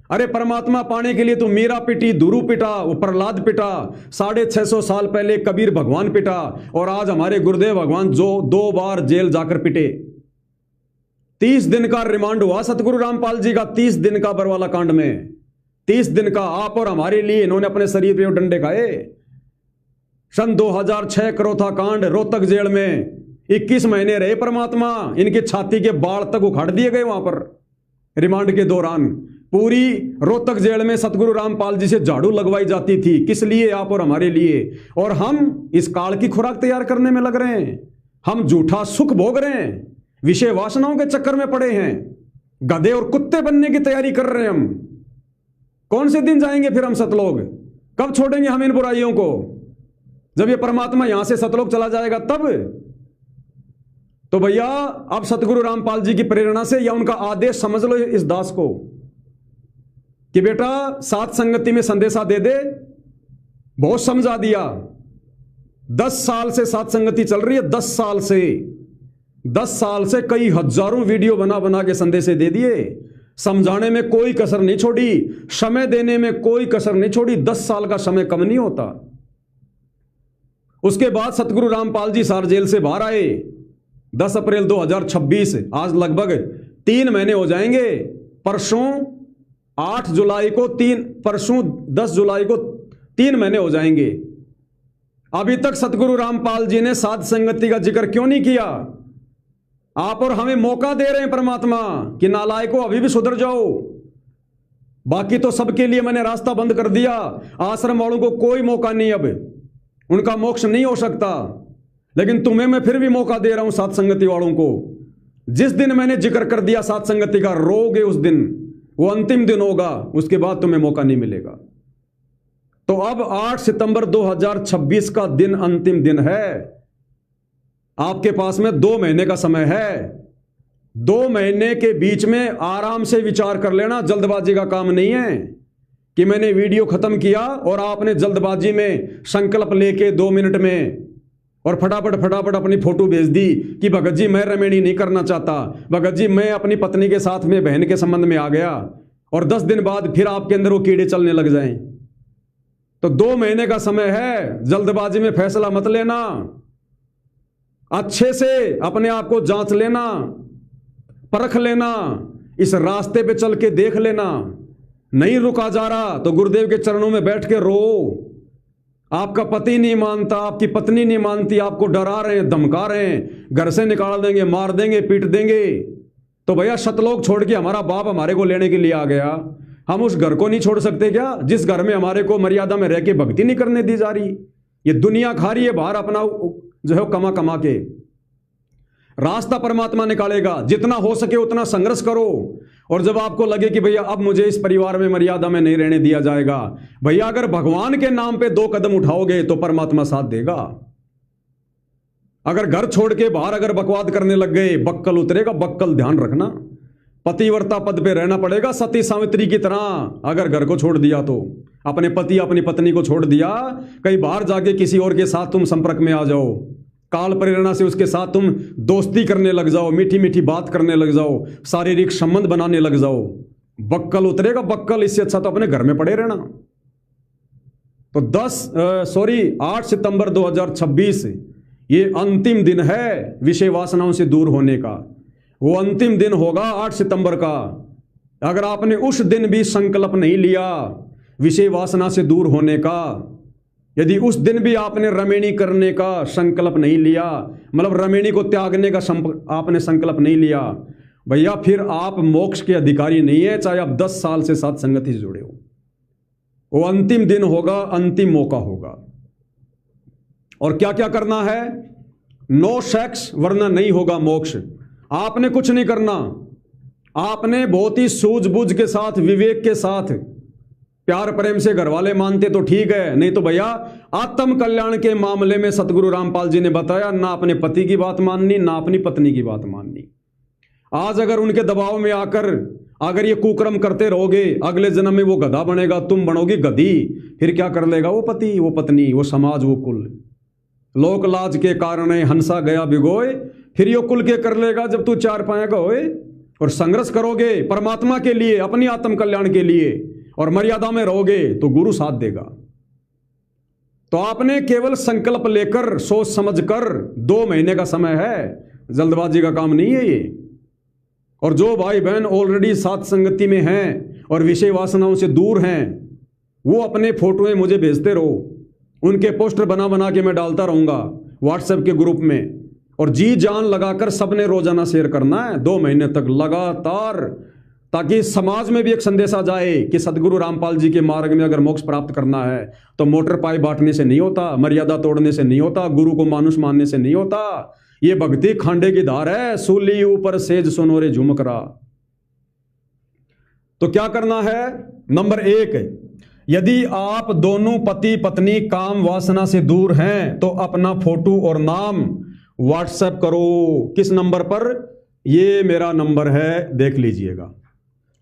अरे परमात्मा पाने के लिए तो मीरा पिटी, दुरु पिटा, वो प्रहलाद पिटा, 650 साल पहले कबीर भगवान पिटा, और आज हमारे गुरुदेव भगवान जो 2 बार जेल जाकर पिटे। 30 दिन का रिमांड हुआ सतगुरु रामपाल जी का, 30 दिन का बरवाला कांड में, 30 दिन का आप और हमारे लिए इन्होंने अपने शरीर पे डंडे खाए। सन 2006 करोथा कांड, रोहतक जेल में 21 महीने रहे परमात्मा, इनकी छाती के बाल तक उखाड़ दिए गए वहां पर रिमांड के दौरान। पूरी रोहतक जेल में सतगुरु रामपाल जी से झाड़ू लगवाई जाती थी। किस लिए? आप और हमारे लिए। और हम इस काल की खुराक तैयार करने में लग रहे हैं। हम झूठा सुख भोग रहे हैं, विषय वासनाओं के चक्कर में पड़े हैं, गधे और कुत्ते बनने की तैयारी कर रहे हैं हम। कौन से दिन जाएंगे फिर हम सतलोक? कब छोड़ेंगे हम इन बुराइयों को? जब ये परमात्मा यहां से सतलोक चला जाएगा तब। तो भैया अब सतगुरु रामपाल जी की प्रेरणा से या उनका आदेश समझ लो इस दास को कि बेटा सात संगति में संदेशा दे दे। बहुत समझा दिया। 10 साल से सात संगति चल रही है, 10 साल से कई हजारों वीडियो बना बना के संदेशे दे दिए। समझाने में कोई कसर नहीं छोड़ी, समय देने में कोई कसर नहीं छोड़ी। 10 साल का समय कम नहीं होता। उसके बाद सतगुरु रामपाल जी सार जेल से बाहर आए 10 अप्रैल 2026। आज लगभग 3 महीने हो जाएंगे। परसों 8 जुलाई को परसों 10 जुलाई को 3 महीने हो जाएंगे। अभी तक सतगुरु रामपाल जी ने साध संगति का जिक्र क्यों नहीं किया? आप और हमें मौका दे रहे हैं परमात्मा कि नालायकों अभी भी सुधर जाओ। बाकी तो सबके लिए मैंने रास्ता बंद कर दिया। आश्रम वालों को कोई मौका नहीं, अब उनका मोक्ष नहीं हो सकता। लेकिन तुम्हें मैं फिर भी मौका दे रहा हूं साध संगति वालों को। जिस दिन मैंने जिक्र कर दिया साध संगति का, रोगे उस दिन, वो अंतिम दिन होगा, उसके बाद तुम्हें मौका नहीं मिलेगा। तो अब 8 सितंबर 2026 का दिन अंतिम दिन है। आपके पास में 2 महीने का समय है। 2 महीने के बीच में आराम से विचार कर लेना। जल्दबाजी का काम नहीं है कि मैंने वीडियो खत्म किया और आपने जल्दबाजी में संकल्प लेके 2 मिनट में और फटाफट अपनी फोटो भेज दी कि भगत जी मैं रमेणी नहीं करना चाहता, भगत जी मैं अपनी पत्नी के साथ में बहन के संबंध में आ गया, और 10 दिन बाद फिर आपके अंदर वो कीड़े चलने लग जाएं। तो 2 महीने का समय है, जल्दबाजी में फैसला मत लेना। अच्छे से अपने आप को जांच लेना, परख लेना, इस रास्ते पे चल के देख लेना। नहीं रुका जा रहा तो गुरुदेव के चरणों में बैठ के रो। आपका पति नहीं मानता, आपकी पत्नी नहीं मानती, आपको डरा रहे हैं, धमका रहे हैं, घर से निकाल देंगे, मार देंगे, पीट देंगे। तो भैया शतलोक छोड़ के हमारा बाप हमारे को लेने के लिए आ गया, हम उस घर को नहीं छोड़ सकते क्या? जिस घर में हमारे को मर्यादा में रह के भक्ति नहीं करने दी जा रही। ये दुनिया खा रही है बाहर अपना जो है कमा कमा के। रास्ता परमात्मा निकालेगा। जितना हो सके उतना संघर्ष करो। और जब आपको लगे कि भैया अब मुझे इस परिवार में मर्यादा में नहीं रहने दिया जाएगा, भैया अगर भगवान के नाम पे 2 कदम उठाओगे तो परमात्मा साथ देगा। अगर घर छोड़ के बाहर अगर बकवाद करने लग गए, बक्कल उतरेगा, बक्कल ध्यान रखना। पतिव्रता पद पे रहना पड़ेगा सती सावित्री की तरह। अगर घर को छोड़ दिया तो अपने पति अपनी पत्नी को छोड़ दिया, कहीं बाहर जाके किसी और के साथ तुम संपर्क में आ जाओ, काल प्रेरणा से उसके साथ तुम दोस्ती करने लग जाओ, मीठी मीठी बात करने लग जाओ, शारीरिक संबंध बनाने लग जाओ, बक्कल उतरेगा बक्कल। इससे अच्छा तो अपने घर में पड़े रहना। तो 8 सितंबर 2026 ये अंतिम दिन है विषय वासनाओं से दूर होने का। वो अंतिम दिन होगा 8 सितंबर का। अगर आपने उस दिन भी संकल्प नहीं लिया विषय वासना से दूर होने का, यदि उस दिन भी आपने रमेणी करने का संकल्प नहीं लिया, मतलब रमेणी को त्यागने का आपने संकल्प नहीं लिया, भैया फिर आप मोक्ष के अधिकारी नहीं है, चाहे आप 10 साल से साथ संगति से जुड़े हो। वो अंतिम दिन होगा, अंतिम मौका होगा। और क्या क्या करना है? नो सेक्स, वरना नहीं होगा मोक्ष। आपने कुछ नहीं करना। आपने बहुत ही सूझबूझ के साथ, विवेक के साथ, प्यार प्रेम से घर वाले मानते तो ठीक है, नहीं तो भैया आत्म कल्याण के मामले में सतगुरु रामपाल जी ने बताया, ना अपने पति की बात माननी, ना अपनी पत्नी की बात माननी। आज अगर उनके दबाव में आकर अगर ये कुकर्म करते रहोगे, अगले जन्म में वो गधा बनेगा, तुम बनोगी गधी। फिर क्या कर लेगा वो पति, वो पत्नी, वो समाज, वो कुल। लोक लाज के कारण हंसा गया भिगोए, फिर यो कुल के कर लेगा जब तू 4 पाएगा होए। और संघर्ष करोगे परमात्मा के लिए, अपनी आत्म कल्याण के लिए, और मर्यादा में रहोगे तो गुरु साथ देगा। तो आपने केवल संकल्प लेकर, सोच समझकर, 2 महीने का समय है, जल्दबाजी का काम नहीं है ये। और जो भाई बहन ऑलरेडी साथ संगति में हैं और विषय वासनाओं से दूर हैं, वो अपने फोटोएं मुझे भेजते रहो। उनके पोस्टर बना बना के मैं डालता रहूंगा व्हाट्सएप के ग्रुप में। और जी जान लगाकर सबने रोजाना शेयर करना है 2 महीने तक लगातार, ताकि समाज में भी एक संदेश आ जाए कि सदगुरु रामपाल जी के मार्ग में अगर मोक्ष प्राप्त करना है तो मोटर पाई बांटने से नहीं होता, मर्यादा तोड़ने से नहीं होता, गुरु को मानुष मानने से नहीं होता। ये भक्ति खांडे की धार है, सूली ऊपर सेज सोनोरे झुमकरा। तो क्या करना है? नंबर 1, यदि आप दोनों पति पत्नी काम वासना से दूर हैं तो अपना फोटो और नाम व्हाट्सएप करो। किस नंबर पर? ये मेरा नंबर है, देख लीजिएगा,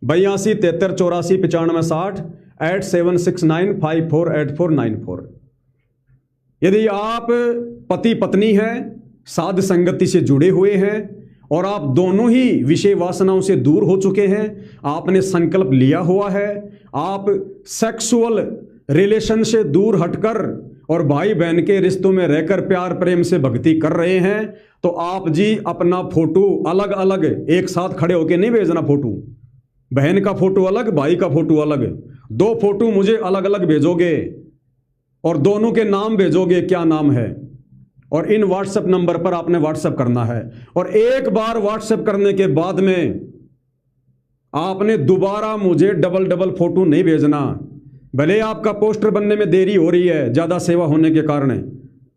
82 73 84 95 60 8769548494। यदि आप पति पत्नी हैं, साध संगति से जुड़े हुए हैं और आप दोनों ही विषय वासनाओं से दूर हो चुके हैं, आपने संकल्प लिया हुआ है, आप सेक्सुअल रिलेशन से दूर हटकर और भाई बहन के रिश्तों में रहकर प्यार प्रेम से भक्ति कर रहे हैं, तो आप जी अपना फोटो अलग अलग एक साथ खड़े होके नहीं भेजना। फोटो बहन का फोटो अलग, भाई का फोटो अलग, दो फोटो मुझे अलग अलग भेजोगे और दोनों के नाम भेजोगे, क्या नाम है, और इन व्हाट्सएप नंबर पर आपने व्हाट्सएप करना है। और एक बार व्हाट्सएप करने के बाद में आपने दोबारा मुझे डबल डबल फोटो नहीं भेजना। भले आपका पोस्टर बनने में देरी हो रही है ज़्यादा सेवा होने के कारण,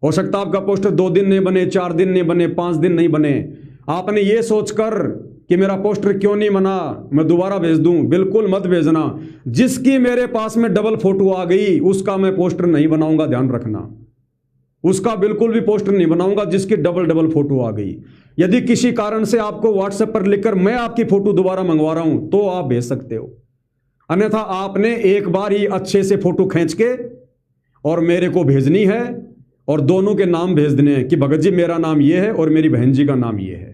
हो सकता है आपका पोस्टर 2 दिन नहीं बने, 4 दिन नहीं बने, 5 दिन नहीं बने, आपने ये सोचकर कि मेरा पोस्टर क्यों नहीं बना, मैं दोबारा भेज दूं, बिल्कुल मत भेजना। जिसकी मेरे पास में डबल फोटो आ गई उसका मैं पोस्टर नहीं बनाऊंगा, ध्यान रखना, उसका बिल्कुल भी पोस्टर नहीं बनाऊंगा जिसकी डबल डबल फोटो आ गई। यदि किसी कारण से आपको व्हाट्सएप पर लिखकर मैं आपकी फोटो दोबारा मंगवा रहा हूं तो आप भेज सकते हो, अन्यथा आपने एक बार ही अच्छे से फोटो खींच के और मेरे को भेजनी है और दोनों के नाम भेज देने हैं कि भगत जी मेरा नाम ये है और मेरी बहन जी का नाम ये है।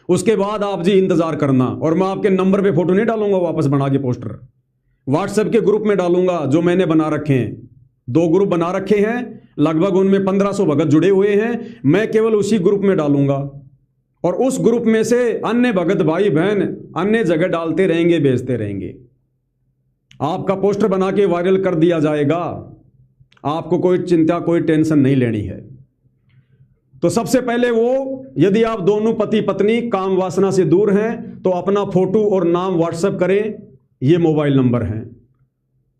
उसके बाद आप जी इंतजार करना, और मैं आपके नंबर पे फोटो नहीं डालूंगा वापस बना के पोस्टर, व्हाट्सएप के ग्रुप में डालूंगा जो मैंने बना रखे हैं। 2 ग्रुप बना रखे हैं, लगभग उनमें 1500 भगत जुड़े हुए हैं, मैं केवल उसी ग्रुप में डालूंगा और उस ग्रुप में से अन्य भगत भाई बहन अन्य जगह डालते रहेंगे, भेजते रहेंगे। आपका पोस्टर बना के वायरल कर दिया जाएगा, आपको कोई चिंता कोई टेंशन नहीं लेनी है। तो सबसे पहले वो, यदि आप दोनों पति पत्नी काम वासना से दूर हैं तो अपना फोटो और नाम व्हाट्सएप करें, ये मोबाइल नंबर हैं।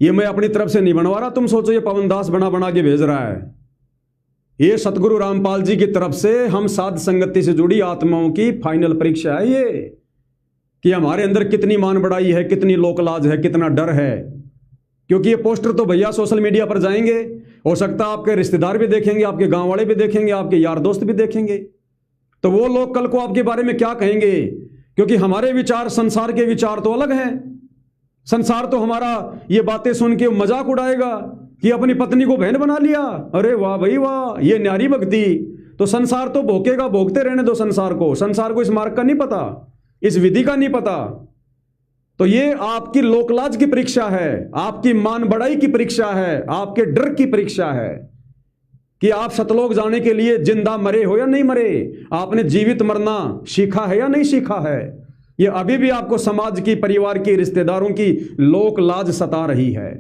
ये मैं अपनी तरफ से नहीं बनवा रहा, तुम सोचो ये पवन दास बना बना के भेज रहा है। ये सतगुरु रामपाल जी की तरफ से हम साध संगति से जुड़ी आत्माओं की फाइनल परीक्षा है ये, कि हमारे अंदर कितनी मान बढ़ाई है, कितनी लोकलाज है, कितना डर है। क्योंकि ये पोस्टर तो भैया सोशल मीडिया पर जाएंगे, हो सकता है आपके रिश्तेदार भी देखेंगे, आपके गांव वाले भी देखेंगे, आपके यार दोस्त भी देखेंगे, तो वो लोग कल को आपके बारे में क्या कहेंगे? क्योंकि हमारे विचार संसार के विचार तो अलग हैं। संसार तो हमारा ये बातें सुन के मजाक उड़ाएगा कि अपनी पत्नी को बहन बना लिया, अरे वाह भाई वाह, ये न्यारी भक्ति। तो संसार तो भोंकेगा, भोंकते रहने दो संसार को। संसार को इस मार्ग का नहीं पता, इस विधि का नहीं पता। तो ये आपकी लोकलाज की परीक्षा है, आपकी मान बढ़ाई की परीक्षा है, आपके डर की परीक्षा है कि आप सतलोक जाने के लिए जिंदा मरे हो या नहीं मरे, आपने जीवित मरना सीखा है या नहीं सीखा है। ये अभी भी आपको समाज की, परिवार की, रिश्तेदारों की लोक लाज सता रही है।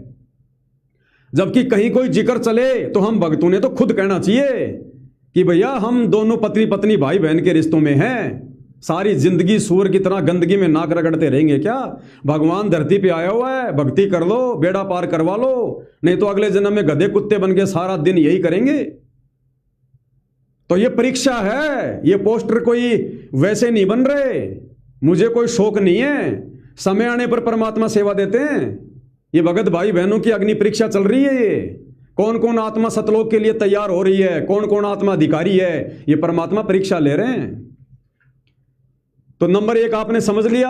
जबकि कहीं कोई जिक्र चले तो हम भक्तों ने तो खुद कहना चाहिए कि भैया हम दोनों पत्नी पत्नी भाई बहन के रिश्तों में हैं। सारी जिंदगी सूअर की तरह गंदगी में नाक रगड़ते रहेंगे क्या? भगवान धरती पे आया हुआ है, भक्ति कर लो, बेड़ा पार करवा लो, नहीं तो अगले जन्म में गधे कुत्ते बन के सारा दिन यही करेंगे। तो ये परीक्षा है, ये पोस्टर कोई वैसे नहीं बन रहे, मुझे कोई शौक नहीं है, समय आने पर परमात्मा सेवा देते हैं। ये भगत भाई बहनों की अग्नि परीक्षा चल रही है। ये कौन कौन आत्मा सतलोक के लिए तैयार हो रही है, कौन कौन आत्मा अधिकारी है, ये परमात्मा परीक्षा ले रहे हैं। तो नंबर 1 आपने समझ लिया,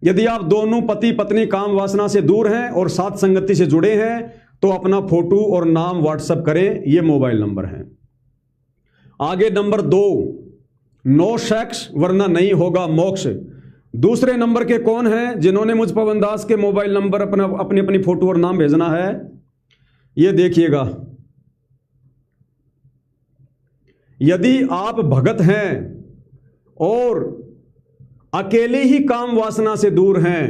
यदि आप दोनों पति पत्नी काम वासना से दूर हैं और साथ संगति से जुड़े हैं तो अपना फोटो और नाम व्हाट्सएप करें, ये मोबाइल नंबर है। आगे नंबर 2, नो सेक्स वरना नहीं होगा मोक्ष। दूसरे नंबर के कौन है जिन्होंने मुझ पवन दास के मोबाइल नंबर अपनी अपनी फोटो और नाम भेजना है? ये देखिएगा, यदि आप भगत हैं और अकेले ही काम वासना से दूर हैं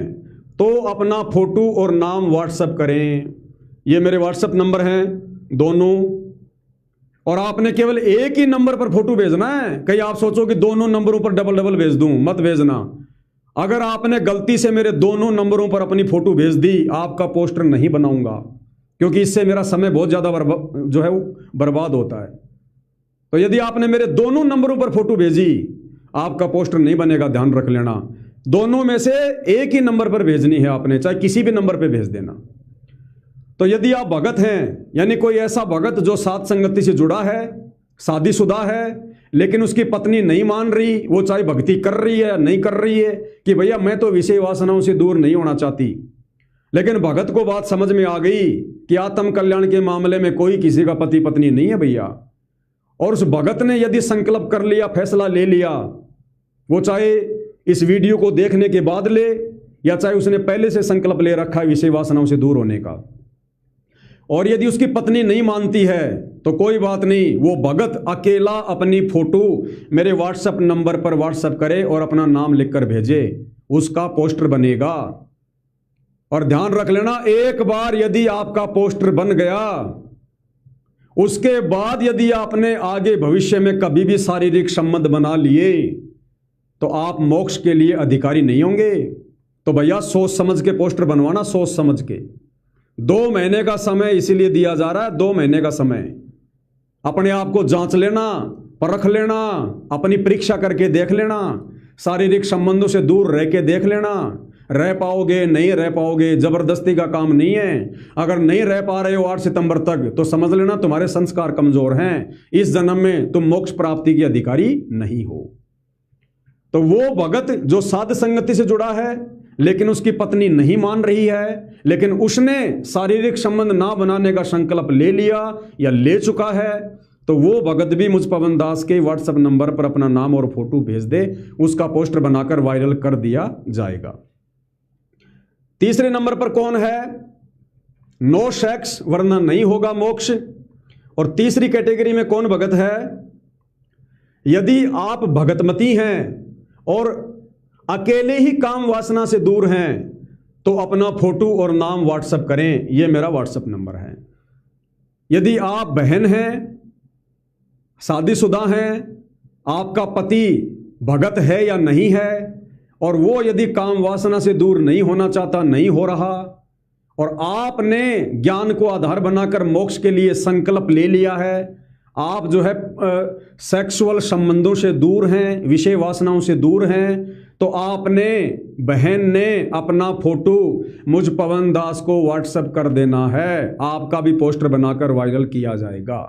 तो अपना फोटो और नाम व्हाट्सएप करें। ये मेरे व्हाट्सएप नंबर हैं दोनों, और आपने केवल एक ही नंबर पर फोटो भेजना है। कहीं आप सोचो कि दोनों नंबरों पर डबल डबल भेज दूं, मत भेजना। अगर आपने गलती से मेरे दोनों नंबरों पर अपनी फोटो भेज दी, आपका पोस्टर नहीं बनाऊंगा, क्योंकि इससे मेरा समय बहुत ज्यादा जो है बर्बाद होता है। तो यदि आपने मेरे दोनों नंबरों पर फोटो भेजी, आपका पोस्टर नहीं बनेगा, ध्यान रख लेना। दोनों में से एक ही नंबर पर भेजनी है आपने, चाहे किसी भी नंबर पर भेज देना। तो यदि आप भगत हैं, यानी कोई ऐसा भगत जो साथ संगति से जुड़ा है, शादीशुदा है, लेकिन उसकी पत्नी नहीं मान रही, वो चाहे भक्ति कर रही है या नहीं कर रही है, कि भैया मैं तो विषय वासनाओं से दूर नहीं होना चाहती, लेकिन भगत को बात समझ में आ गई कि आत्म कल्याण के मामले में कोई किसी का पति पत्नी नहीं है भैया। और उस भगत ने यदि संकल्प कर लिया, फैसला ले लिया वो चाहे इस वीडियो को देखने के बाद ले या चाहे उसने पहले से संकल्प ले रखा है विषय वासनाओं से दूर होने का। और यदि उसकी पत्नी नहीं मानती है तो कोई बात नहीं, वो भगत अकेला अपनी फोटो मेरे व्हाट्सएप नंबर पर व्हाट्सएप करे और अपना नाम लिखकर भेजे, उसका पोस्टर बनेगा। और ध्यान रख लेना, एक बार यदि आपका पोस्टर बन गया, उसके बाद यदि आपने आगे भविष्य में कभी भी शारीरिक संबंध बना लिए तो आप मोक्ष के लिए अधिकारी नहीं होंगे। तो भैया सोच समझ के पोस्टर बनवाना, सोच समझ के। 2 महीने का समय इसीलिए दिया जा रहा है, 2 महीने का समय। अपने आप को जांच लेना, परख लेना, अपनी परीक्षा करके देख लेना, शारीरिक संबंधों से दूर रह के देख लेना। रह पाओगे नहीं रह पाओगे, जबरदस्ती का काम नहीं है। अगर नहीं रह पा रहे हो 8 सितंबर तक तो समझ लेना तुम्हारे संस्कार कमजोर हैं, इस जन्म में तुम मोक्ष प्राप्ति के अधिकारी नहीं हो। तो वो भगत जो साध संगति से जुड़ा है लेकिन उसकी पत्नी नहीं मान रही है, लेकिन उसने शारीरिक संबंध ना बनाने का संकल्प ले लिया या ले चुका है, तो वो भगत भी मुझ पवन दास के व्हाट्सएप नंबर पर अपना नाम और फोटो भेज दे, उसका पोस्टर बनाकर वायरल कर दिया जाएगा। तीसरे नंबर पर कौन है? नो सेक्स वरना नहीं होगा मोक्ष। और तीसरी कैटेगरी में कौन भगत है? यदि आप भगतमती हैं और अकेले ही काम वासना से दूर हैं तो अपना फोटो और नाम व्हाट्सएप करें, यह मेरा व्हाट्सएप नंबर है। यदि आप बहन हैं, शादीशुदा हैं, आपका पति भगत है या नहीं है, और वो यदि काम वासना से दूर नहीं होना चाहता, नहीं हो रहा, और आपने ज्ञान को आधार बनाकर मोक्ष के लिए संकल्प ले लिया है, आप जो है सेक्सुअल संबंधों से दूर हैं, विषय वासनाओं से दूर हैं, तो आपने, बहन ने अपना फोटो मुझ पवन दास को व्हाट्सएप कर देना है, आपका भी पोस्टर बनाकर वायरल किया जाएगा।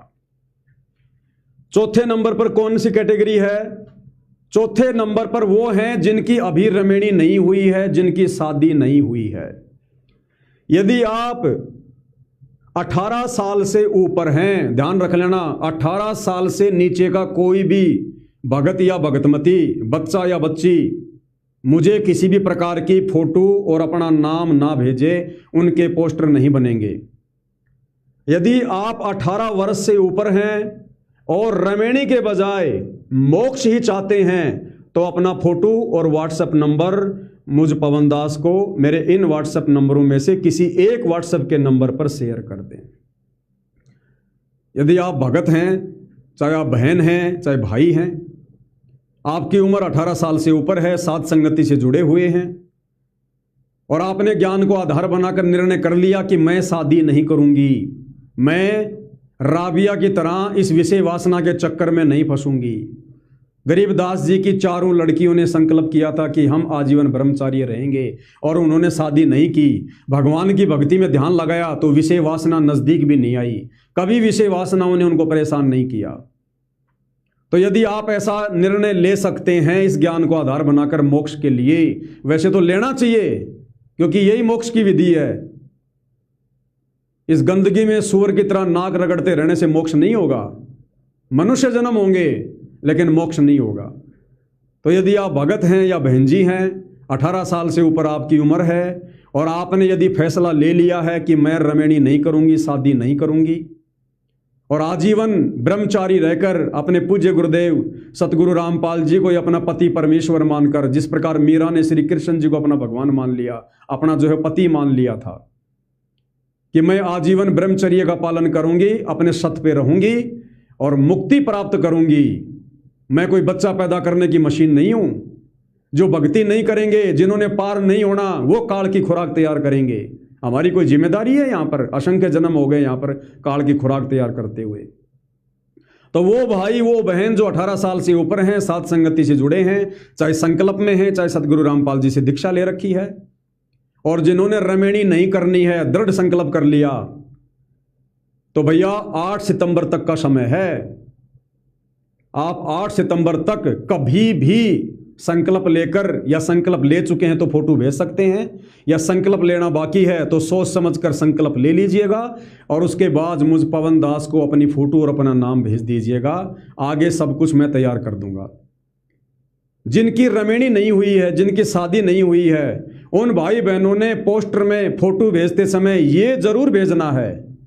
चौथे नंबर पर कौन सी कैटेगरी है? चौथे नंबर पर वो हैं जिनकी अभी रमेणी नहीं हुई है, जिनकी शादी नहीं हुई है। यदि आप 18 साल से ऊपर हैं, ध्यान रख लेना, 18 साल से नीचे का कोई भी भगत या भगतमती, बच्चा या बच्ची मुझे किसी भी प्रकार की फोटो और अपना नाम ना भेजे, उनके पोस्टर नहीं बनेंगे। यदि आप 18 वर्ष से ऊपर हैं और रमेणी के बजाय मोक्ष ही चाहते हैं तो अपना फोटो और व्हाट्सएप नंबर मुझ पवन दास को मेरे इन व्हाट्सएप नंबरों में से किसी एक व्हाट्सएप के नंबर पर शेयर कर दें। यदि आप भगत हैं, चाहे आप बहन हैं, चाहे भाई हैं, आपकी उम्र 18 साल से ऊपर है, साध संगति से जुड़े हुए हैं, और आपने ज्ञान को आधार बनाकर निर्णय कर लिया कि मैं शादी नहीं करूंगी, मैं राबिया की तरह इस विषय वासना के चक्कर में नहीं फंसूंगी। गरीबदास जी की 4 लड़कियों ने संकल्प किया था कि हम आजीवन ब्रह्मचारी रहेंगे, और उन्होंने शादी नहीं की। भगवान की भक्ति में ध्यान लगाया तो विषय वासना नजदीक भी नहीं आई, कभी विषय वासनाओं ने उनको परेशान नहीं किया। तो यदि आप ऐसा निर्णय ले सकते हैं इस ज्ञान को आधार बनाकर मोक्ष के लिए, वैसे तो लेना चाहिए, क्योंकि यही मोक्ष की विधि है। इस गंदगी में सूअर की तरह नाक रगड़ते रहने से मोक्ष नहीं होगा। मनुष्य जन्म होंगे लेकिन मोक्ष नहीं होगा। तो यदि आप भगत हैं या बहन जी हैं, 18 साल से ऊपर आपकी उम्र है, और आपने यदि फैसला ले लिया है कि मैं रमेणी नहीं करूंगी, शादी नहीं करूंगी, और आजीवन ब्रह्मचारी रहकर अपने पूज्य गुरुदेव सतगुरु रामपाल जी को अपना पति परमेश्वर मानकर, जिस प्रकार मीरा ने श्री कृष्ण जी को अपना भगवान मान लिया, अपना जो है पति मान लिया था, कि मैं आजीवन ब्रह्मचर्य का पालन करूंगी, अपने सत पे रहूंगी और मुक्ति प्राप्त करूंगी। मैं कोई बच्चा पैदा करने की मशीन नहीं हूं। जो भक्ति नहीं करेंगे, जिन्होंने पार नहीं होना, वो काल की खुराक तैयार करेंगे। हमारी कोई जिम्मेदारी है यहाँ पर? असंख्य जन्म हो गए यहाँ पर काल की खुराक तैयार करते हुए। तो वो भाई, वो बहन जो 18 साल से ऊपर हैं, साध संगति से जुड़े हैं, चाहे संकल्प में हैं, चाहे सतगुरु रामपाल जी से दीक्षा ले रखी है, और जिन्होंने रमेणी नहीं करनी है, दृढ़ संकल्प कर लिया, तो भैया 8 सितंबर तक का समय है। आप 8 सितंबर तक कभी भी संकल्प लेकर, या संकल्प ले चुके हैं तो फोटो भेज सकते हैं, या संकल्प लेना बाकी है तो सोच समझकर संकल्प ले लीजिएगा, और उसके बाद मुझ पवन दास को अपनी फोटो और अपना नाम भेज दीजिएगा। आगे सब कुछ मैं तैयार कर दूंगा। जिनकी रमेणी नहीं हुई है, जिनकी शादी नहीं हुई है, उन भाई बहनों ने पोस्टर में फोटो भेजते समय ये जरूर भेजना है,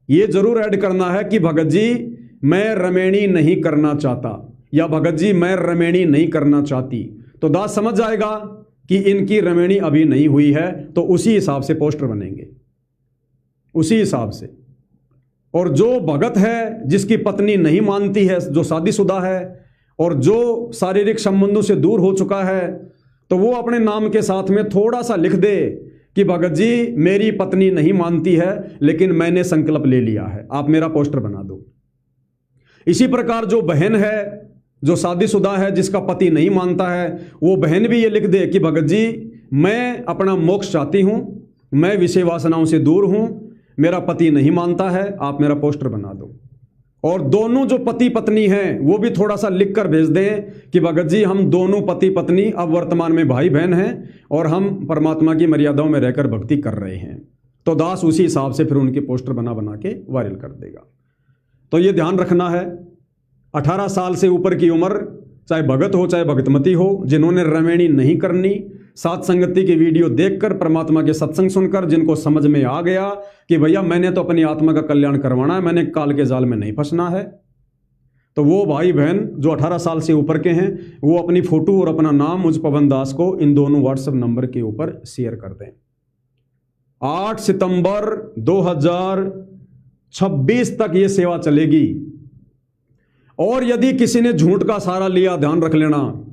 ये जरूर ऐड करना है कि भगत जी मैं रमेणी नहीं करना चाहता, या भगत जी मैं रमेणी नहीं करना चाहती। तो दास समझ जाएगा कि इनकी रमेणी अभी नहीं हुई है, तो उसी हिसाब से पोस्टर बनेंगे, उसी हिसाब से। और जो भगत है जिसकी पत्नी नहीं मानती है, जो शादीशुदा है और जो शारीरिक संबंधों से दूर हो चुका है, तो वो अपने नाम के साथ में थोड़ा सा लिख दे कि भगत जी मेरी पत्नी नहीं मानती है लेकिन मैंने संकल्प ले लिया है, आप मेरा पोस्टर बना दो। इसी प्रकार जो बहन है, जो शादीशुदा है, जिसका पति नहीं मानता है, वो बहन भी ये लिख दे कि भगत जी मैं अपना मोक्ष चाहती हूं, मैं विषय वासनाओं से दूर हूं, मेरा पति नहीं मानता है, आप मेरा पोस्टर बना दो। और दोनों जो पति पत्नी हैं वो भी थोड़ा सा लिख कर भेज दें कि भगत जी हम दोनों पति पत्नी अब वर्तमान में भाई बहन हैं और हम परमात्मा की मर्यादाओं में रहकर भक्ति कर रहे हैं। तो दास उसी हिसाब से फिर उनके पोस्टर बना बना के वायरल कर देगा। तो ये ध्यान रखना है, 18 साल से ऊपर की उम्र, चाहे भगत हो चाहे भगतमती हो, जिन्होंने रमेणी नहीं करनी, सात संगति की वीडियो देखकर, परमात्मा के सत्संग सुनकर जिनको समझ में आ गया कि भैया मैंने तो अपनी आत्मा का कल्याण करवाना है, मैंने काल के जाल में नहीं फंसना है, तो वो भाई बहन जो 18 साल से ऊपर के हैं वो अपनी फोटो और अपना नाम मुझ पवन दास को इन दोनों व्हाट्सएप नंबर के ऊपर शेयर कर दें। 8 सितंबर 2026 तक ये सेवा चलेगी। और यदि किसी ने झूठ का सहारा लिया, ध्यान रख लेना,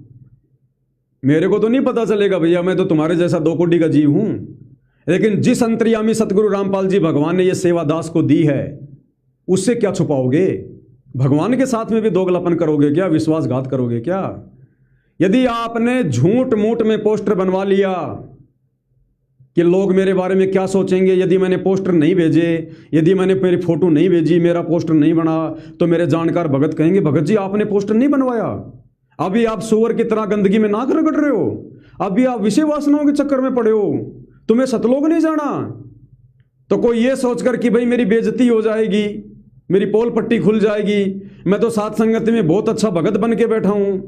मेरे को तो नहीं पता चलेगा भैया, मैं तो तुम्हारे जैसा 2 कोटि का जीव हूं, लेकिन जिस अंतर्यामी सतगुरु रामपाल जी भगवान ने यह सेवा दास को दी है, उससे क्या छुपाओगे? भगवान के साथ में भी दोगलापन करोगे क्या? विश्वासघात करोगे क्या? यदि आपने झूठ मूठ में पोस्टर बनवा लिया कि लोग मेरे बारे में क्या सोचेंगे, यदि मैंने पोस्टर नहीं भेजे, यदि मैंने मेरी फोटो नहीं भेजी, मेरा पोस्टर नहीं बना, तो मेरे जानकार भगत कहेंगे भगत जी आपने पोस्टर नहीं बनवाया, अभी आप सुअर की तरह गंदगी में नाक रगड़ रहे हो, अभी आप विषय वासनाओं के चक्कर में पड़े हो, तुम्हें सतलोक नहीं जाना। तो कोई ये सोचकर कि भाई मेरी बेइज्जती हो जाएगी, मेरी पोल पट्टी खुल जाएगी, मैं तो सात संगति में बहुत अच्छा भगत बन के बैठा हूं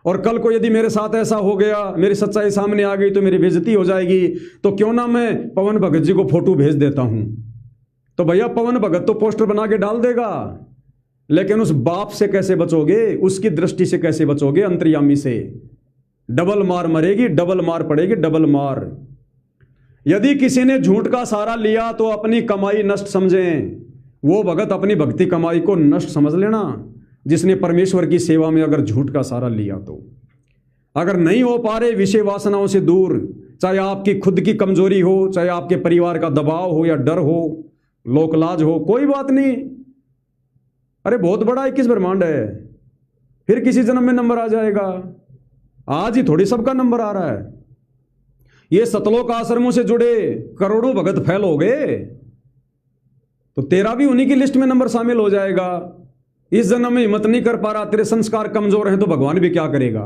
और कल को यदि मेरे साथ ऐसा हो गया, मेरी सच्चाई सामने आ गई तो मेरी बेइज्जती हो जाएगी, तो क्यों ना मैं पवन भगत जी को फोटो भेज देता हूं। तो भैया पवन भगत तो पोस्टर बना के डाल देगा, लेकिन उस बाप से कैसे बचोगे, उसकी दृष्टि से कैसे बचोगे? अंतर्यामी से डबल मार मरेगी, डबल मार पड़ेगी, डबल मार। यदि किसी ने झूठ का सहारा लिया तो अपनी कमाई नष्ट समझें, वो भगत अपनी भक्ति कमाई को नष्ट समझ लेना जिसने परमेश्वर की सेवा में अगर झूठ का सहारा लिया। तो अगर नहीं हो पा रहे विषय वासनाओं से दूर, चाहे आपकी खुद की कमजोरी हो, चाहे आपके परिवार का दबाव हो या डर हो, लोकलाज हो, कोई बात नहीं, अरे बहुत बड़ा 21 ब्रह्मांड है, फिर किसी जन्म में नंबर आ जाएगा। आज ही थोड़ी सबका नंबर आ रहा है। ये सतलोक आश्रमों से जुड़े करोड़ों भगत फैल हो गए, तो तेरा भी उन्हीं की लिस्ट में नंबर शामिल हो जाएगा। इस जन्म में हिम्मत नहीं कर पा रहा, तेरे संस्कार कमजोर हैं, तो भगवान भी क्या करेगा?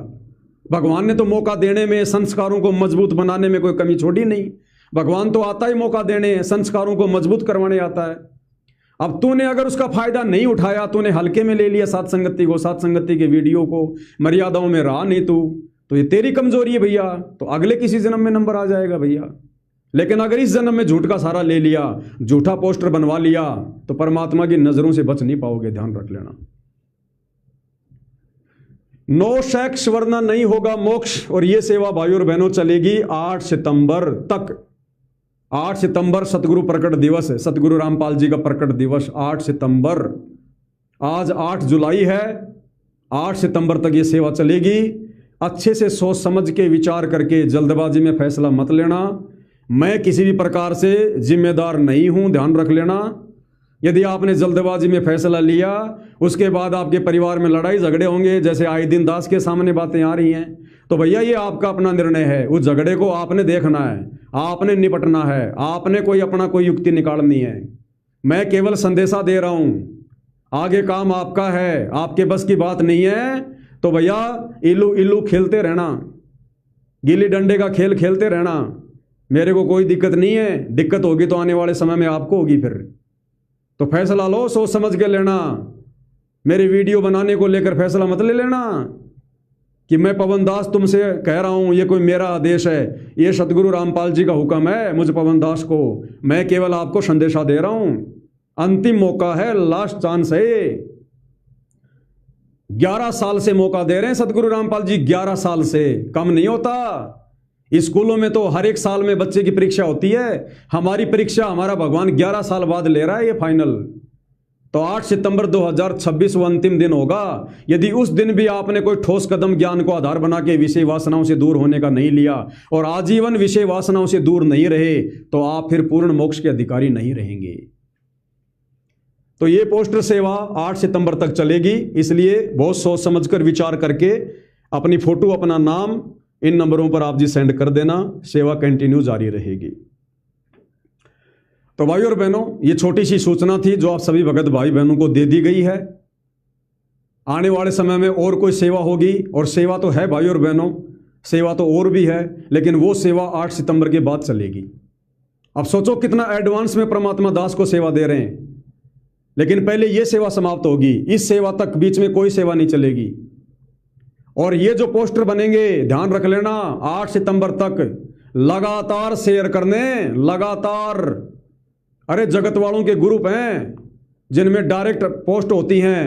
भगवान ने तो मौका देने में, संस्कारों को मजबूत बनाने में कोई कमी छोड़ी नहीं। भगवान तो आता ही मौका देने, संस्कारों को मजबूत करवाने आता है। अब तूने अगर उसका फायदा नहीं उठाया, तूने हल्के में ले लिया सात संगति को, सात संगति के वीडियो को, मर्यादाओं में रहा नहीं तू, तो ये तेरी कमजोरी है भैया, तो अगले किसी जन्म में नंबर आ जाएगा भैया। लेकिन अगर इस जन्म में झूठ का सहारा ले लिया, झूठा पोस्टर बनवा लिया, तो परमात्मा की नजरों से बच नहीं पाओगे, ध्यान रख लेना। नो सेक्स वरना नहीं होगा मोक्ष। और ये सेवा भाइयों और बहनों चलेगी 8 सितंबर तक। 8 सितंबर सतगुरु प्रकट दिवस है, सतगुरु रामपाल जी का प्रकट दिवस 8 सितंबर। आज 8 जुलाई है, 8 सितंबर तक ये सेवा चलेगी। अच्छे से सोच समझ के विचार करके जल्दबाजी में फैसला मत लेना। मैं किसी भी प्रकार से जिम्मेदार नहीं हूं, ध्यान रख लेना। यदि आपने जल्दबाजी में फैसला लिया, उसके बाद आपके परिवार में लड़ाई झगड़े होंगे, जैसे आए दिन दास के सामने बातें आ रही हैं, तो भैया ये आपका अपना निर्णय है। उस झगड़े को आपने देखना है, आपने निपटना है, आपने कोई युक्ति निकालनी है। मैं केवल संदेशा दे रहा हूं, आगे काम आपका है। आपके बस की बात नहीं है तो भैया इल्लू इल्लू खेलते रहना, गिल्ली डंडे का खेल खेलते रहना। मेरे को कोई दिक्कत नहीं है, दिक्कत होगी तो आने वाले समय में आपको होगी। फिर तो फैसला लो, सोच समझ के लेना। मेरे वीडियो बनाने को लेकर फैसला मत ले लेना। कि मैं पवन दास तुमसे कह रहा हूं, ये कोई मेरा आदेश है, ये सतगुरु रामपाल जी का हुक्म है मुझ पवन दास को, मैं केवल आपको संदेशा दे रहा हूं। अंतिम मौका है, लास्ट चांस है। 11 साल से मौका दे रहे हैं सतगुरु रामपाल जी, 11 साल से कम नहीं होता। स्कूलों में तो हर एक साल में बच्चे की परीक्षा होती है, हमारी परीक्षा हमारा भगवान 11 साल बाद ले रहा है ये फाइनल। तो 8 सितंबर 2026 वो अंतिम दिन होगा। यदि उस दिन भी आपने कोई ठोस कदम ज्ञान को आधार बना के विषय वासनाओं से दूर होने का नहीं लिया और आजीवन विषय वासनाओं से दूर नहीं रहे, तो आप फिर पूर्ण मोक्ष के अधिकारी नहीं रहेंगे। तो ये पोस्टर सेवा 8 सितंबर तक चलेगी, इसलिए बहुत सोच समझकर विचार करके अपनी फोटो, अपना नाम इन नंबरों पर आप जी सेंड कर देना, सेवा कंटिन्यू जारी रहेगी। तो भाई और बहनों, ये छोटी सी सूचना थी जो आप सभी भगत भाई बहनों को दे दी गई है। आने वाले समय में और कोई सेवा होगी, और सेवा तो है भाई और बहनों, सेवा तो और भी है, लेकिन वो सेवा 8 सितंबर के बाद चलेगी। अब सोचो कितना एडवांस में परमात्मा दास को सेवा दे रहे हैं, लेकिन पहले ये सेवा समाप्त होगी, इस सेवा तक बीच में कोई सेवा नहीं चलेगी। और ये जो पोस्टर बनेंगे, ध्यान रख लेना, 8 सितंबर तक लगातार शेयर करने, लगातार। अरे जगत वालों के ग्रुप हैं जिनमें डायरेक्ट पोस्ट होती हैं,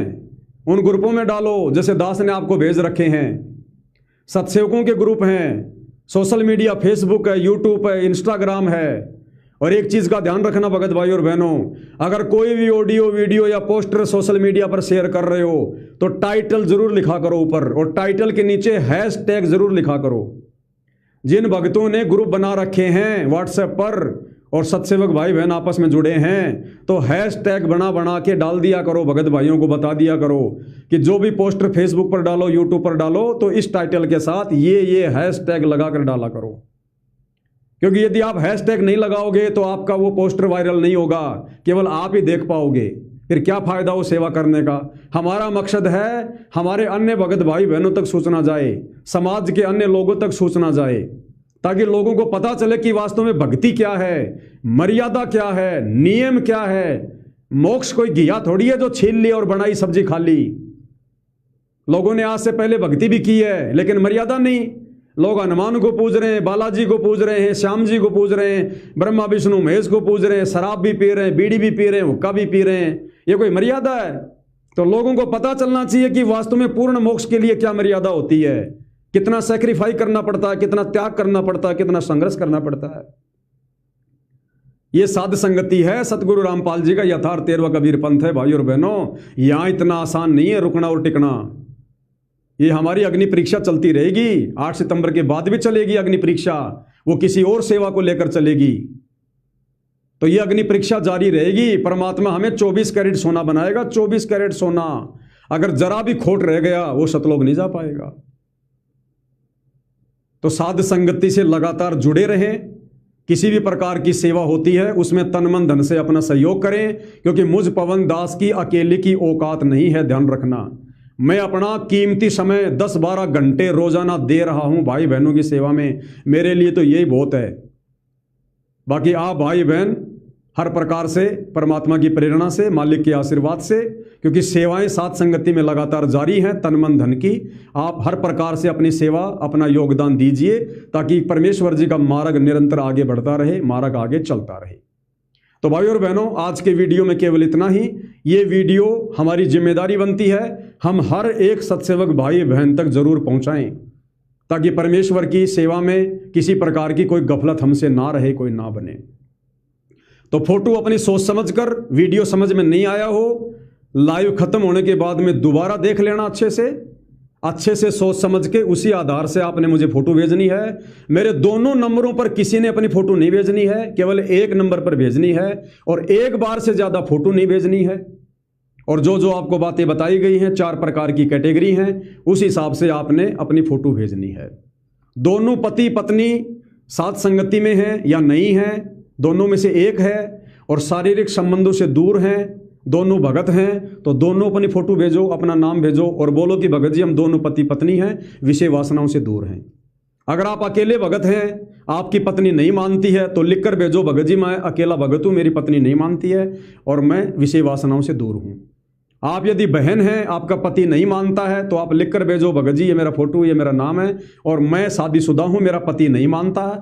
उन ग्रुपों में डालो जैसे दास ने आपको भेज रखे हैं। सत्सेवकों के ग्रुप हैं, सोशल मीडिया, फेसबुक है, यूट्यूब है, इंस्टाग्राम है। और एक चीज का ध्यान रखना भगत भाई और बहनों, अगर कोई भी ऑडियो, वीडियो या पोस्टर सोशल मीडिया पर शेयर कर रहे हो तो टाइटल जरूर लिखा करो ऊपर, और टाइटल के नीचे हैशटैग जरूर लिखा करो। जिन भक्तों ने ग्रुप बना रखे हैं व्हाट्सएप पर और सत्सेवक भाई बहन आपस में जुड़े हैं, तो हैशटैग बना बना के डाल दिया करो, भगत भाइयों को बता दिया करो कि जो भी पोस्टर फेसबुक पर डालो, यूट्यूब पर डालो, तो इस टाइटल के साथ ये हैशटैग लगाकर डाला करो। क्योंकि यदि आप हैशटैग नहीं लगाओगे तो आपका वो पोस्टर वायरल नहीं होगा, केवल आप ही देख पाओगे, फिर क्या फायदा वो सेवा करने का। हमारा मकसद है हमारे अन्य भगत भाई बहनों तक सूचना जाए, समाज के अन्य लोगों तक सूचना जाए, ताकि लोगों को पता चले कि वास्तव में भक्ति क्या है, मर्यादा क्या है, नियम क्या है। मोक्ष कोई घिया थोड़ी है जो छीन ली और बनाई सब्जी खा ली। लोगों ने आज से पहले भक्ति भी की है, लेकिन मर्यादा नहीं। लोग हनुमान को पूज रहे हैं, बालाजी को पूज रहे हैं, श्याम जी को पूज रहे हैं, ब्रह्मा विष्णु महेश को पूज रहे हैं, शराब भी पी रहे हैं, बीड़ी भी पी रहे हैं, हुक्का भी पी रहे हैं। ये कोई मर्यादा है? तो लोगों को पता चलना चाहिए कि वास्तव में पूर्ण मोक्ष के लिए क्या मर्यादा होती है, कितना सैक्रिफाइस करना पड़ता है, कितना त्याग करना पड़ता है, कितना संघर्ष करना पड़ता है। ये साध संगति है, सतगुरु रामपाल जी का यथार्थ 13वां कबीर पंथ है। भाई और बहनों, यहां इतना आसान नहीं है रुकना और टिकना। ये हमारी अग्नि परीक्षा चलती रहेगी, 8 सितंबर के बाद भी चलेगी अग्नि परीक्षा, वो किसी और सेवा को लेकर चलेगी। तो ये अग्नि परीक्षा जारी रहेगी। परमात्मा हमें 24 कैरेट सोना बनाएगा, 24 कैरेट सोना। अगर जरा भी खोट रह गया वो सतलोक नहीं जा पाएगा। तो साध संगति से लगातार जुड़े रहें। किसी भी प्रकार की सेवा होती है उसमें तन मन धन से अपना सहयोग करें, क्योंकि मुझ पवन दास की अकेले की औकात नहीं है। ध्यान रखना, मैं अपना कीमती समय 10-12 घंटे रोजाना दे रहा हूं भाई बहनों की सेवा में। मेरे लिए तो यही बहुत है। बाकी आप भाई बहन हर प्रकार से परमात्मा की प्रेरणा से, मालिक के आशीर्वाद से, क्योंकि सेवाएं साथ संगति में लगातार जारी हैं तन मन धन की, आप हर प्रकार से अपनी सेवा, अपना योगदान दीजिए, ताकि परमेश्वर जी का मार्ग निरंतर आगे बढ़ता रहे, मार्ग आगे चलता रहे। तो भाई और बहनों, आज के वीडियो में केवल इतना ही। ये वीडियो हमारी जिम्मेदारी बनती है, हम हर एक सत्सेवक भाई बहन तक जरूर पहुंचाएं, ताकि परमेश्वर की सेवा में किसी प्रकार की कोई गफलत हमसे ना रहे, कोई ना बने। तो फोटो अपनी सोच समझकर, वीडियो समझ में नहीं आया हो, लाइव खत्म होने के बाद में दोबारा देख लेना अच्छे से सोच समझ के, उसी आधार से आपने मुझे फोटो भेजनी है। मेरे दोनों नंबरों पर किसी ने अपनी फोटो नहीं भेजनी है, केवल एक नंबर पर भेजनी है, और एक बार से ज्यादा फोटो नहीं भेजनी है। और जो जो आपको बातें बताई गई हैं, 4 प्रकार की कैटेगरी हैं, उस हिसाब से आपने अपनी फोटो भेजनी है। दोनों पति पत्नी साथ संगति में हैं या नहीं हैं, दोनों में से एक है, और शारीरिक संबंधों से दूर हैं, दोनों भगत हैं, तो दोनों अपनी फोटो भेजो, अपना नाम भेजो और बोलो कि भगत जी हम दोनों पति पत्नी हैं, विषय वासनाओं से दूर हैं। अगर आप अकेले भगत हैं, आपकी पत्नी नहीं मानती है, तो लिखकर भेजो, भगत जी मैं अकेला भगत हूं, मेरी पत्नी नहीं मानती है और मैं विषय वासनाओं से दूर हूं। आप यदि बहन हैं, आपका पति नहीं मानता है, तो आप लिख कर भेजो, भगत जी ये मेरा फोटो, ये मेरा नाम है और मैं शादीशुदा हूं, मेरा पति नहीं मानता है,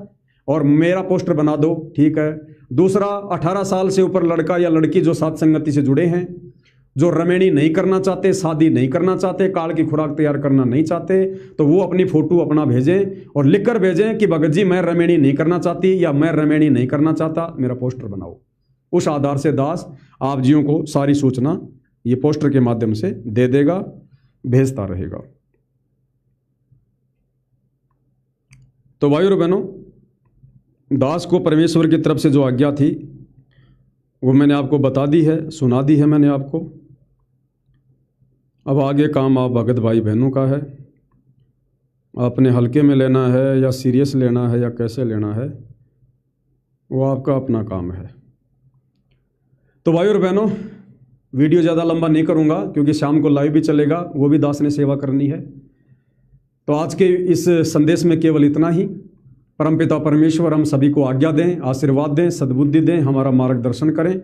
और मेरा पोस्टर बना दो, ठीक है। दूसरा, 18 साल से ऊपर लड़का या लड़की जो साथ संगति से जुड़े हैं, जो रमेणी नहीं करना चाहते, शादी नहीं करना चाहते, काल की खुराक तैयार करना नहीं चाहते, तो वो अपनी फोटो अपना भेजें और लिख कर भेजें कि भगत जी मैं रमेणी नहीं करना चाहती या मैं रमेणी नहीं करना चाहता, मेरा पोस्टर बनाओ। उस आधार से दास आप जियों को सारी सूचना ये पोस्टर के माध्यम से दे देगा, भेजता रहेगा। तो भाइयों और बहनों, दास को परमेश्वर की तरफ से जो आज्ञा थी वो मैंने आपको बता दी है, सुना दी है मैंने आपको। अब आगे काम आप भगत भाई बहनों का है, आपने हल्के में लेना है या सीरियस लेना है या कैसे लेना है, वो आपका अपना काम है। तो भाइयों और बहनों, वीडियो ज़्यादा लंबा नहीं करूँगा क्योंकि शाम को लाइव भी चलेगा, वो भी दास ने सेवा करनी है। तो आज के इस संदेश में केवल इतना ही। परमपिता परमेश्वर हम सभी को आज्ञा दें, आशीर्वाद दें, सद्बुद्धि दें, हमारा मार्गदर्शन करें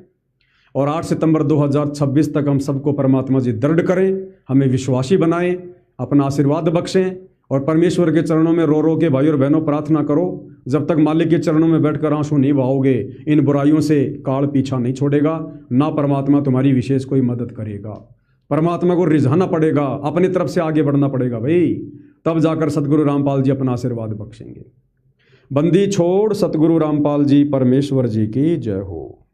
और 8 सितंबर 2026 तक हम सबको परमात्मा जी दृढ़ करें, हमें विश्वासी बनाएं, अपना आशीर्वाद बख्शें और परमेश्वर के चरणों में रो रो के भाइयों और बहनों प्रार्थना करो। जब तक मालिक के चरणों में बैठकर आंसू नहीं बहाओगे, इन बुराइयों से काल पीछा नहीं छोड़ेगा, ना परमात्मा तुम्हारी विशेष कोई मदद करेगा। परमात्मा को रिझाना पड़ेगा, अपनी तरफ से आगे बढ़ना पड़ेगा भाई, तब जाकर सतगुरु रामपाल जी अपना आशीर्वाद बख्शेंगे। बंदी छोड़ सतगुरु रामपाल जी परमेश्वर जी की जय हो।